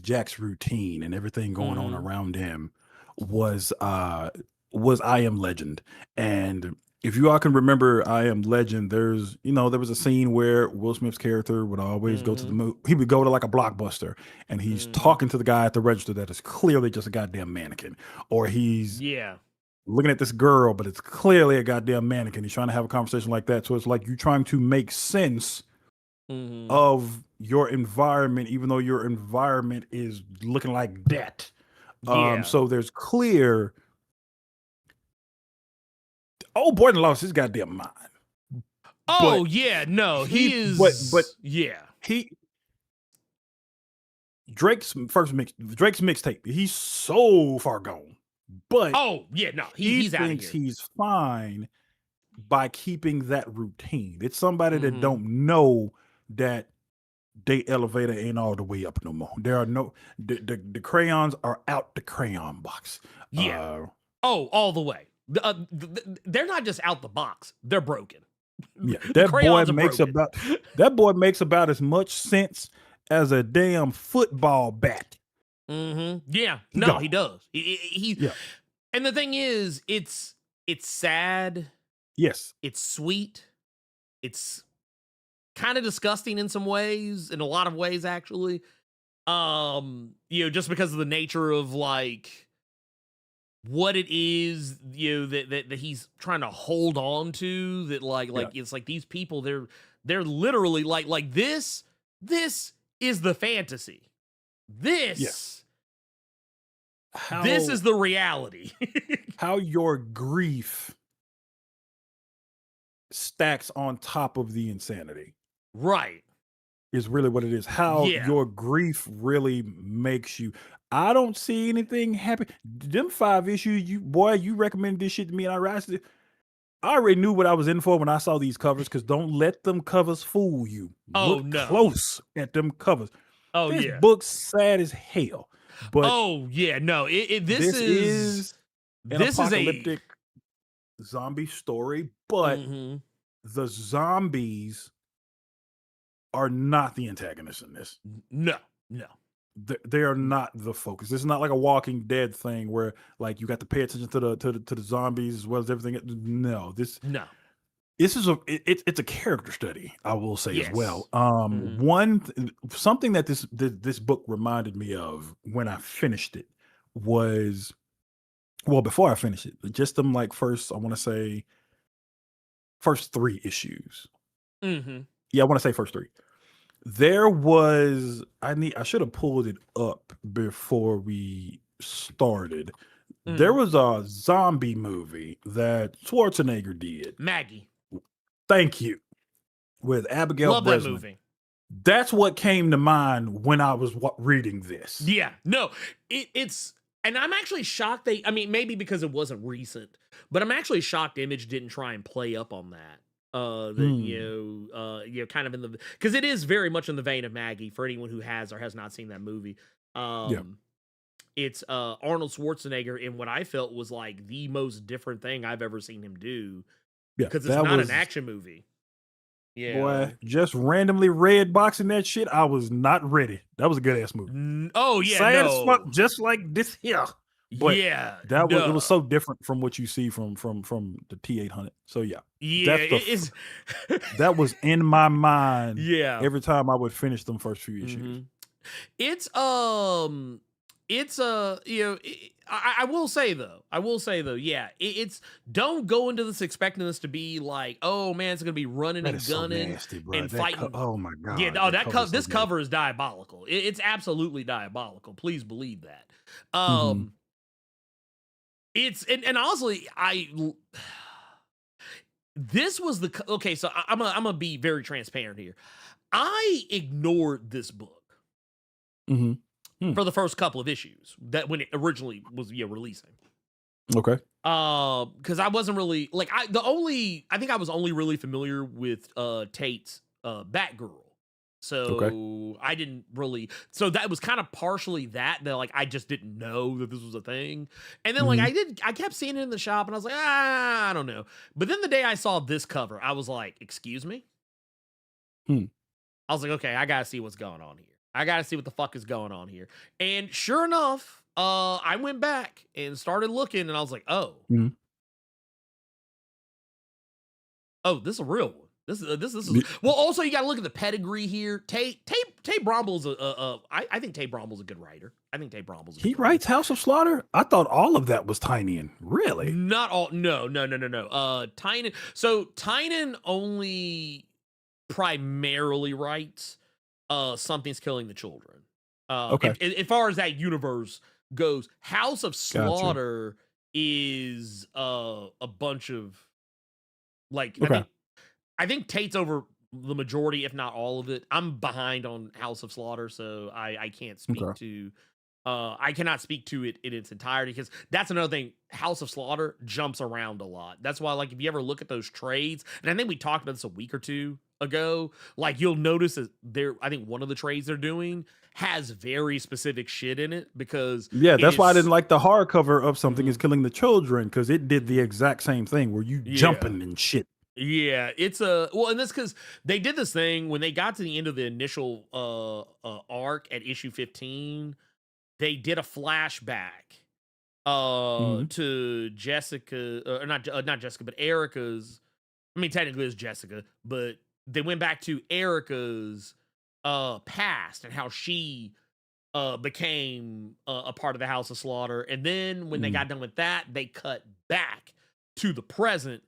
Jack's routine and everything going on Mhm. around him was I Am Legend. And if you all can remember I Am Legend, there was a scene where Will Smith's character would always go to the movie. He would go to like a Blockbuster and he's talking to the guy at the register that is clearly just a goddamn mannequin, or he's Yeah. looking at this girl, but it's clearly a goddamn mannequin. He's trying to have a conversation like that. So it's like you're trying to make sense Mhm. of your environment, even though your environment is looking like that. Yeah. So there's clear. Oh, Boyden lost his goddamn mind. Oh yeah, no, he is. but yeah, Drake's mixtape. He's so far gone, but oh yeah, no, he he's out of thinks here. he's fine by keeping that routine. It's somebody that Mhm. don't know that they elevator ain't all the way up no more. There are no the crayons are out the crayon box. Yeah. All the way. They're not just out the box; they're broken. Yeah, The that boy crayons are makes broken. about as much sense as a damn football bat. Yeah, He no, gone. he does. He Yeah. And the thing is, it's sad. Yes. It's sweet. It's kind of disgusting in some ways, in a lot of ways, actually. Just because of the nature of like what it is, that he's trying to hold on to, that like it's like these people, they're literally like this is the fantasy. This is the reality. How your grief stacks on top of the insanity Right. is really what it is. How your grief really makes you. I don't see anything happen. Them 5 issues, you recommended this shit to me, and I already knew what I was in for when I saw these covers, because don't let them covers fool you. Oh, Look no. close at them covers. Oh, this yeah. book's sad as hell. But oh, yeah. No, this is an this is apocalyptic zombie story, but Mhm. the zombies are not the antagonists in this. No. They are not the focus. It's not like a Walking Dead thing where like you got to pay attention to the zombies as well as everything. No, this is it's a character study, I will say, as well. Something that this book reminded me of when I finished it was, well, before I finished it, just them like first 3 issues. Yeah, I want to say first 3. There was I should have pulled it up before we started. There was a zombie movie that Schwarzenegger did. Maggie. Thank you. With Abigail Love Breslin. that movie. That's what came to mind when I was reading this. Yeah. No, it's, and I'm actually shocked maybe because it wasn't recent, but I'm actually shocked Image didn't try and play up on that. Kind of in the, because it is very much in the vein of Maggie for anyone who has or has not seen that movie. It's Arnold Schwarzenegger in what I felt was like the most different thing I've ever seen him do, because it's not an action movie. Yeah, boy, just randomly red boxing that shit, I was not ready. That was a good ass movie. Oh yeah, sad as fuck, just like this here. But it was so different from what you see from the T-800. So yeah, that was in my mind. Yeah, every time I would finish them first few issues. I will say though, yeah, it's don't go into this expecting this to be like, oh man, it's gonna be running and gunning nasty, bro. and fighting. Oh my god, yeah, no, this cover is diabolical. It's absolutely diabolical. Please believe that. It's and honestly, this was okay. So I'm gonna be very transparent here. I ignored this book for the first couple of issues that when it originally was releasing. Okay. Because I wasn't really like I think I was only really familiar with Tate's Batgirl. So I didn't really. So that was kind of partially that like I just didn't know that this was a thing. And then like I kept seeing it in the shop, and I was like, I don't know. But then the day I saw this cover, I was like, excuse me. I was like, okay, I gotta see what's going on here. I gotta see what the fuck is going on here. And sure enough, I went back and started looking, and I was like, oh, this is a real one. This is well. Also, you got to look at the pedigree here. Tate Bromble's I think Tate Bromble's a good writer. I think Tate Bromble's. He writes House of Slaughter. I thought all of that was Tynion. Really? Not all. No. Tynion. So Tynion only primarily writes Something's Killing the Children. Okay. As far as that universe goes, House of Slaughter is a bunch of like. I think Tate's over the majority, if not all of it. I'm behind on House of Slaughter, so I can't speak to. I cannot speak to it in its entirety, because that's another thing. House of Slaughter jumps around a lot. That's why, like, if you ever look at those trades, and I think we talked about this a week or two ago, like you'll notice that I think one of the trades they're doing has very specific shit in it, because that's why I didn't like the hardcover of Something Is Killing the Children, because it did the exact same thing where you jumping and shit. Yeah, it's and that's because they did this thing when they got to the end of the initial arc at issue 15. They did a flashback to Jessica, or not Jessica, but Erica's. I mean, technically it's Jessica, but they went back to Erica's past and how she became a part of the House of Slaughter. And then when they got done with that, they cut back to the present.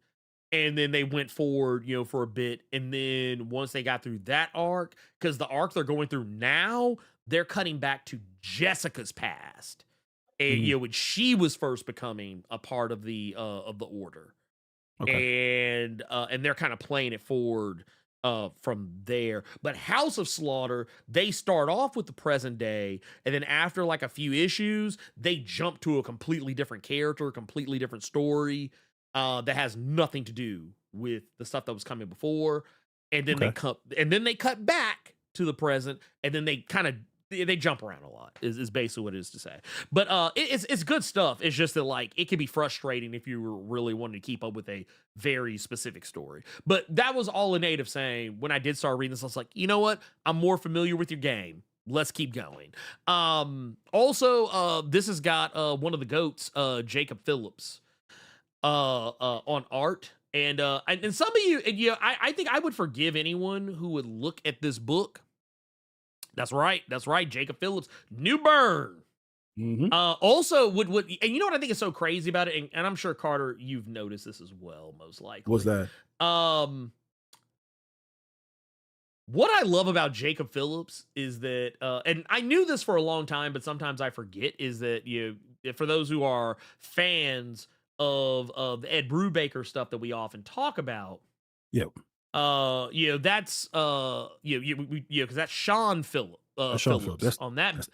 And then they went forward, for a bit. And then once they got through that arc, because the arc they're going through now, they're cutting back to Jessica's past, and when she was first becoming a part of the Order, and they're kind of playing it forward from there. But House of Slaughter, they start off with the present day, and then after like a few issues, they jump to a completely different character, completely different story. That has nothing to do with the stuff that was coming before, and then they cut back to the present, and then they jump around a lot. Is basically what it is to say. But it's good stuff. It's just that like it can be frustrating if you were really wanting to keep up with a very specific story. But that was all a native saying. When I did start reading this, I was like, you know what? I'm more familiar with your game. Let's keep going. Also, this has got one of the GOATs, Jacob Phillips, on art, and some of you, I think I would forgive anyone who would look at this book. That's right, Jacob Phillips, New Burn. Also would and you know what I think is so crazy about it, and I'm sure Carter, you've noticed this as well, most likely. What's that? What I love about Jacob Phillips is that, and I knew this for a long time, but sometimes I forget, is that for those who are fans of the Ed Brubaker stuff that we often talk about. Yep. That's because that's Sean Phillips. Phillips on that.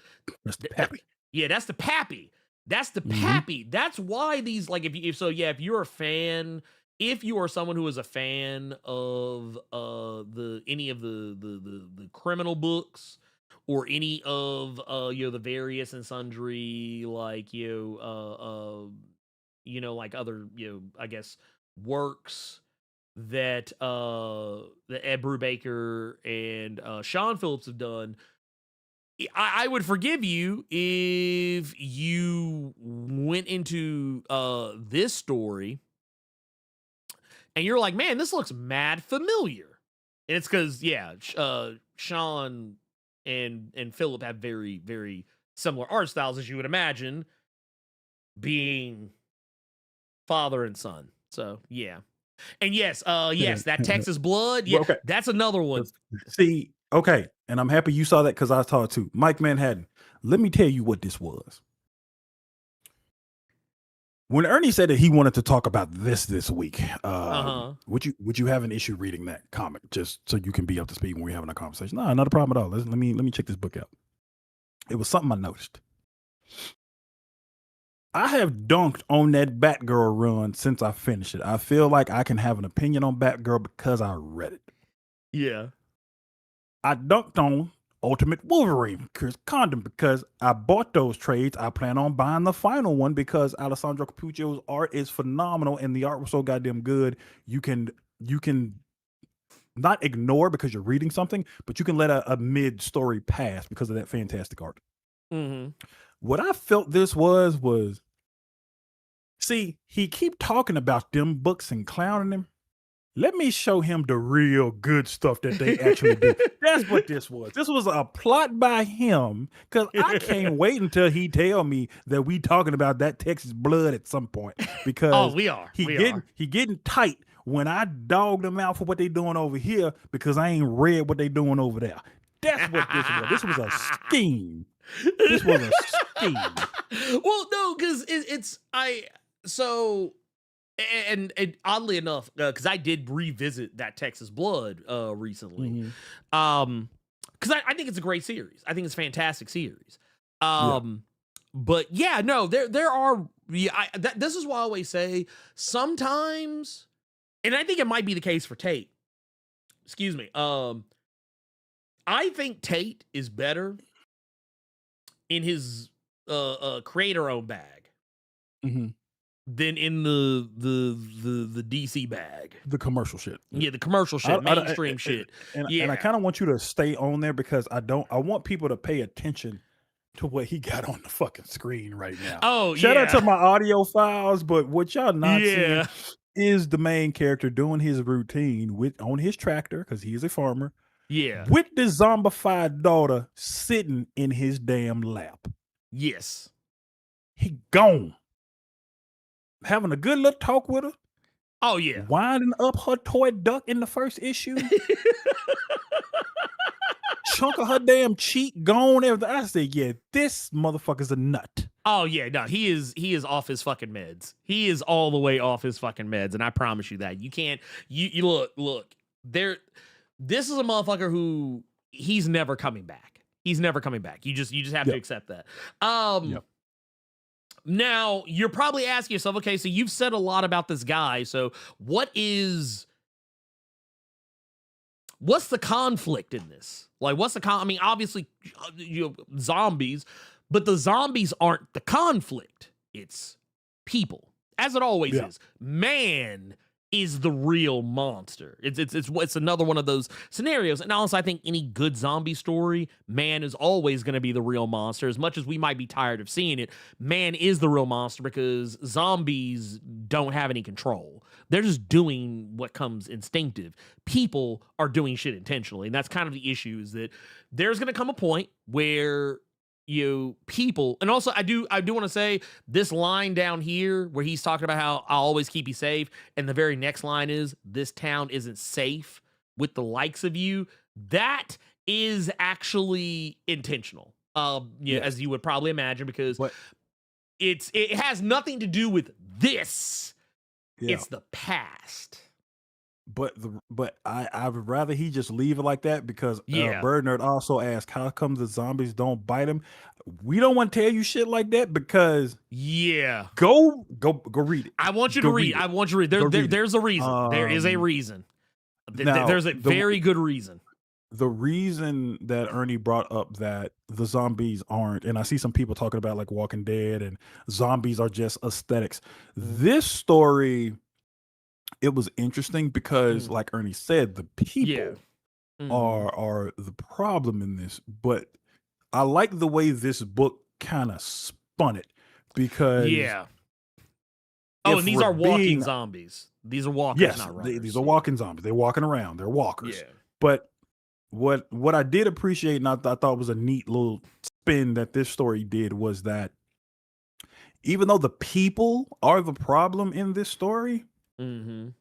That's the Pappy. Yeah, that's the Pappy. That's the Pappy. That's why these, like, if you're a fan, if you are someone who is a fan of any of the criminal books, or any of the various and sundry, like like other, I guess, works that Ed Brubaker and Sean Phillips have done, I would forgive you if you went into this story and you're like, man, this looks mad familiar. And it's because, Sean and Philip have very, very similar art styles, as you would imagine, being father and son. So yeah. And yes, that Texas Blood, that's another one. See, and I'm happy you saw that, because I saw it too. Mike Manhattan, let me tell you what this was. When Ernie said that he wanted to talk about this week, would you have an issue reading that comic, just so you can be up to speed when we're having a conversation? No, not a problem at all. Let me check this book out. It was something I noticed. I have dunked on that Batgirl run since I finished it. I feel like I can have an opinion on Batgirl because I read it. Yeah. I dunked on Ultimate Wolverine Chris Condon because I bought those trades. I plan on buying the final one because Alessandro Capuccio's art is phenomenal and the art was so goddamn good. You can not ignore because you're reading something, but you can let a mid story pass because of that fantastic art. Mm-hmm. What I felt this was, see, he keep talking about them books and clowning them. Let me show him the real good stuff that they actually do. That's what this was. This was a plot by him because I can't wait until he tell me that we talking about that Texas Blood at some point because we are. He getting tight when I dog them out for what they doing over here because I ain't read what they doing over there. That's what this was. This was a scheme. This was a scheme. Well, no, because and oddly enough, because I did revisit that Texas Blood recently, because I think it's a great series. I think it's a fantastic series. But yeah, no, there are. Yeah, this is why I always say sometimes, and I think it might be the case for Tate. Excuse me. I think Tate is better in his creator-owned bag than in the DC bag. The commercial shit. Yeah, the commercial shit, mainstream shit. And I kind of want you to stay on there because I want people to pay attention to what he got on the fucking screen right now. Oh, Shout out to my audio files, but what y'all not seeing is the main character doing his routine on his tractor because he is a farmer. Yeah. With the zombified daughter sitting in his damn lap. Yes. He gone. Having a good little talk with her. Oh, yeah. Winding up her toy duck in the first issue. Chunk of her damn cheek gone. Everything. I said, yeah, this motherfucker's a nut. Oh, yeah. No, he is off his fucking meds. He is all the way off his fucking meds. And I promise you that. You can't, you look, this is a motherfucker who he's never coming back. He's never coming back. You just have to accept that. Now you're probably asking yourself, okay, so you've said a lot about this guy. So what's the conflict in this? Like, I mean, obviously, zombies, but the zombies aren't the conflict. It's people, as it always is. Man is the real monster. It's another one of those scenarios. And honestly, I think any good zombie story, man is always going to be the real monster. As much as we might be tired of seeing it, man is the real monster because zombies don't have any control. They're just doing what comes instinctive. People are doing shit intentionally. And that's kind of the issue, is that there's going to come a point where people, and also I do want to say this line down here where he's talking about how I'll always keep you safe, and the very next line is, this town isn't safe with the likes of you. That is actually intentional, as you would probably imagine, because it has nothing to do with this. It's the past. But I would rather he just leave it like that because Bird Nerd also asked, how come the zombies don't bite him? We don't want to tell you shit like that because go read it. I want you to read. I want you to read. There's a reason. There is a reason. There's a very good reason. The reason that Ernie brought up that the zombies aren't, and I see some people talking about like Walking Dead and zombies are just aesthetics. This story, it was interesting because, like Ernie said, the people are the problem in this. But I like the way this book kind of spun it because and these are walking zombies. These are walkers, not runners. These are walking zombies. They're walking around. They're walkers. But what I did appreciate, and I thought was a neat little spin that this story did, was that even though the people are the problem in this story, with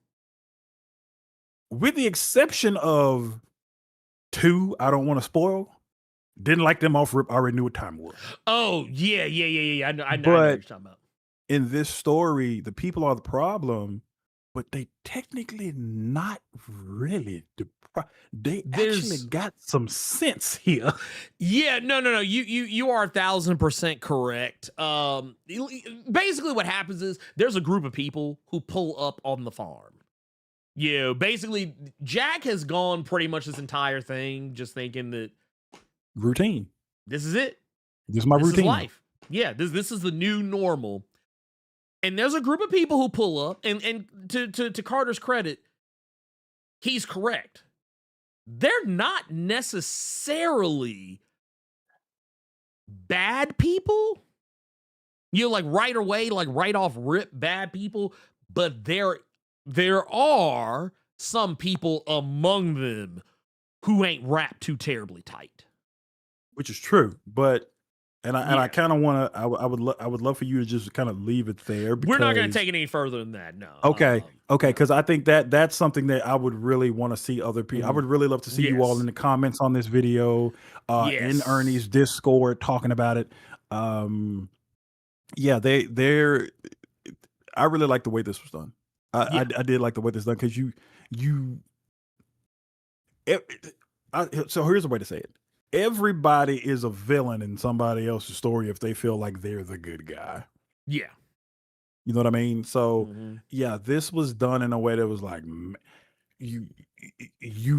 the exception of two, I don't want to spoil, didn't like them off rip, already knew what time it was. Oh, yeah. I know what you're talking about. In this story, the people are the problem, but they technically not really they actually got some sense here. Yeah, no. You are 1,000% correct. Basically what happens is there's a group of people who pull up on the farm. Yeah, basically, Jack has gone pretty much this entire thing just thinking that Routine. this is it. This is my This routine. is life. Yeah, this is the new normal. And there's a group of people who pull up, and to Carter's credit, he's correct. They're not necessarily bad people. You know, like right away, like right off rip, bad people, but there are some people among them who ain't wrapped too terribly tight. Which is true, but and I Yeah. kind of want to. I would love for you to just kind of leave it there. We're not going to because- take it any further than that. No. Okay, because I think that's something that I would really want to see other people. I would really love to see you all Yes. in the comments on this video, in Yes. Ernie's Discord talking about it. Yeah, they're. I really like the way this was done. I did like the way this was done because so here's the way to say it. Everybody is a villain in somebody else's story if they feel like they're the good guy. Yeah. You know what I mean? So Mhm. yeah, this was done in a way that was like you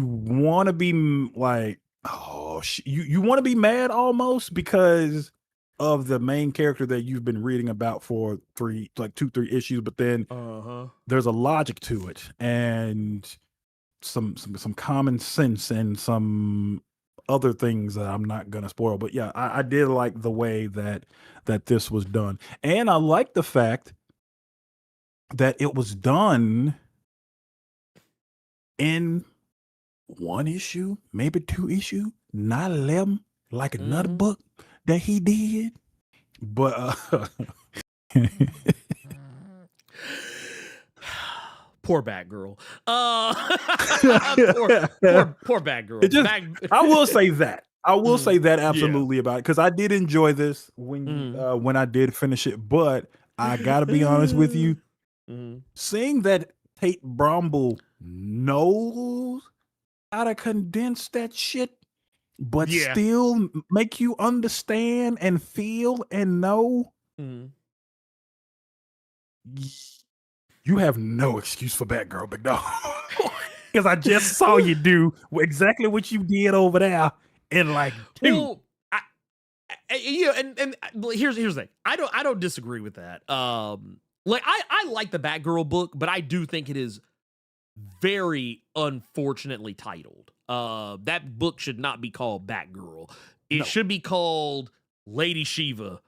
want to be like, oh, you want to be mad almost because of the main character that you've been reading about for 2-3 issues, but then there's a logic to it and some common sense and some other things that I'm not gonna spoil. But yeah, I did like the way that this was done, and I like the fact that it was done in 1 issue, maybe 2 issue, not 11 like another book that he did. But Poor Batgirl. Poor Batgirl. It just- I will say that. I will say that absolutely about it because I did enjoy this when I did finish it. But I gotta be honest with you, seeing that Tate Bromble knows how to condense that shit, but still make you understand and feel and know. You have no excuse for Batgirl, big dog. Because I just saw you do exactly what you did over there in like 2. Well, and here's the thing. I don't disagree with that. Like I like the Batgirl book, but I do think it is very unfortunately titled. That book should not be called Batgirl. It should be called Lady Shiva,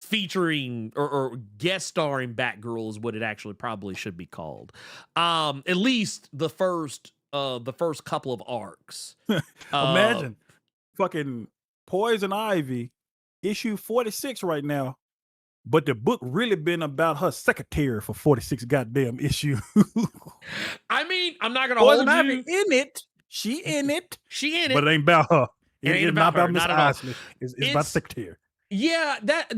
featuring or guest starring Batgirl is what it actually probably should be called. At least the first couple of arcs. Imagine fucking Poison Ivy issue 46 right now, but the book really been about her secretary for 46 goddamn issues. I mean, I'm not gonna Poison hold Ivy you. in it. She in it. But But it ain't about her. It ain't It's about not her, about Miss not at all. Isley. It's about It's- secretary. Yeah, that's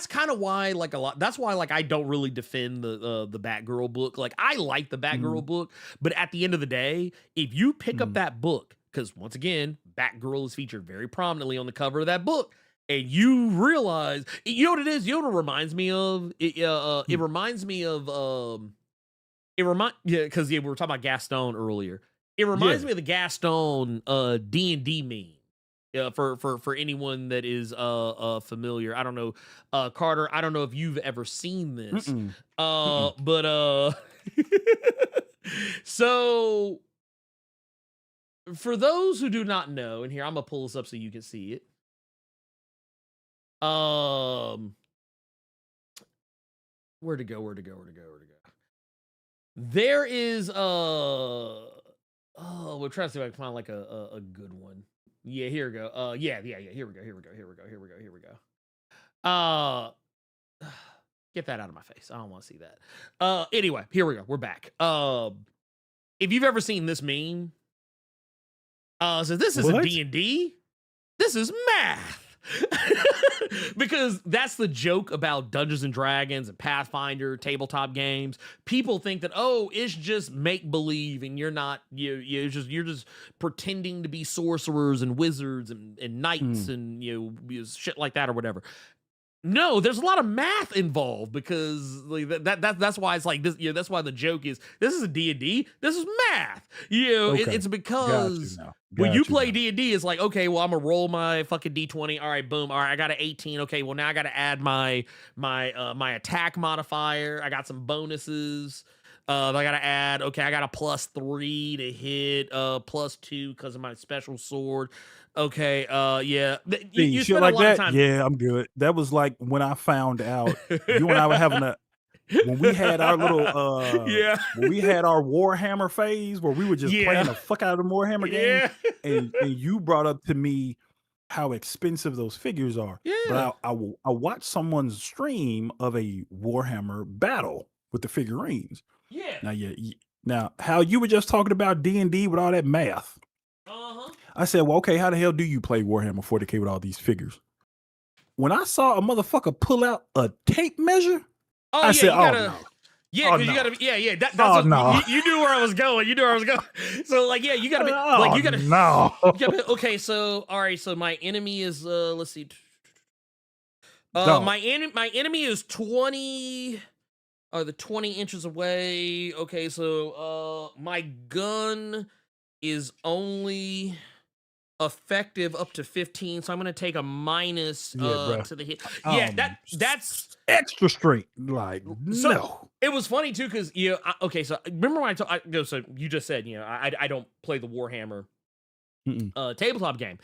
kind of why that's why I don't really defend the Batgirl book. Like I like the Batgirl book, but at the end of the day, if you pick up that book, because once again, Batgirl is featured very prominently on the cover of that book, and you realize, you know what it is? You know what it reminds me of? It reminds me of because we were talking about Gaston earlier. It reminds me of the Gaston D&D meme. For anyone that is familiar, I don't know, Carter, I don't know if you've ever seen this, but so for those who do not know, and here I'm gonna pull this up so you can see it. Where'd it go? There is we're trying to see if I can find like a good one. Yeah, here we go. Yeah. Here we go. Get that out of my face. I don't want to see that. Anyway, here we go. We're back. If you've ever seen this meme, so this isn't What? D&D. This is math. Because that's the joke about Dungeons and Dragons and Pathfinder tabletop games. People think that, oh, it's just make believe and you're not, you're just pretending to be sorcerers and wizards and knights and shit like that or whatever. No, there's a lot of math involved because like that's why it's like this. You know, that's why the joke is this is a D&D. This is math. You know, Okay. it's because now. when you play now. D&D, it's like, okay, well, I'm gonna roll my fucking D20. All right, boom. All right, I got an 18. Okay, well now I got to add my attack modifier. I got some bonuses. I gotta add. Okay, I got a +3 to hit. +2 because of my special sword. Okay, yeah. You Shit spend like a lot that. of time. Yeah, I'm good. That was like when I found out you and I were having when we had our little Yeah. when we had our Warhammer phase where we were just Yeah. playing the fuck out of the Warhammer game, Yeah. and you brought up to me how expensive those figures are. Yeah. But I watched someone's stream of a Warhammer battle with the figurines. Yeah. Now how you were just talking about D&D with all that math. Uh-huh. I said, well, okay, how the hell do you play Warhammer 40K with all these figures? When I saw a motherfucker pull out a tape measure, Oh, I yeah, said, you oh, gotta, no. yeah, Oh, because no. you gotta, yeah. That's Oh, what, no. you knew where I was going. You knew where I was going. So, like, yeah, you gotta be, like, you gotta, no. you gotta, okay, so, all right, so my enemy is, let's see. Dog. My enemy is 20, the 20 inches away. Okay, so, my gun is only effective up to 15, so I'm gonna take a minus bruh. to the hit. Yeah, Um, that's extra straight. Like, so, no. It was funny too because okay, so remember when so you just said I don't play the Warhammer tabletop game.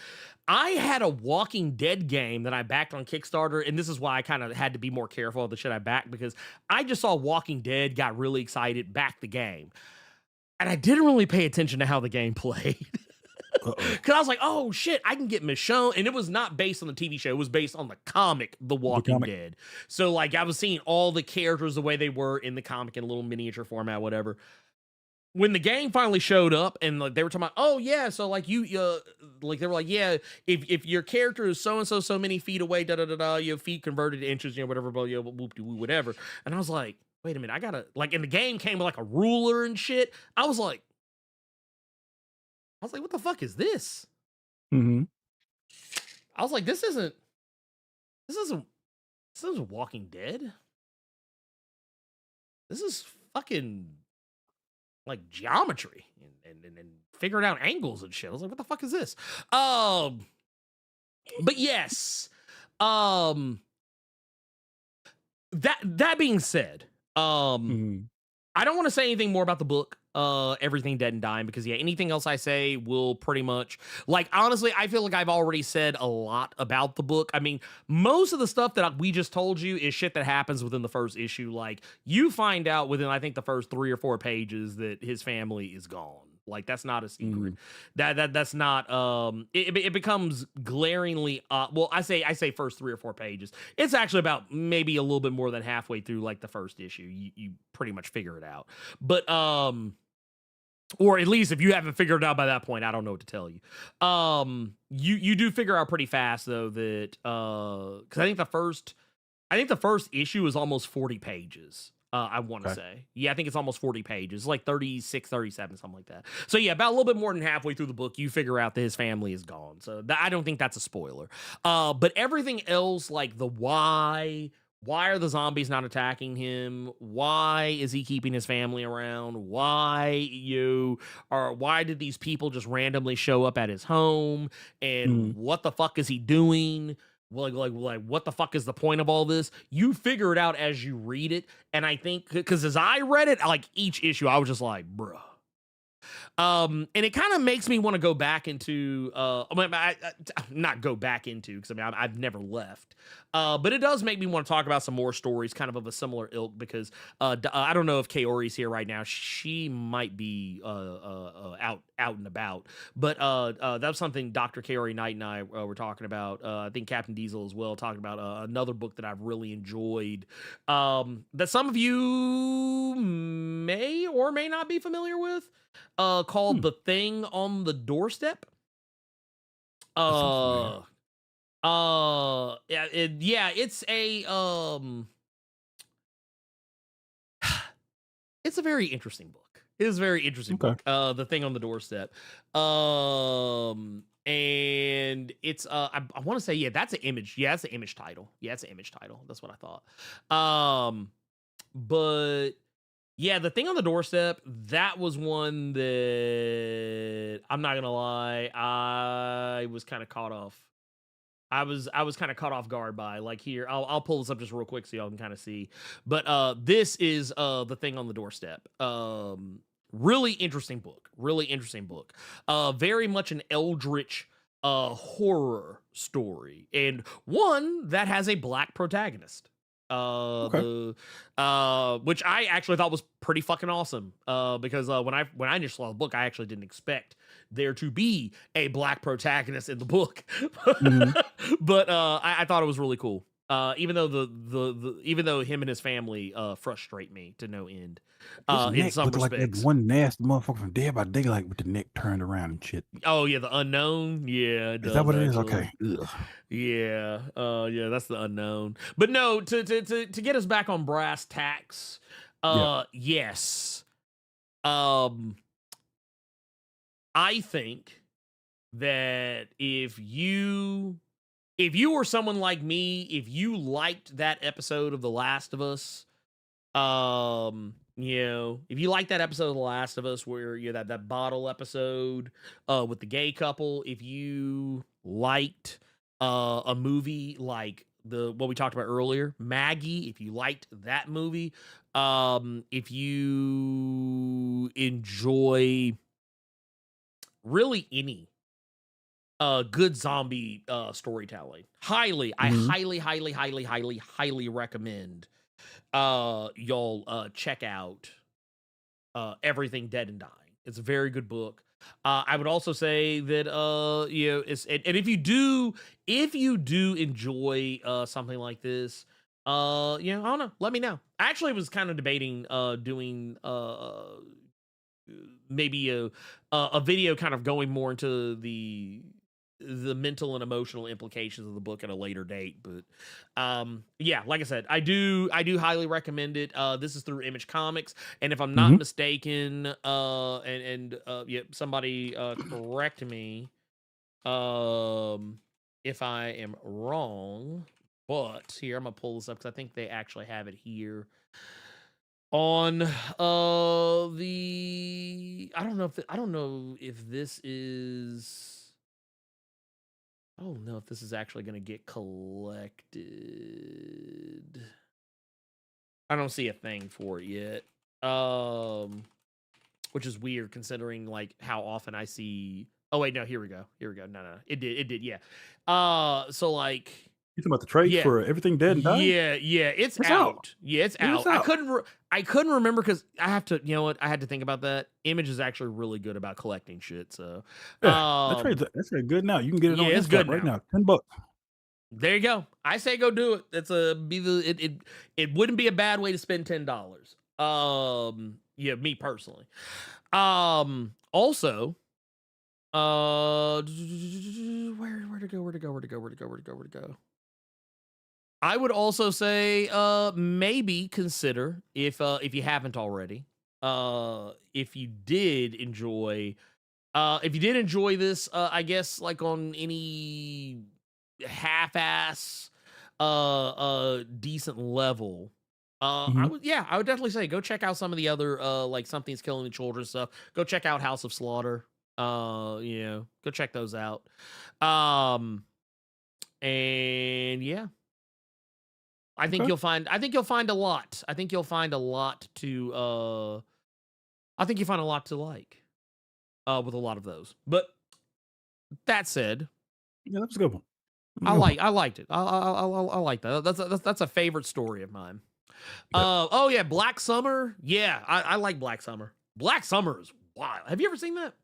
I had a Walking Dead game that I backed on Kickstarter, and this is why I kind of had to be more careful of the shit I backed because I just saw Walking Dead, got really excited, backed the game, and I didn't really pay attention to how the game played. Because I was like, oh shit, I can get Michonne. And it was not based on the TV show. It was based on the comic, The Walking Dead. So like I was seeing all the characters the way they were in the comic in a little miniature format, whatever. When the game finally showed up and like they were talking about, oh yeah, so like like they were like, yeah, if your character is so many feet away, your feet converted to inches, whatever, whatever. And I was like, wait a minute, I gotta like, and the game came with like a ruler and shit. I was like, what the fuck is this? Mm-hmm. I was like, this isn't Walking Dead. This is fucking like geometry and figuring out angles and shit. I was like, what the fuck is this? But yes. That being said, I don't want to say anything more about the book, Everything Dead and Dying, because yeah, anything else I say will pretty much, like, honestly, I feel like I've already said a lot about the book. I mean, most of the stuff that we just told you is shit that happens within the first issue. Like, you find out within, I think, the first 3 or 4 pages that his family is gone. Like, that's not a secret. That's not it becomes glaringly well, I say first 3 or 4 pages. It's actually about maybe a little bit more than halfway through like the first issue. You pretty much figure it out. But or at least if you haven't figured it out by that point, I don't know what to tell you. You do figure out pretty fast though that cuz I think the first issue is almost 40 pages. I want to say. Yeah, I think it's almost 40 pages, like 36, 37, something like that. So yeah, about a little bit more than halfway through the book, you figure out that his family is gone. So I don't think that's a spoiler. But everything else, like the why are the zombies not attacking him? Why is he keeping his family around? Why did these people just randomly show up at his home? And what the fuck is he doing? Like, what the fuck is the point of all this? You figure it out as you read it. And I think, because as I read it, like each issue, I was just like, bruh. And it kind of makes me want to go back into, not go back into, because I mean, I've never left. But it does make me want to talk about some more stories kind of a similar ilk, because I don't know if Kaori's here right now. She might be out and about. But that's something Dr. Kaori Knight and I were talking about. I think Captain Diesel as well, talking about another book that I've really enjoyed that some of you may or may not be familiar with. Called The Thing on the Doorstep. Yeah, it's it's a very interesting book. It is a very interesting book. The Thing on the Doorstep. And it's I want to say, yeah, that's an image. Yeah, that's an image title. Yeah, it's an image title. That's what I thought. But yeah, The Thing on the Doorstep, that was one that I'm not gonna lie, I was kind of caught off. I was kind of caught off guard by. Like, here, I'll pull this up just real quick so y'all can kind of see. But this is The Thing on the Doorstep. Really interesting book. Really interesting book. Very much an eldritch horror story, and one that has a black protagonist. Okay. Which I actually thought was pretty fucking awesome. Because when I initially saw the book, I actually didn't expect there to be a black protagonist in the book. Mhm. But I thought it was really cool. Even though even though him and his family frustrate me to no end. His In neck some looked like that respects. one nasty motherfucker from Dead by Daylight with the neck turned around and shit. Oh yeah, the unknown. Yeah, it Is that does what it is? actually. Okay. Ugh. Yeah, yeah, that's the unknown. But no, to get us back on brass tacks, Yeah. yes. I think that if you were someone like me, if you liked that episode of The Last of Us, if you like that episode of The Last of Us where that bottle episode with the gay couple, if you liked a movie like what we talked about earlier, Maggie, if you liked that movie, if you enjoy really any good zombie storytelling, I highly recommend y'all check out Everything Dead and Dying. It's a very good book. I would also say that it's and if you do enjoy something like this, I don't know, let me know. I actually was kind of debating doing maybe a video kind of going more into the mental and emotional implications of the book at a later date. But yeah, like I said, I do highly recommend it. This is through Image Comics, and if I'm not Mhm. mistaken, yeah, somebody correct me if I am wrong, but here, I'm gonna pull this up because I think they actually have it here on the I don't know if this is I don't know if this is actually going to get collected. I don't see a thing for it yet. Which is weird considering like how often I see. Oh wait, no, here we go. No. It did, yeah. So like You talking about the trade yeah. for Everything Dead and Dying? Yeah, it's It's out. out. Yeah, it's Yeah, out. it's I out. couldn't remember because I have to. You know what? I had to think about that. Image is actually really good about collecting shit. So, Yeah, that's good now. You can get it on yeah, it's Instagram good right now. now. $10. There you go. I say go do it. It wouldn't be a bad way to spend $10. Yeah, me personally. Also, where to go? I would also say maybe consider if you haven't already, if you did enjoy this, I guess like on any half-ass decent level, I Mhm. would definitely say go check out some of the other like Something's Killing the Children stuff. Go check out House of Slaughter. Go check those out. And yeah, I think Okay. you'll find a lot. I think you'll find a lot to like with a lot of those. But that said, Yeah, that was a good one. I liked it. I like that. That's a favorite story of mine. Yeah. Oh yeah, Black Summer. Yeah, I like Black Summer. Black Summer is wild. Have you ever seen that?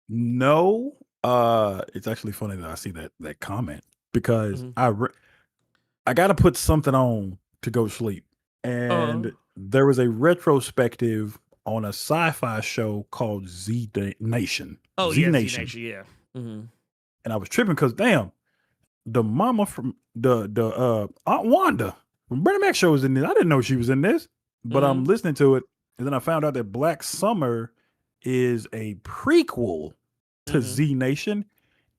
No, it's actually funny that I see that comment because Mhm. I got to put something on to go to sleep, and there was a retrospective on a sci-fi show called Nation. Oh Z yeah, Nation, Z-Nation, yeah. Mhm. and I was tripping because damn, the mama from the Aunt Wanda from Bernie Mac show was in this. I didn't know she was in this, but I'm Mhm. listening to it, and then I found out that Black Summer is a prequel to Mhm. Z Nation,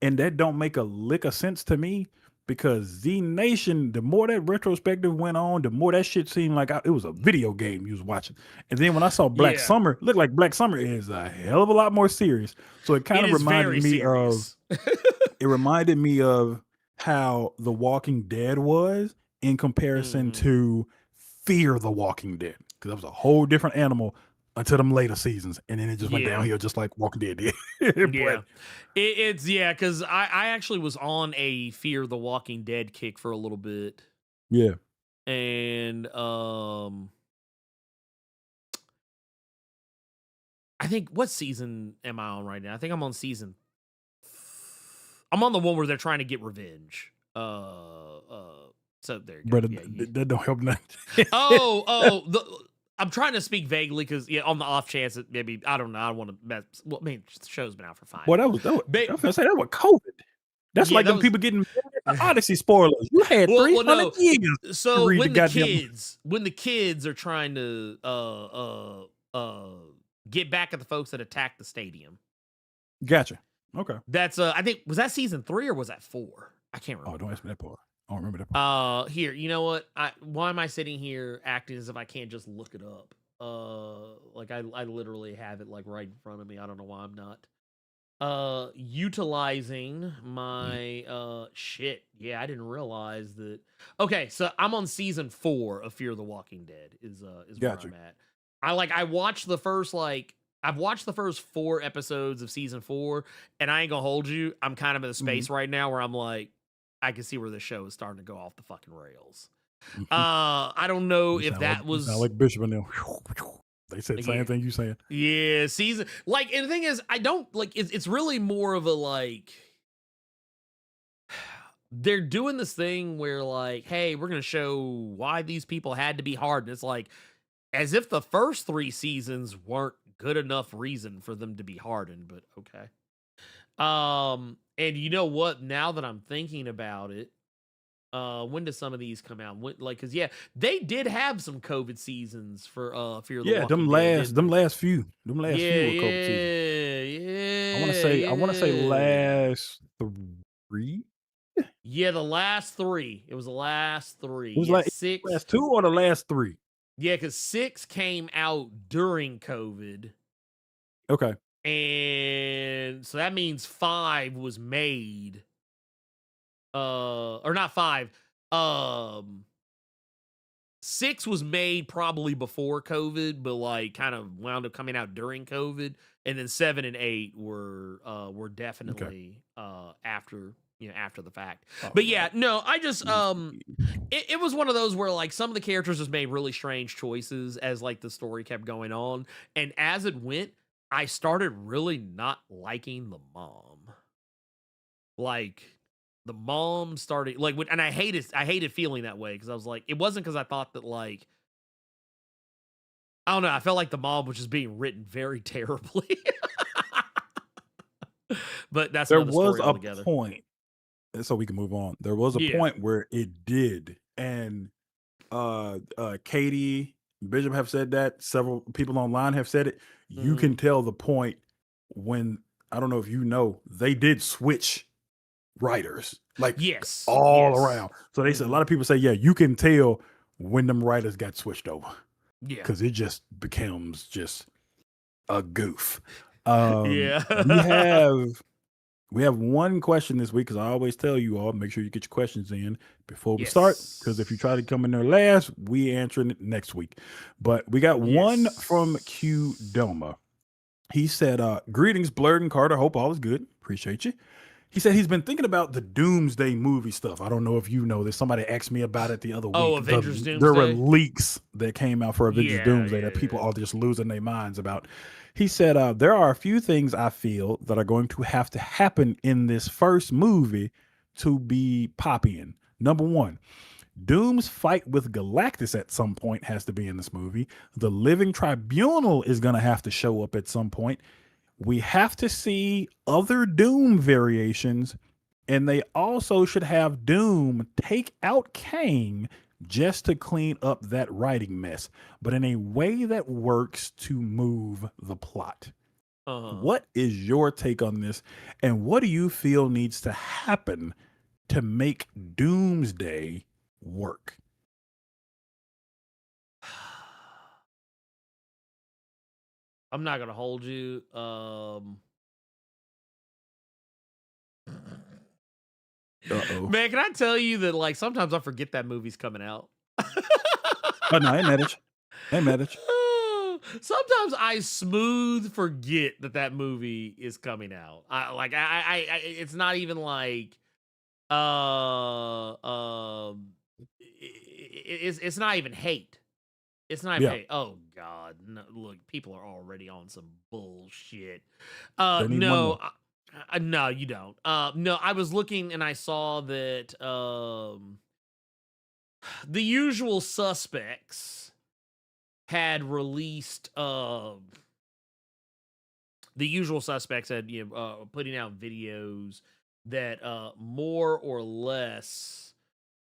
And that don't make a lick of sense to me because Z Nation, the more that retrospective went on, the more that shit seemed like it was a video game you was watching. And then when I saw Black Yeah. Summer, looked like Black Summer is a hell of a lot more serious. So it kind It of is reminded very me serious. it reminded me of how The Walking Dead was in comparison to Fear the Walking Dead. Because that was a whole different animal until them later seasons. And then it just went downhill just like Walking Dead did. Yeah. It's because I actually was on a Fear the Walking Dead kick for a little bit. Yeah. And I think what season am I on right now? I think I'm on season. I'm on the one where they're trying to get revenge. So there you go. Brother, that don't help nothing. I'm trying to speak vaguely because on the off chance that maybe I don't know. I don't want to mess. Well, I mean, the show's been out for 5 Boy, years. I was gonna say that was COVID. That's like them people getting Odyssey spoilers. You had 300 years. So read when the the kids are trying to get back at the folks that attacked the stadium. Gotcha. Okay. That's I think was that season 3 or was that 4? I can't remember. Oh, don't ask me that part. I don't remember that part. Here, you know what? Why am I sitting here acting as if I can't just look it up? Like I literally have it like right in front of me. I don't know why I'm not utilizing my shit. Yeah, I didn't realize that. Okay, so I'm on season 4 of Fear the Walking Dead is Gotcha. where I'm at. I watched the first I've watched the first 4 episodes of season 4, and I ain't gonna hold you. I'm kind of in a space right now where I'm like, I can see where the show is starting to go off the fucking rails. I don't know if that was sound like Bishop and them. They said the same thing you saying. Yeah, season and the thing is, I don't it's really more of a like they're doing this thing where like, hey, we're gonna show why these people had to be hard. And it's like as if the first 3 seasons weren't good enough reason for them to be hardened, but okay. And you know what? Now that I'm thinking about it, when did some of these come out? Cause they did have some COVID seasons for Fear the Walking Dead. Them last few were COVID seasons. Yeah. I wanna say last 3. Yeah, the last 3. It was the last 3. It was like 6. last 2 or the last 3. Yeah, because 6 came out during COVID. Okay. And so that means 5 was made. Or not 5. 6 was made probably before COVID, but like kind of wound up coming out during COVID. And then 7 and 8 were definitely after the fact. But yeah, no, I just it was one of those where like some of the characters just made really strange choices as like the story kept going on. And as it went, I started really not liking the mom. Like the mom started like and I hated feeling that way because I was like, it wasn't because I thought that like I don't know, I felt like the mom was just being written very terribly. But that's there another was story a altogether. point, so we can move on. There was a point where it did, and Katie, Bishop have said that. Several people online have said it. You can tell the point when, I don't know if you know, they did switch writers, like all around. So they said, a lot of people say, yeah, you can tell when them writers got switched over. Yeah, because it just becomes just a goof. We have one question this week, because I always tell you all, make sure you get your questions in before we start, because if you try to come in there last, we answering it next week. But we got one from Q Doma. He said, greetings, Blerd and Carter. Hope all is good. Appreciate you. He said he's been thinking about the Doomsday movie stuff. I don't know if you know this. Somebody asked me about it the other week. Oh, Avengers Doomsday? There were leaks that came out for Avengers Doomsday that people are just losing their minds about. He said, there are a few things I feel that are going to have to happen in this first movie to be popping. Number one, Doom's fight with Galactus at some point has to be in this movie. The Living Tribunal is going to have to show up at some point. We have to see other Doom variations, and they also should have Doom take out Kang just to clean up that writing mess, but in a way that works to move the plot. What is your take on this? And what do you feel needs to happen to make Doomsday work? I'm not gonna hold you. Man, can I tell you that like sometimes I forget that movie's coming out? But no, ain't mad at you. Ain't mad at you. Sometimes I smooth forget that movie is coming out. It's not even like it's not even hate. It's not even hate. Oh God, no, look, people are already on some bullshit. No, no, you don't. No, I was looking and I saw that The Usual Suspects had released The Usual Suspects had putting out videos that more or less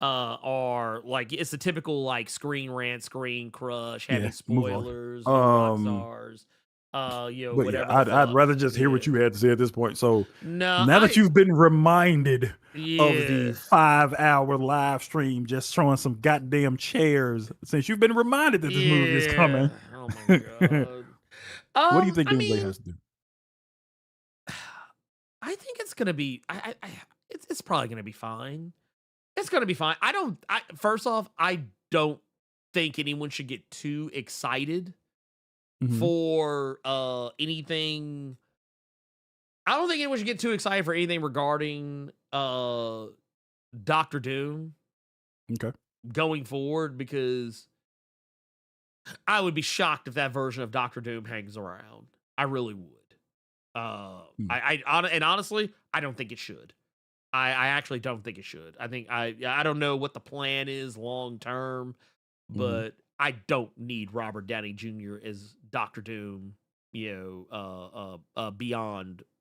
are like it's the typical like screen rant, screen crush, heavy spoilers, rock stars. Whatever. I'd rather just hear what you had to say at this point. So no, now that you've been reminded of the 5-hour live stream, just showing some goddamn chairs, since you've been reminded that this movie is coming. Oh my God. What do you think Doomsday has to do? I think it's gonna be. It's probably gonna be fine. It's gonna be fine. First off, I don't think anyone should get too excited for anything. I don't think anyone should get too excited for anything regarding Doctor Doom. Okay. Going forward, because I would be shocked if that version of Doctor Doom hangs around. I really would. And honestly, I don't think it should. I actually don't think it should. I think I don't know what the plan is long term, but I don't need Robert Downey Jr. as Doctor Doom, beyond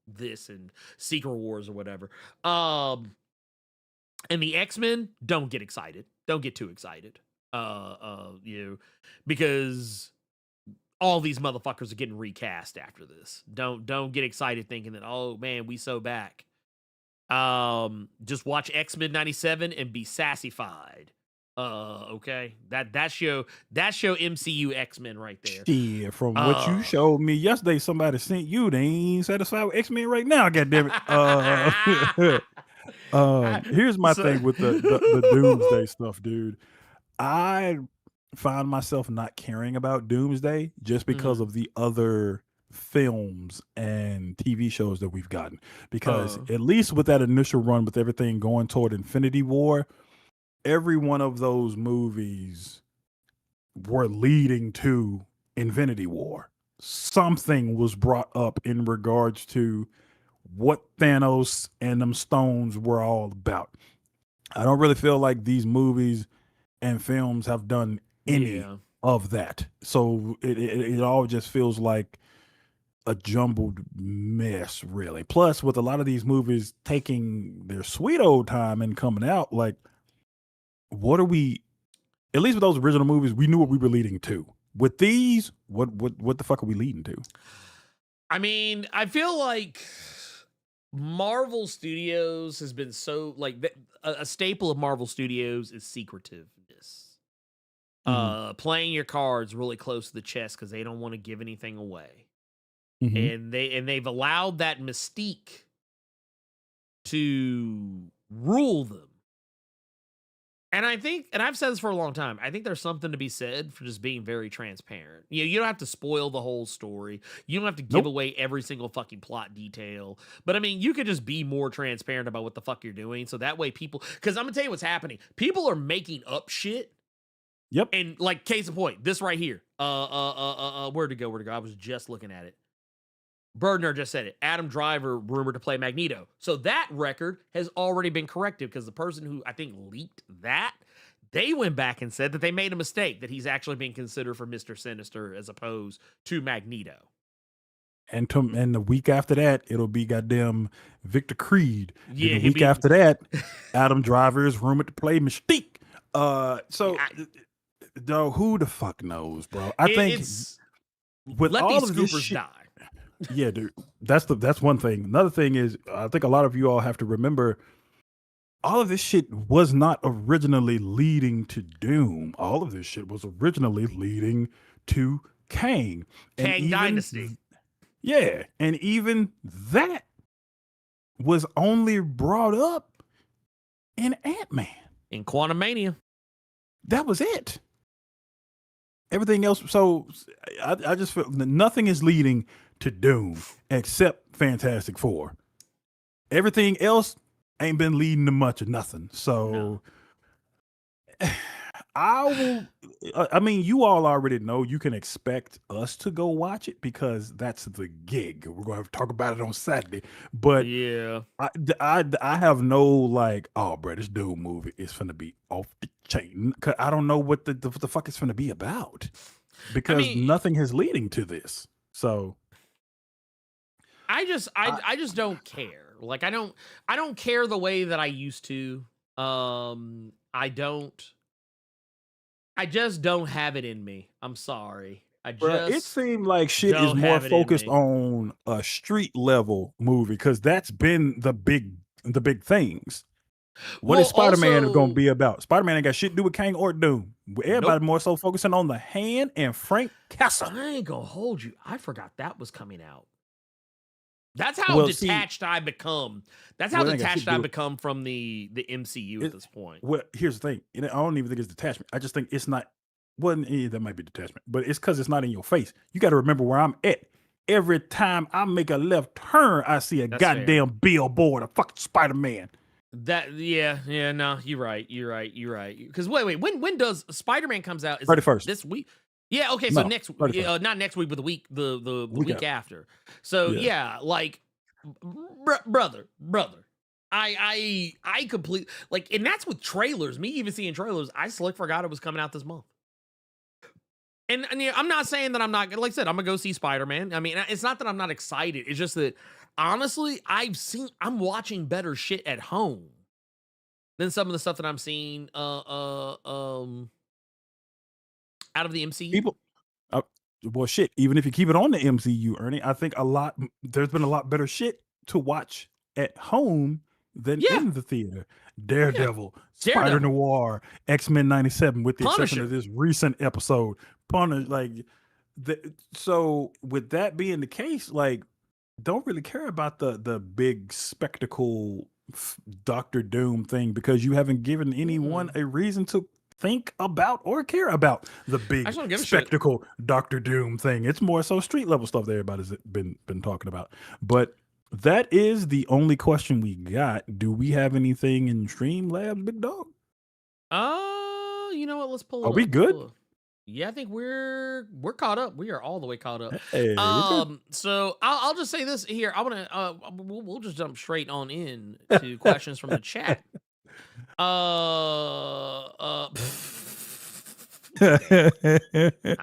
this and Secret Wars or whatever. And the X-Men, don't get excited. Don't get too excited. Because all these motherfuckers are getting recast after this. Don't get excited thinking that, oh man, we so back. Just watch X-Men 97 and be sassified. Okay. That's your MCU X-Men right there. Yeah, from what you showed me yesterday, somebody sent you. They ain't satisfied with X-Men right now. Goddamn it. Here's my thing with the Doomsday stuff, dude. I find myself not caring about Doomsday just because of the other films and TV shows that we've gotten. Because at least with that initial run, with everything going toward Infinity War, every one of those movies were leading to Infinity War. Something was brought up in regards to what Thanos and them stones were all about. I don't really feel like these movies and films have done any of that. So it all just feels like a jumbled mess, really. Plus, with a lot of these movies taking their sweet old time and coming out, like, what are we, at least with those original movies, we knew what we were leading to. With these, what the fuck are we leading to? I mean, I feel like Marvel Studios has been so, like, a staple of Marvel Studios is secretiveness. Playing your cards really close to the chest because they don't want to give anything away. And they've allowed that mystique to rule them. And I think, and I've said this for a long time, I think there's something to be said for just being very transparent. You don't have to spoil the whole story. You don't have to give away every single fucking plot detail. But I mean, you could just be more transparent about what the fuck you're doing. So that way people, because I'm going to tell you what's happening. People are making up shit. Yep. And like, case in point, this right here. Where'd it go? I was just looking at it. Birdner just said it. Adam Driver rumored to play Magneto. So that record has already been corrected because the person who I think leaked that, they went back and said that they made a mistake, that he's actually being considered for Mr. Sinister as opposed to Magneto. And the week after that, it'll be goddamn Victor Creed. Yeah. And the week after that, Adam Driver is rumored to play Mystique. Though, who the fuck knows, bro? I think with let all these of this scoopers shit, die. Yeah, dude. That's one thing. Another thing is, I think a lot of you all have to remember, all of this shit was not originally leading to Doom. All of this shit was originally leading to Kang. And Kang Dynasty. Yeah, and even that was only brought up in Ant-Man. In Quantumania. That was it. Everything else, so I just feel nothing is leading to Doom except Fantastic Four. Everything else ain't been leading to much of nothing. So I will. I mean, you all already know you can expect us to go watch it because that's the gig. We're going to talk about it on Saturday. But Yeah. I have no like, oh, bro, this Doom movie is finna be off the chain. 'Cause I don't know what the fuck it's finna be about because nothing is leading to this. So I just don't care. Like I don't care the way that I used to. I just don't have it in me. I'm sorry. Bruh, it seemed like shit is more focused on a street level movie because that's been the big things. What is Spider-Man going to be about? Spider-Man ain't got shit to do with Kang or Doom. Everybody more so focusing on the Hand and Frank Castle. I ain't gonna hold you. I forgot that was coming out. That's how detached I become. That's how detached I become from the MCU at this point. Well, here's the thing. I don't even think it's detachment. I just think it's not. Well, that might be detachment, but it's because it's not in your face. You got to remember where I'm at. Every time I make a left turn, I see a goddamn billboard of fucking Spider-Man. No, you're right. Because wait, when does Spider-Man comes out? Is 31st this week? Yeah, okay, so next not next week, but the week after. So yeah, like brother. I completely like, and that's with trailers. Me even seeing trailers, I slick forgot it was coming out this month. And I'm not saying that I'm not, like I said, I'm gonna go see Spider-Man. I mean, it's not that I'm not excited. It's just that honestly, I'm watching better shit at home than some of the stuff that I'm seeing out of the MCU. People, well, shit. Even if you keep it on the MCU, Ernie, I think there's been a lot better shit to watch at home than in the theater. Daredevil, Spider Noir, X-Men '97, with the exception of this recent episode. So with that being the case, like, don't really care about the big spectacle Doctor Doom thing because you haven't given anyone a reason to think about or care about the big spectacle Doctor Doom thing. It's more so street level stuff that everybody's been talking about. But that is the only question we got. Do we have anything in Streamlabs, big dog? You know what? Let's pull it up. Are we good? Yeah, I think we're caught up. We are all the way caught up. Hey, so I'll just say this here. I want to we'll just jump straight on in to questions from the chat. I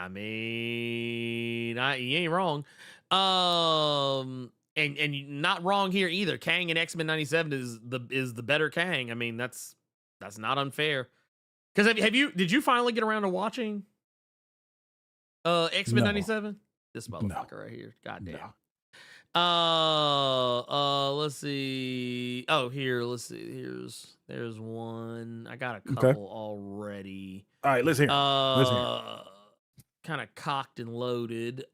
mean, you ain't wrong. And you're not wrong here either. Kang and X-Men '97 is the better Kang. I mean, that's not unfair. Because did you finally get around to watching X-Men '97? This motherfucker right here. Goddamn. No. Let's see. Oh, let's see. There's one. I got a couple already. All right, let's hear. Kind of cocked and loaded.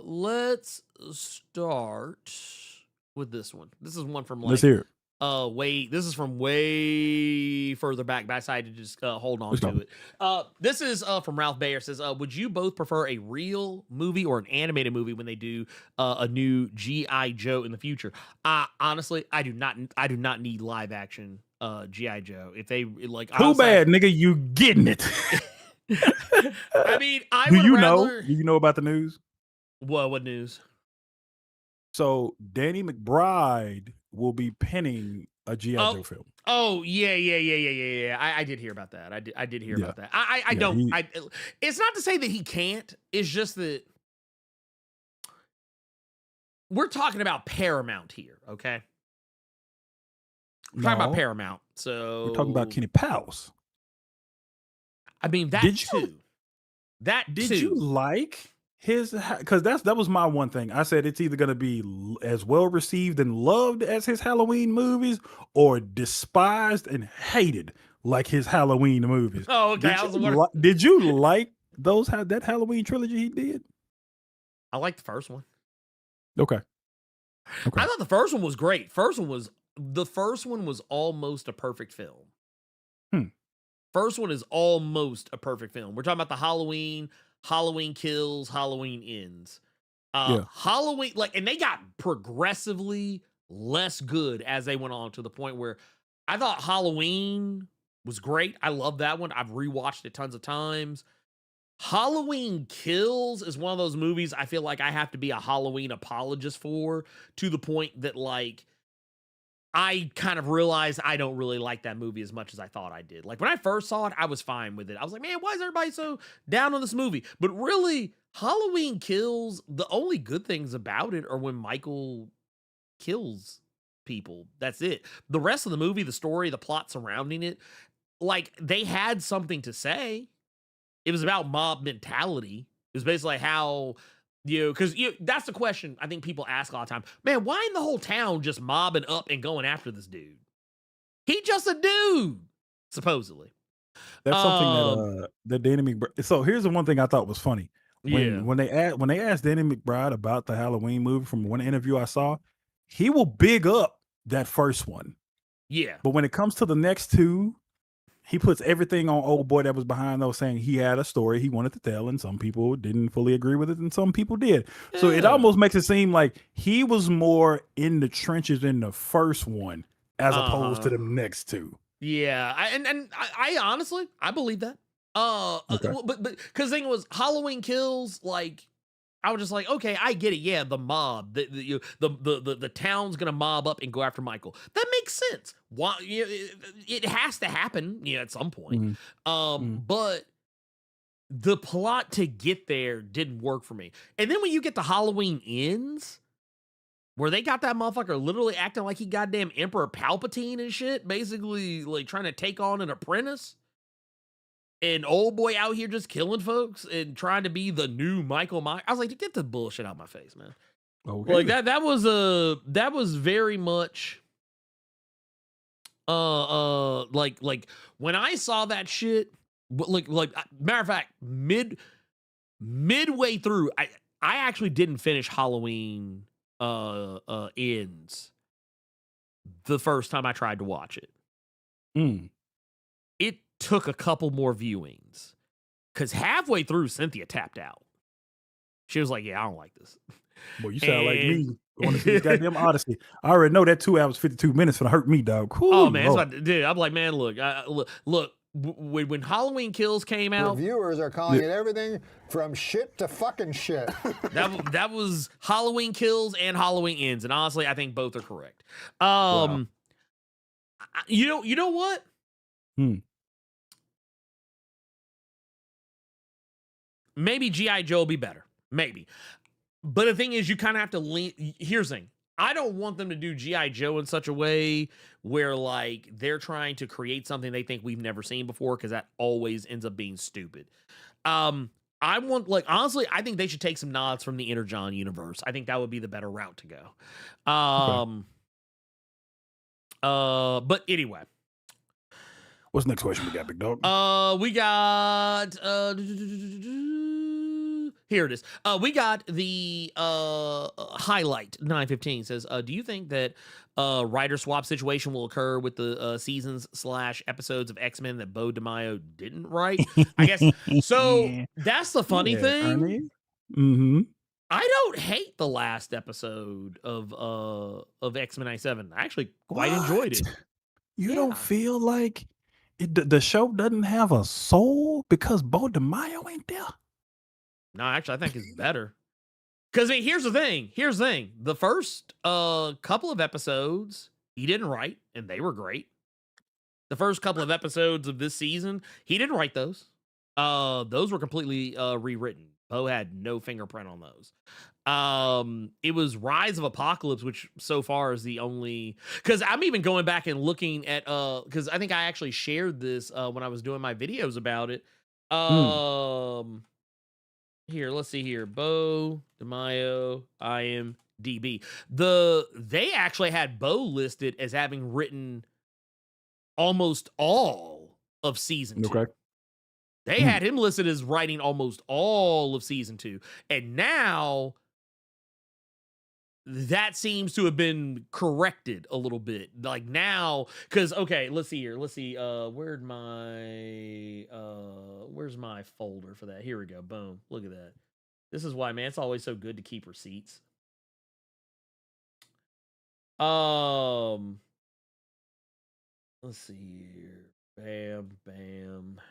Let's start with this one. This is one from let's hear it. This is from way further back, but I decided to just hold on to it. This is from Ralph Bayer. Says, would you both prefer a real movie or an animated movie when they do a new G.I. Joe in the future? Honestly, I do not need live action G.I. Joe. If they like, too bad, nigga, you getting it. I mean, do you know about the news? What news? So Danny McBride will be penning a G.I. Joe film. Oh, yeah. I did hear about that. I did hear about that. It's not to say that he can't. It's just that we're talking about Paramount here, okay? We're talking about Paramount. So we're talking about Kenny Powers. I mean, that too. That Did too. you like his? Because that was my one thing. I said it's either going to be as well received and loved as his Halloween movies, or despised and hated like his Halloween movies. Oh, okay. Did you like that Halloween trilogy he did? I like the first one. Okay. I thought the first one was great. The first one was almost a perfect film. First one is almost a perfect film. We're talking about the Halloween Kills, Halloween Ends. Halloween, and they got progressively less good as they went on, to the point where I thought Halloween was great. I love that one. I've rewatched it tons of times. Halloween Kills is one of those movies I feel like I have to be a Halloween apologist for, to the point that I kind of realized I don't really like that movie as much as I thought I did. Like when I first saw it, I was fine with it. I was like, man, why is everybody so down on this movie? But really, Halloween Kills, the only good things about it are when Michael kills people. That's it. The rest of the movie, the story, the plot surrounding it, they had something to say. It was about mob mentality. It was basically how, because that's the question I think people ask a lot of time. Man, why ain't the whole town just mobbing up and going after this dude? He just a dude, supposedly. That's something that Danny McBride. So here's the one thing I thought was funny. When they asked Danny McBride about the Halloween movie, from one interview I saw, he will big up that first one. Yeah. But when it comes to the next two, he puts everything on old boy that was behind those, saying he had a story he wanted to tell, and some people didn't fully agree with it, and some people did. Yeah. So it almost makes it seem like he was more in the trenches in the first one as opposed to the next two. Yeah, I honestly, I believe that. Okay. But because the thing was, Halloween Kills, I was just like, okay, I get it. Yeah, the mob, the town's gonna mob up and go after Michael. That makes sense. Why? It has to happen, at some point. But the plot to get there didn't work for me. And then when you get to Halloween Ends, where they got that motherfucker literally acting like he goddamn Emperor Palpatine and shit, basically trying to take on an apprentice. And old boy out here just killing folks and trying to be the new Michael Myers. I was like, get the bullshit out of my face, man. Okay. That was very much like when I saw that shit, matter of fact, midway through, I actually didn't finish Halloween Ends the first time I tried to watch it. It took a couple more viewings, because halfway through, Cynthia tapped out. She was like, yeah, I don't like this. Boy, you sound like me going to see this goddamn Odyssey. I already know that 2 hours, 52 minutes gonna hurt me, dog. Cool, oh, man. Dude, I'm like, man, look, when Halloween Kills came out, reviewers are calling it everything from shit to fucking shit. that was Halloween Kills and Halloween Ends, and honestly, I think both are correct. Wow. You know what? Maybe G.I. Joe will be better. Maybe. But the thing is, you kind of have to lean. Here's the thing. I don't want them to do G.I. Joe in such a way where they're trying to create something they think we've never seen before, because that always ends up being stupid. I want, honestly, I think they should take some nods from the Energon universe. I think that would be the better route to go. But anyway. What's the next question we got, big dog? We got here it is. We got the highlight 915 says, do you think that writer swap situation will occur with the seasons / episodes of X-Men that Bo DeMaio didn't write? I guess so. That's the funny thing. I don't hate the last episode of X-Men 97. I actually quite enjoyed it. You don't feel like the show doesn't have a soul because Bo DeMaio ain't there? No, actually, I think it's better. Because here's the thing. The first couple of episodes he didn't write, and they were great. The first couple of episodes of this season, he didn't write those. Those were completely rewritten. Bo had no fingerprint on those. It was Rise of Apocalypse, which so far is the only, because I'm even going back and looking at because I think I actually shared this when I was doing my videos about it. Here, let's see here. Bo DeMaio, IMDb. They actually had Bo listed as having written almost all of season 2. Okay. They had him listed as writing almost all of season 2. And now that seems to have been corrected a little bit. Like now, because okay, let's see here. Let's see. Where's my folder for that? Here we go. Boom. Look at that. This is why, man, it's always so good to keep receipts. Let's see here. Bam, bam,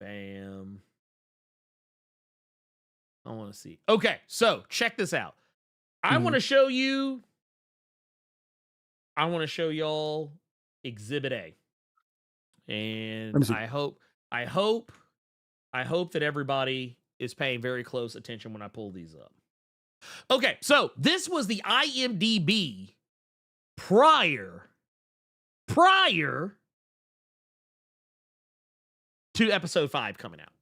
bam. I want to see. Okay, so check this out. I want to show you. I want to show y'all Exhibit A, and I hope that everybody is paying very close attention when I pull these up. Okay, so this was the IMDb prior to episode 5 coming out.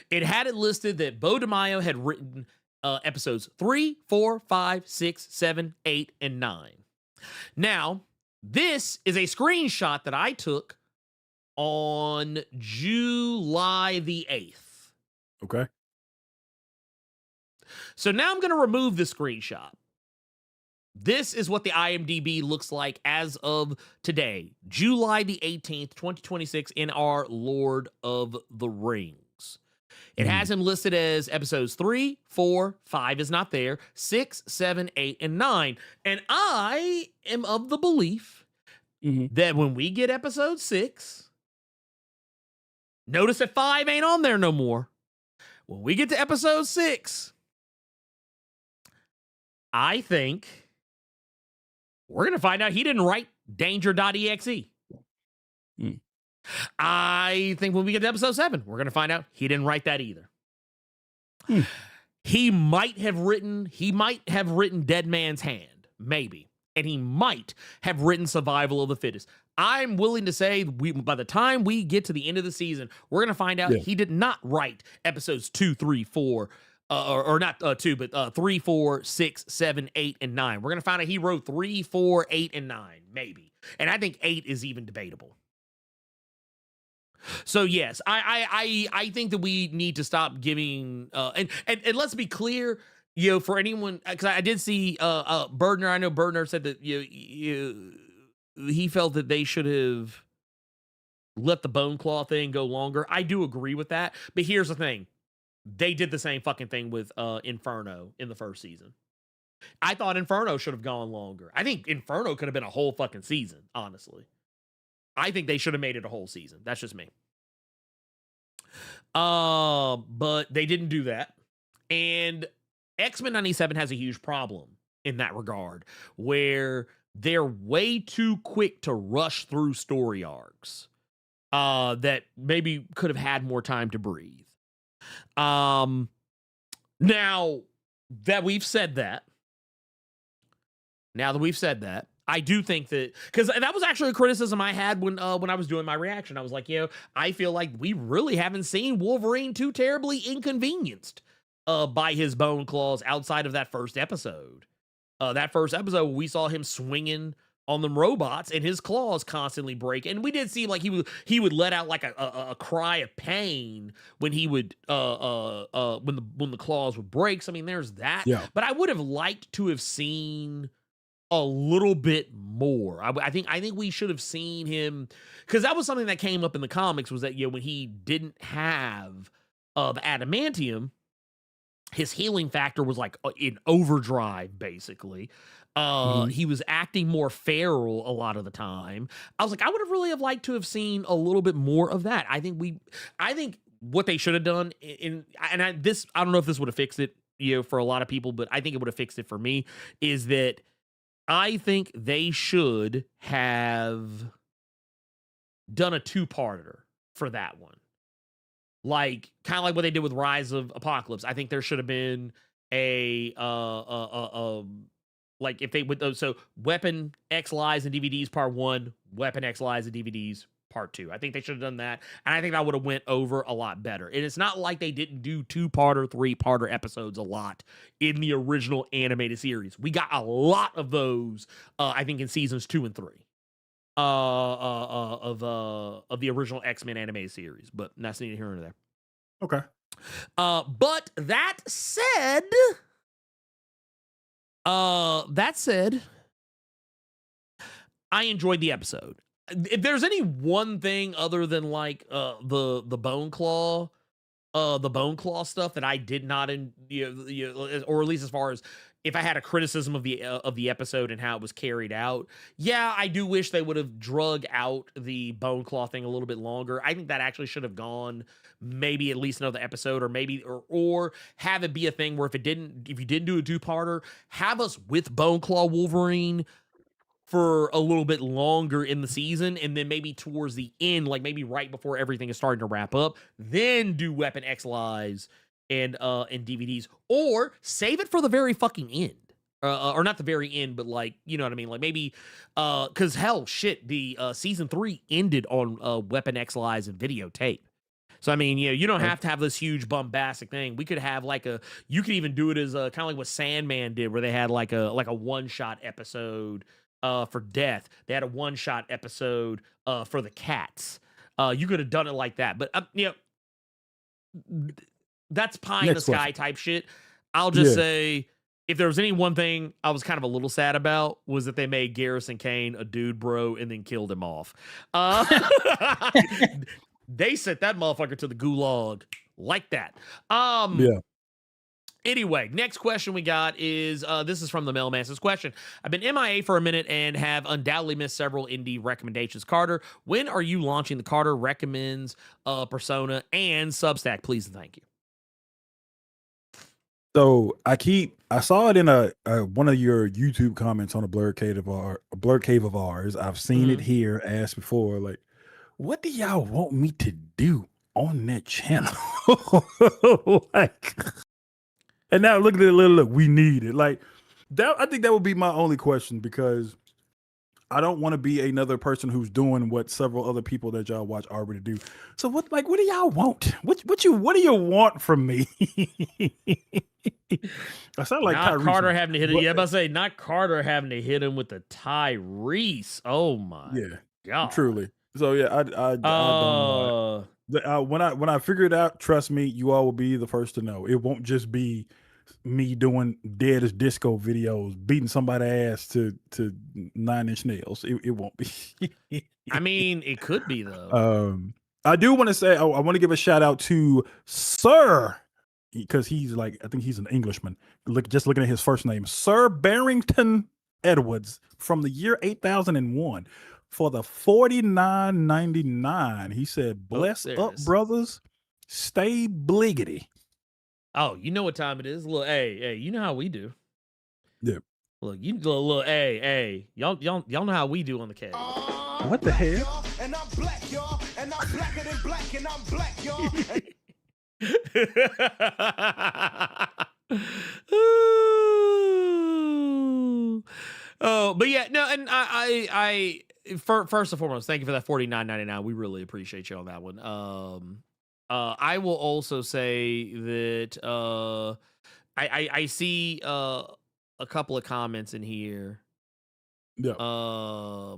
It had it listed that Bo DeMaio had written episodes 3, 4, 5, 6, 7, 8, and 9. Now, this is a screenshot that I took on July the 8th. Okay. So now I'm going to remove the screenshot. This is what the IMDb looks like as of today, July the 18th, 2026, in our Lord of the Rings. It has him listed as episodes 3, 4, 5 is not there, 6, 7, 8, and 9. And I am of the belief that when we get episode 6, notice that 5 ain't on there no more. When we get to episode 6, I think we're going to find out he didn't write Danger.exe. I think when we get to episode 7, we're going to find out he didn't write that either. He might have written Dead Man's Hand, maybe. And he might have written Survival of the Fittest. I'm willing to say by the time we get to the end of the season, we're going to find out he did not write episodes 2, 3, 4, or not 2, but 3, 4, 6, 7, 8, and 9. We're going to find out he wrote 3, 4, 8, and 9, maybe. And I think 8 is even debatable. So yes, I think that we need to stop giving and let's be clear, for anyone, because I did see Berdner. I know Berdner said that he felt that they should have let the bone claw thing go longer. I do agree with that, but here's the thing: they did the same fucking thing with Inferno in the first season. I thought Inferno should have gone longer. I think Inferno could have been a whole fucking season, honestly. I think they should have made it a whole season. That's just me. But they didn't do that. And X-Men 97 has a huge problem in that regard, where they're way too quick to rush through story arcs that maybe could have had more time to breathe. Now that we've said that, I do think that, because that was actually a criticism I had when I was doing my reaction. I was like, I feel like we really haven't seen Wolverine too terribly inconvenienced by his bone claws outside of that first episode. That first episode, we saw him swinging on them robots and his claws constantly break. And we did see like he would let out like a cry of pain when he would when the claws would break. So, I mean, there's that. Yeah. But I would have liked to have seen a little bit more. I think we should have seen him, because that was something that came up in the comics, was that when he didn't have the adamantium, his healing factor was like in overdrive, basically. He was acting more feral a lot of the time. I was like, I would have really have liked to have seen a little bit more of that. I think what they should have done I don't know if this would have fixed it, for a lot of people, but I think it would have fixed it for me, is that I think they should have done a 2-parter for that one. Like, kind of like what they did with Rise of Apocalypse. I think there should have been like if they would, so Weapon X Lies and DVDs Part 1, Weapon X Lies and DVDs part 2. I think they should have done that, and I think that would have went over a lot better. And it's not like they didn't do 2-parter, 3-parter episodes a lot in the original animated series. We got a lot of those, I think, in seasons 2 and 3 of the original X-Men animated series. But that's neither here nor there. Okay. But that said, I enjoyed the episode. If there's any one thing other than like the bone claw stuff that I did not or at least as far as if I had a criticism of the episode and how it was carried out, yeah, I do wish they would have drug out the bone claw thing a little bit longer. I think that actually should have gone maybe at least another episode, or maybe or have it be a thing where if you didn't do a 2-parter, have us with Bone Claw Wolverine for a little bit longer in the season, and then maybe towards the end, like maybe right before everything is starting to wrap up, then do Weapon X lives and DVDs, or save it for the very fucking end. Or not the very end, but like, you know what I mean? Like maybe, cause hell, shit, the season 3 ended on Weapon X lives and videotape. So, I mean, you don't have to have this huge bombastic thing. We could have like you could even do it as kind of like what Sandman did, where they had like a one-shot episode for Death. They had a one-shot episode for the Cats. You could have done it like that. But, that's pie in the sky type shit. I'll just say, if there was any one thing I was kind of a little sad about, was that they made Garrison Kane a dude bro and then killed him off. They sent that motherfucker to the gulag like that. Anyway, next question we got is, this is from the mailman. This question: I've been MIA for a minute and have undoubtedly missed several indie recommendations. Carter, when are you launching the Carter Recommends Persona and Substack? Please and thank you. So I saw it in a one of your YouTube comments on a Blerd Cave of ours. I've seen it here asked before, like, what do y'all want me to do on that channel? Like, and now look at it, look, we need it. Like that, I think that would be my only question, because I don't want to be another person who's doing what several other people that y'all watch already do. So what do y'all want? What do you want from me? I sound like not Tyrese. Carter having to hit it. Yeah, about to say, not Carter having to hit him with the Tyrese. Oh my god, truly. So yeah, I don't know. When I figure it out, trust me, you all will be the first to know. It won't just be me doing Dead as Disco videos, beating somebody's ass to 9 Inch Nails. It won't be. I mean, it could be though. I do want to say I want to give a shout out to Sir, because he's like, I think he's an Englishman. Just looking at his first name, Sir Barrington Edwards, from the year 8001. For the $49.99, he said, "Bless up, brothers. Stay bliggity." Oh, you know what time it is. Look, hey, you know how we do. Yeah. Look, hey, y'all know how we do on the cave. What the hell? And I'm black, y'all. And I'm blacker than black, and I'm black, y'all. Oh, but yeah, no, and I first and foremost, thank you for that $49.99. We really appreciate you on that one. I will also say that I see a couple of comments in here. Yeah.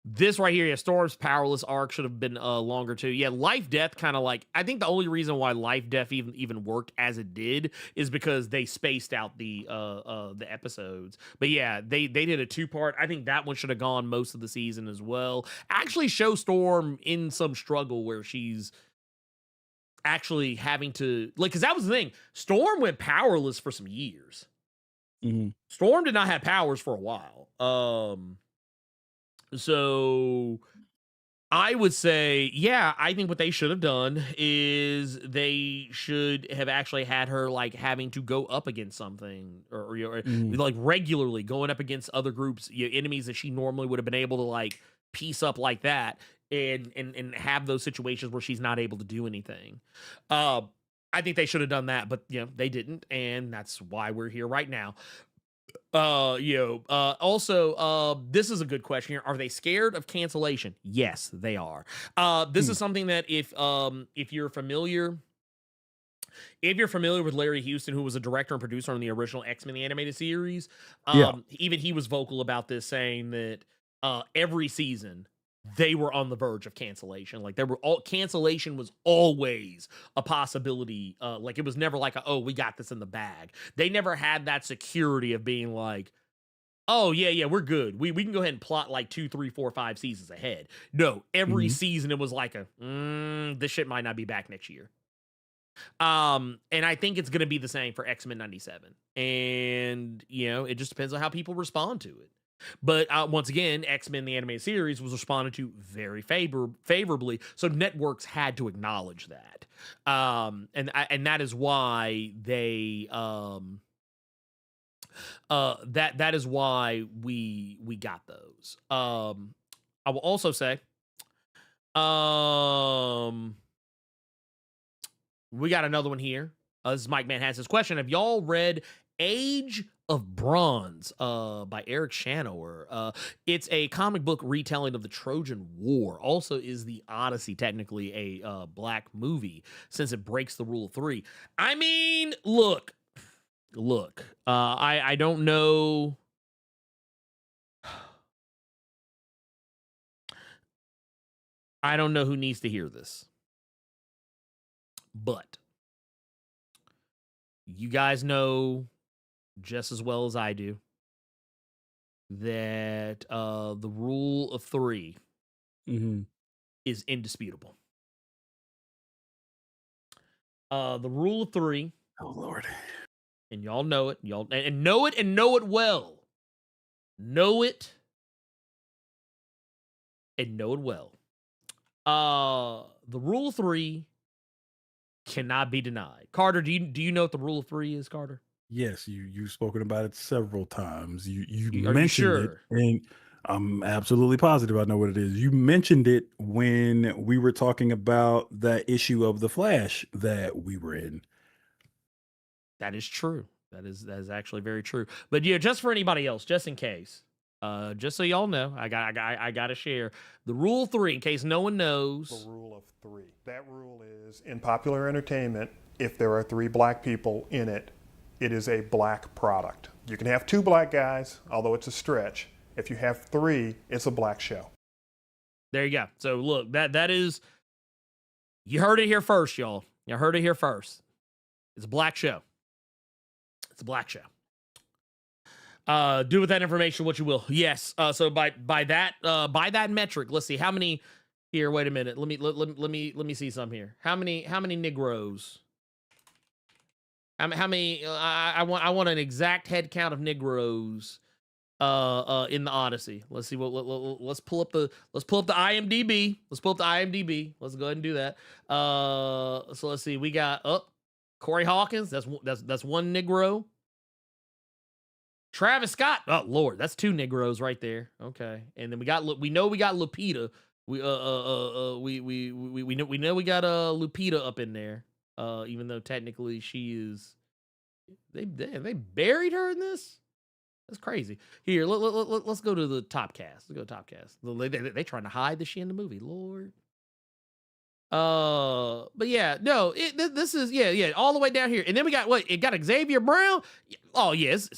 This right here, Storm's Powerless arc should have been longer too. Yeah, Life Death kind of like, I think the only reason why Life Death even worked as it did is because they spaced out the episodes. But yeah, they did a 2-part. I think that one should have gone most of the season as well. Actually show Storm in some struggle where she's actually having to, like, because that was the thing. Storm went powerless for some years. Mm-hmm. Storm did not have powers for a while. So I would say, yeah, I think what they should have done is they should have actually had her like having to go up against something or like regularly going up against other groups, enemies that she normally would have been able to like piece up like that and have those situations where she's not able to do anything. I think they should have done that, but they didn't, and that's why we're here right now. Also, this is a good question here. Are they scared of cancellation? Yes, they are. This is something that if you're familiar with Larry Houston, who was a director and producer on the original X-Men the animated series, even he was vocal about this, saying that every season they were on the verge of cancellation. Like cancellation was always a possibility. Like it was never like we got this in the bag. They never had that security of being like, oh yeah, we're good. We can go ahead and plot like 2, 3, 4, 5 seasons ahead. No, every season it was like this shit might not be back next year. And I think it's gonna be the same for X-Men 97. And it just depends on how people respond to it. But once again, X-Men the animated series was responded to very favorably, so networks had to acknowledge that. And that is why they that is why we got those. I will also say we got another one here. This is Mike Man has this question. Have y'all read Age of Bronze by Eric Shanower? It's a comic book retelling of the Trojan War. Also is the Odyssey technically a black movie since it breaks the rule of 3? I mean, look, I don't know. I don't know who needs to hear this, but you guys know just as well as I do that the rule of 3 is indisputable. The rule of 3. Oh Lord. And y'all know it. Y'all and know it and know it well. Know it and know it well. The rule of 3 cannot be denied. Carter, do you know what the rule of 3 is, Carter? Yes, you've spoken about it several times. You Are mentioned you it, sure? and I'm absolutely positive I know what it is. You mentioned it when we were talking about that issue of The Flash that we were in. That is true. That is actually very true. But yeah, just for anybody else, just in case, just so y'all know, I got to share the rule of 3 in case no one knows. The rule of 3. That rule is in popular entertainment. If there are 3 black people in it, it is a black product. You can have 2 black guys, although it's a stretch. If you have 3, it's a black show. There you go. So look, that is, you heard it here first, y'all. You heard it here first. It's a black show. It's a black show. Do with that information what you will. Yes. So by that metric, let's see how many here. Wait a minute. Let me see some here. How many Negroes? How many? I want an exact head count of Negroes. In the Odyssey. Let's see what. Let's pull up the IMDb. Let's pull up the IMDb. Let's go ahead and do that. So let's see. We got Corey Hawkins. That's one Negro. Travis Scott. Oh Lord, that's 2 Negroes right there. Okay, and then we got Lupita. We know we got Lupita up in there. Even though technically she is, they buried her in this. That's crazy. Here, let's go to the top cast. Let's go to top cast. They trying to hide that she in the movie. Lord. But yeah, no. This is all the way down here, and then we got what? It got Xavier Brown. Oh yes.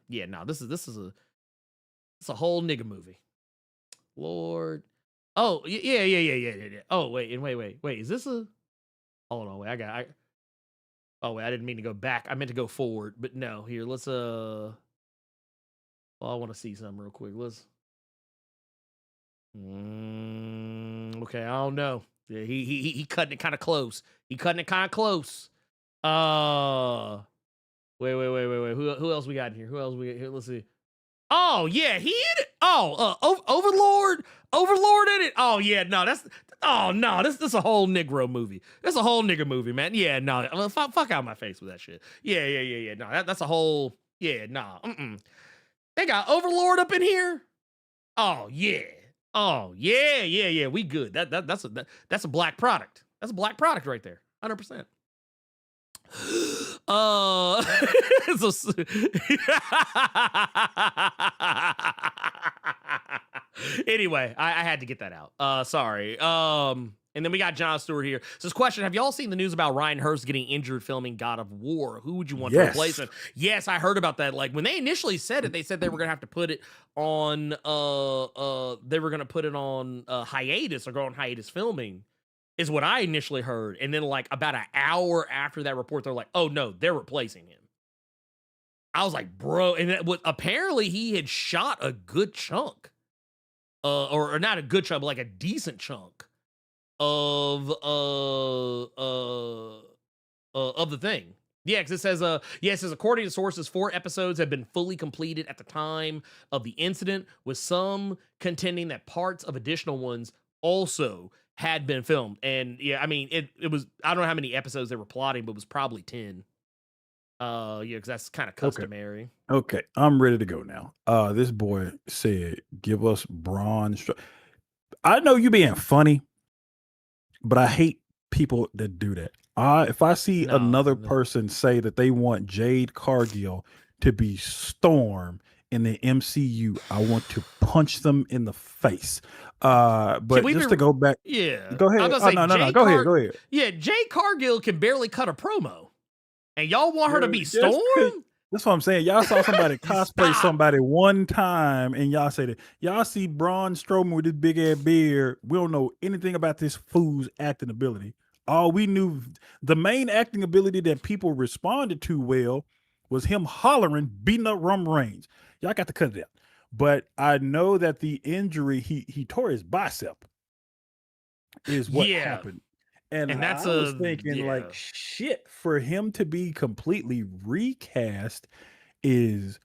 Yeah. No. This is a whole nigga movie. Lord. Oh yeah. Oh wait. Is this a? Hold on. Wait. Oh wait. I didn't mean to go back. I meant to go forward. But no. Here. Let's Well, I want to see something real quick. Let's. Okay, I don't know. Yeah, he cutting it kind of close. Wait. Who else we got in here? Here? Let's see. Oh yeah, he in it. Oh, Overlord in it. Oh yeah, no, this is a whole Negro movie. That's a whole nigga movie, man. Yeah, no, fuck out my face with that shit. Yeah. No, that's a whole. Yeah, nah. They got Overlord up in here. Oh yeah. We good. That's a black product. That's a black product right there. 100%. so- anyway, I had to get that out. Sorry. And then we got John Stewart here. So this question, have y'all seen the news about Ryan Hurst getting injured filming God of War? Who would you want to replace him? Yes, I heard about that. Like when they initially said it, they said they were gonna have to put it on hiatus or go on hiatus filming, is what I initially heard. And then like about an hour after that report, they're like, oh no, they're replacing him. I was like, bro, and apparently he had shot a good chunk. Or not a good chunk, but like a decent chunk of the thing. Yeah, because it says according to sources, 4 episodes have been fully completed at the time of the incident, with some contending that parts of additional ones also had been filmed. And yeah, I mean, it was, I don't know how many episodes they were plotting, but it was probably 10. Yeah, because that's kind of customary. Okay, I'm ready to go now. This boy said, "Give us Braun." I know you being funny, but I hate people that do that. If I see another person say that they want Jade Cargill to be Storm in the MCU, I want to punch them in the face. But just to go back, yeah, go ahead. No, go ahead. Yeah, Jade Cargill can barely cut a promo. And y'all want her to be Storm? That's what I'm saying. Y'all saw somebody cosplay somebody one time, and y'all say that y'all see Braun Strowman with this big ass beard. We don't know anything about this fool's acting ability. All we knew, the main acting ability that people responded to well was him hollering, beating up Roman Reigns. Y'all got to cut it out. But I know that the injury, he tore his bicep, is what happened. And that's I was thinking, like, shit, for him to be completely recast is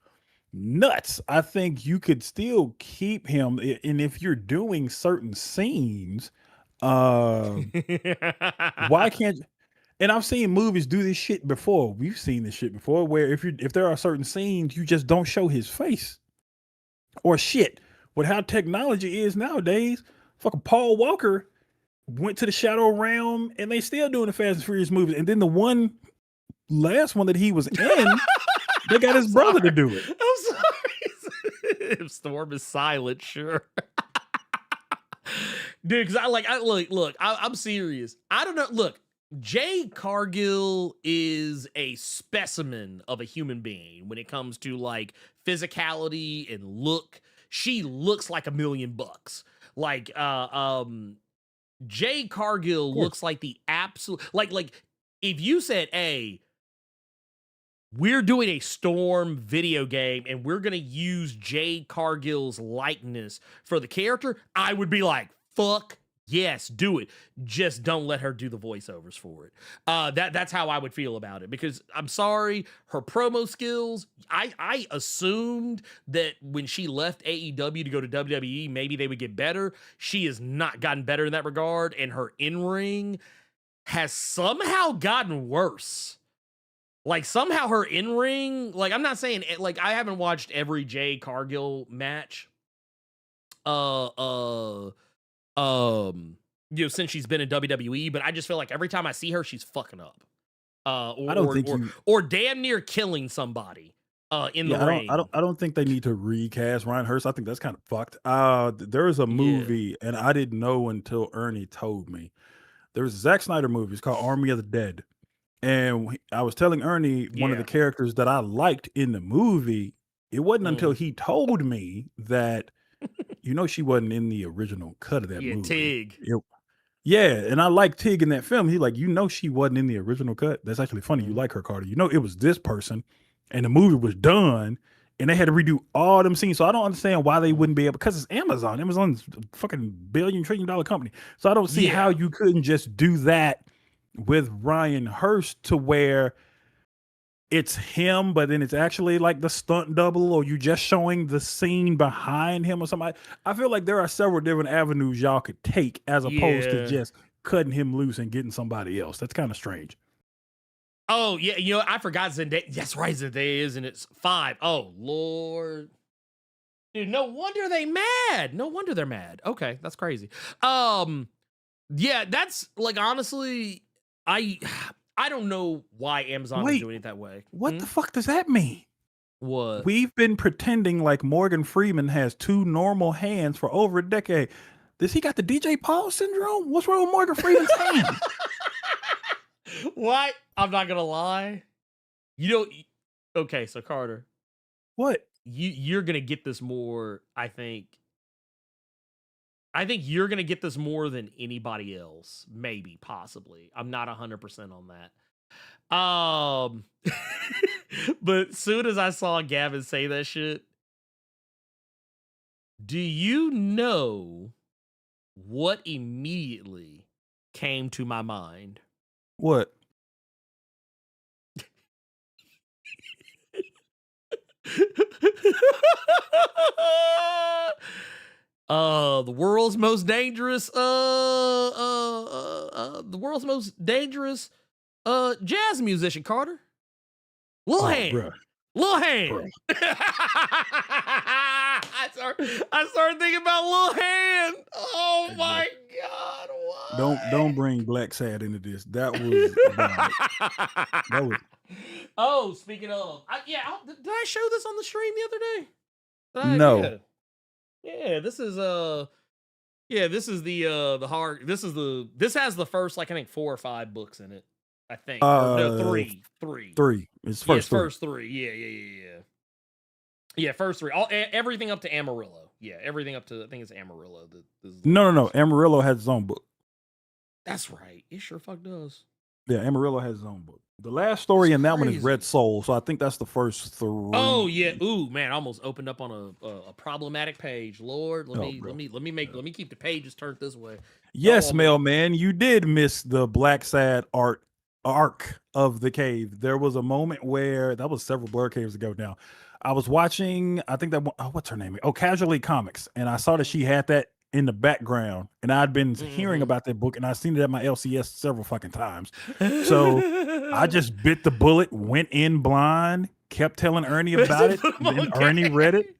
nuts. I think you could still keep him. And if you're doing certain scenes, why can't... And I've seen movies do this shit before. We've seen this shit before, where if there are certain scenes, you just don't show his face. Or shit, with how technology is nowadays, fucking Paul Walker went to the Shadow Realm, and they still doing the Fast and Furious movies. And then the last one that he was in, they got his brother to do it. I'm sorry. If Storm is silent, sure. Dude, because I'm serious. I don't know. Look, Jade Cargill is a specimen of a human being when it comes to like physicality and look. She looks like $1 million. Like, Jade Cargill looks like the absolute, like if you said, hey, we're doing a Storm video game and we're going to use Jade Cargill's likeness for the character, I would be like, fuck yes, do it. Just don't let her do the voiceovers for it. That's how I would feel about it, because I'm sorry, her promo skills, I assumed that when she left AEW to go to WWE, maybe they would get better. She has not gotten better in that regard, and her in-ring has somehow gotten worse. Like, somehow her in-ring, like, I'm not saying, like, I haven't watched every Jade Cargill match. Since she's been in WWE, but I just feel like every time I see her, she's fucking up. Or damn near killing somebody in the ring. I don't think they need to recast Ryan Hurst. I think that's kind of fucked. There is a movie, and I didn't know until Ernie told me. There's a Zack Snyder movie. It's called Army of the Dead. And I was telling Ernie one of the characters that I liked in the movie. It wasn't until he told me that, she wasn't in the original cut of that movie. Tig. And I like Tig in that film. He's like, she wasn't in the original cut. That's actually funny. You like her, Carter. It was this person, and the movie was done, and they had to redo all them scenes. So I don't understand why they wouldn't be able, because it's Amazon. Amazon's a fucking $1 trillion company. So I don't see how you couldn't just do that with Ryan Hurst, to where it's him, but then it's actually like the stunt double, or you just showing the scene behind him or something. I feel like there are several different avenues y'all could take, as opposed to just cutting him loose and getting somebody else. That's kind of strange. Oh, yeah. I forgot Zendaya. That's right. Zendaya is, and it's 5. Oh, Lord. Dude, no wonder they mad. No wonder they're mad. Okay, that's crazy. Yeah, that's like, honestly, I don't know why Amazon is Wait, doing it that way. What the fuck does that mean? What? We've been pretending like Morgan Freeman has two normal hands for over a decade. Does he got the DJ Paul syndrome? What's wrong with Morgan Freeman's hand? What? I'm not gonna lie. You don't. Okay, so Carter, What? you're gonna get this more. I think you're gonna get this more than anybody else. Maybe, possibly. I'm not 100% on that. But soon as I saw Gavin say that shit, do you know what immediately came to my mind? What? The world's most dangerous jazz musician, Carter. Lil Hand. Bruh. Lil Hand. I started thinking about Lil Hand. Oh my God. Why? Don't bring Black Sad into this. That was bad. That was Oh, speaking of, did I show this on the stream the other day? No. Yeah, this is the hard. This has the first, like, I think 4 or 5 books in it. I think. No, three. Three. It's first three. First 3. Yeah. Yeah, first 3. Everything up to Amarillo. Yeah, everything up to, I think it's Amarillo. No. Amarillo has his own book. That's right. It sure fuck does. Yeah, Amarillo has his own book. The last story in that one is crazy. Red Soul, so I think that's the first 3. Oh yeah. Ooh, man, I almost opened up on a problematic page. Lord, let me keep the pages turned this way. Yes, Mailman, you did miss the Black Sad arc of the cave. There was a moment where that was several Blerd caves ago now. I was watching, I think that one, what's her name? Oh, Casually Comics, and I saw that she had that in the background, and I'd been hearing about that book, and I've seen it at my LCS several fucking times. So I just bit the bullet, went in blind, kept telling Ernie about it, and then Ernie read it.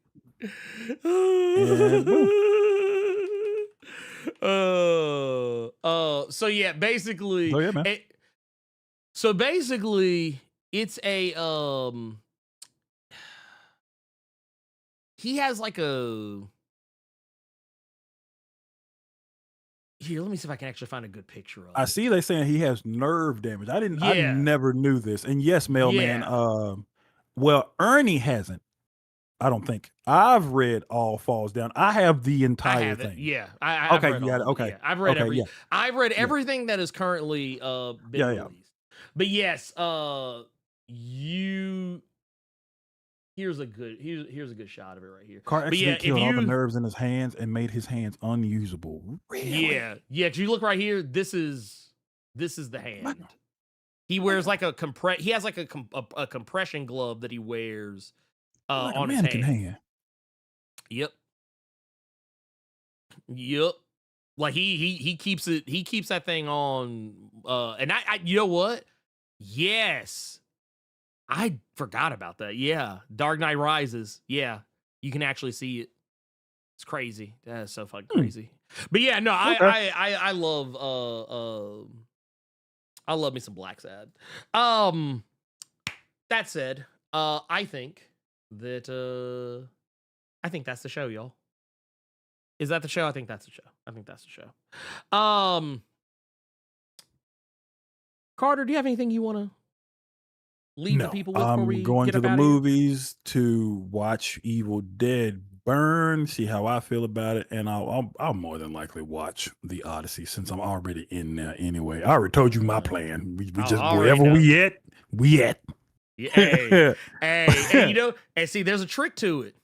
So yeah, basically, Oh, yeah, man. It's a he has like a. Here, let me see if I can actually find a good picture of it. I see they saying he has nerve damage. I never knew this. And yes, Mailman, well, Ernie hasn't. I don't think. I've read All Falls Down. I have the entire thing. Yeah. I've read you got it. Okay. Yeah, I've read Okay, I've read everything that is currently been released. But yes, here's a good shot of it right here. Car accident killed all the nerves in his hands and made his hands unusable. Really? Yeah. If you look right here, this is the hand. He wears like he has like a compression glove that he wears on his hand. Yep. Like he keeps that thing on and I you know what? Yes. I forgot about that. Yeah. Dark Knight Rises. Yeah. You can actually see it. It's crazy. That is so fucking crazy. But yeah, no, I love me some Black Sad. That said, I think that's the show, y'all. Is that the show? I think that's the show. Carter, do you have anything you want to leave the people with before we going get to up the outta here? movies to watch Evil Dead burn, see how I feel about it, and I'll more than likely watch The Odyssey since I'm already in there anyway. I already told you my plan. We just wherever we at. Yeah, hey, and see, there's a trick to it.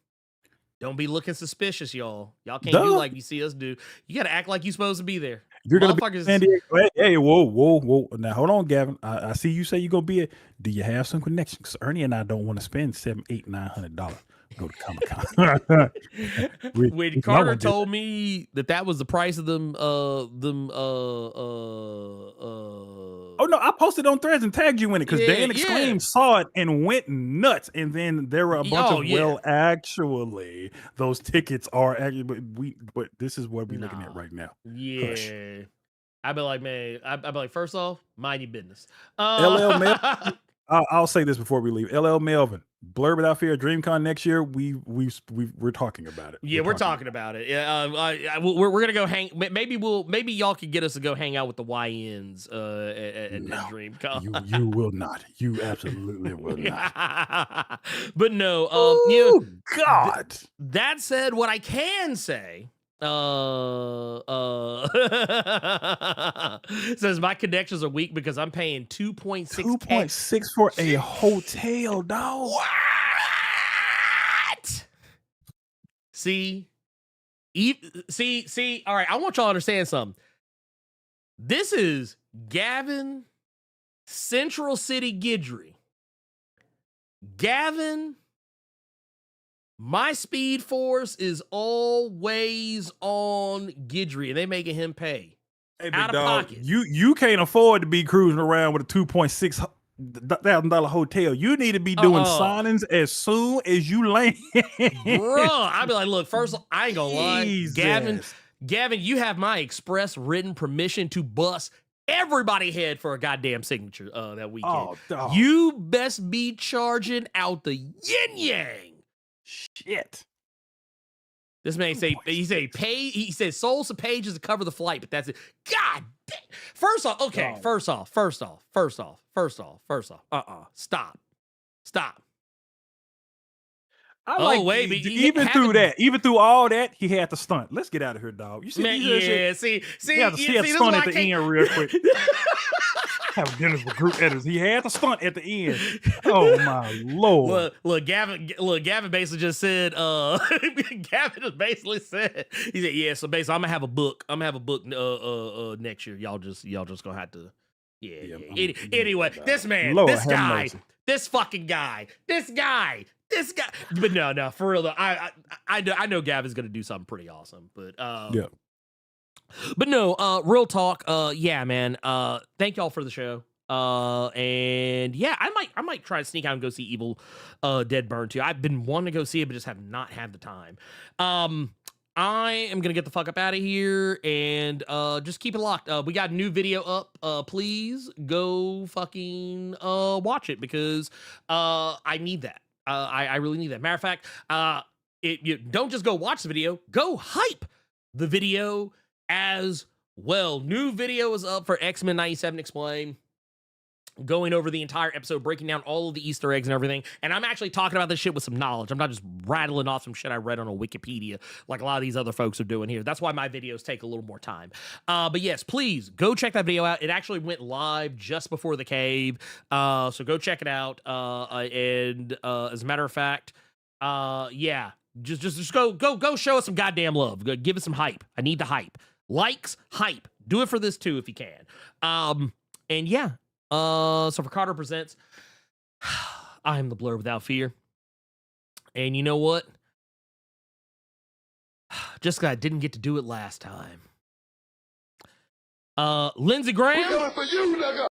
Don't be looking suspicious, y'all. Y'all can't do like you see us do. You got to act like you're supposed to be there. You're gonna be in San Diego. Hey, whoa. Now hold on, Gavin. I see you say you're gonna be it. Do you have some connections? Ernie and I don't want to spend $700, $800, $900. Go to Comic-Con. When Carter told me that was the price of them oh no, I posted on Threads and tagged you in it because Dan Exclaim saw it and went nuts. And then there were a bunch of actually those tickets are actually, but this is what we're looking at right now. Yeah. Hush. I'd be like, man, I'd be like, first off, mind your business. LL Melvin, I'll say this before we leave. LL Melvin, Blerd Without Fear, DreamCon next year. We're talking about it. Yeah, we're talking about it. Yeah, we're gonna go hang. Maybe y'all can get us to go hang out with the YNs at DreamCon. You will not. You absolutely will not. But no, Oh God. That said, what I can say. Says my connections are weak because I'm paying 2.6 2.6 for a hotel, dog. What? See, all right, I want y'all to understand something. This is Gavin, Central City Guidry. Gavin, my speed force is always on Guidry, and they making him pay. Hey, big out of dog, pocket. you can't afford to be cruising around with a $2,600 hotel. You need to be doing signings as soon as you land. Bro, I'd be like, look, first, I ain't gonna lie. Jesus. Gavin, you have my express written permission to bust everybody head for a goddamn signature that weekend. Oh, dog. You best be charging out the yin-yang. Shit. This man say he said sold some pages to cover the flight, but that's it. God damn. First off, okay. First off. Stop. Even through all that, he had to stunt. Let's get out of here, dog. You see, man, he had to stunt at the end real quick. Have dinner with group editors. He had to stunt at the end. Oh my Lord! Look, Gavin basically just said. Gavin just basically said, he said, yeah. So basically, I'm gonna have a book. Next year. Y'all just gonna have to. Yeah. Anyway, this man, Lord, this guy, mercy. this fucking guy, this guy. But no, for real though, I know Gavin's gonna do something pretty awesome. But yeah. But no, real talk. Yeah, man. Thank y'all for the show. And yeah, I might try to sneak out and go see Evil Dead Burn 2. I've been wanting to go see it, but just have not had the time. I am gonna get the fuck up out of here and just keep it locked. We got a new video up. Please go fucking watch it because I need that. I really need that. Matter of fact, you don't just go watch the video, go hype the video as well. New video is up for X-Men 97 Explain. Going over the entire episode, breaking down all of the Easter eggs and everything. And I'm actually talking about this shit with some knowledge. I'm not just rattling off some shit I read on a Wikipedia like a lot of these other folks are doing here. That's why my videos take a little more time. But yes, please go check that video out. It actually went live just before the cave. So go check it out. And as a matter of fact, yeah, just go show us some goddamn love. Go, give us some hype. I need the hype. Likes, hype. Do it for this too if you can. And yeah. So for Carter Presents, I am the Blerd Without Fear. And you know what? Just 'cause I didn't get to do it last time. Lindsey Graham. We're going for you, nigga.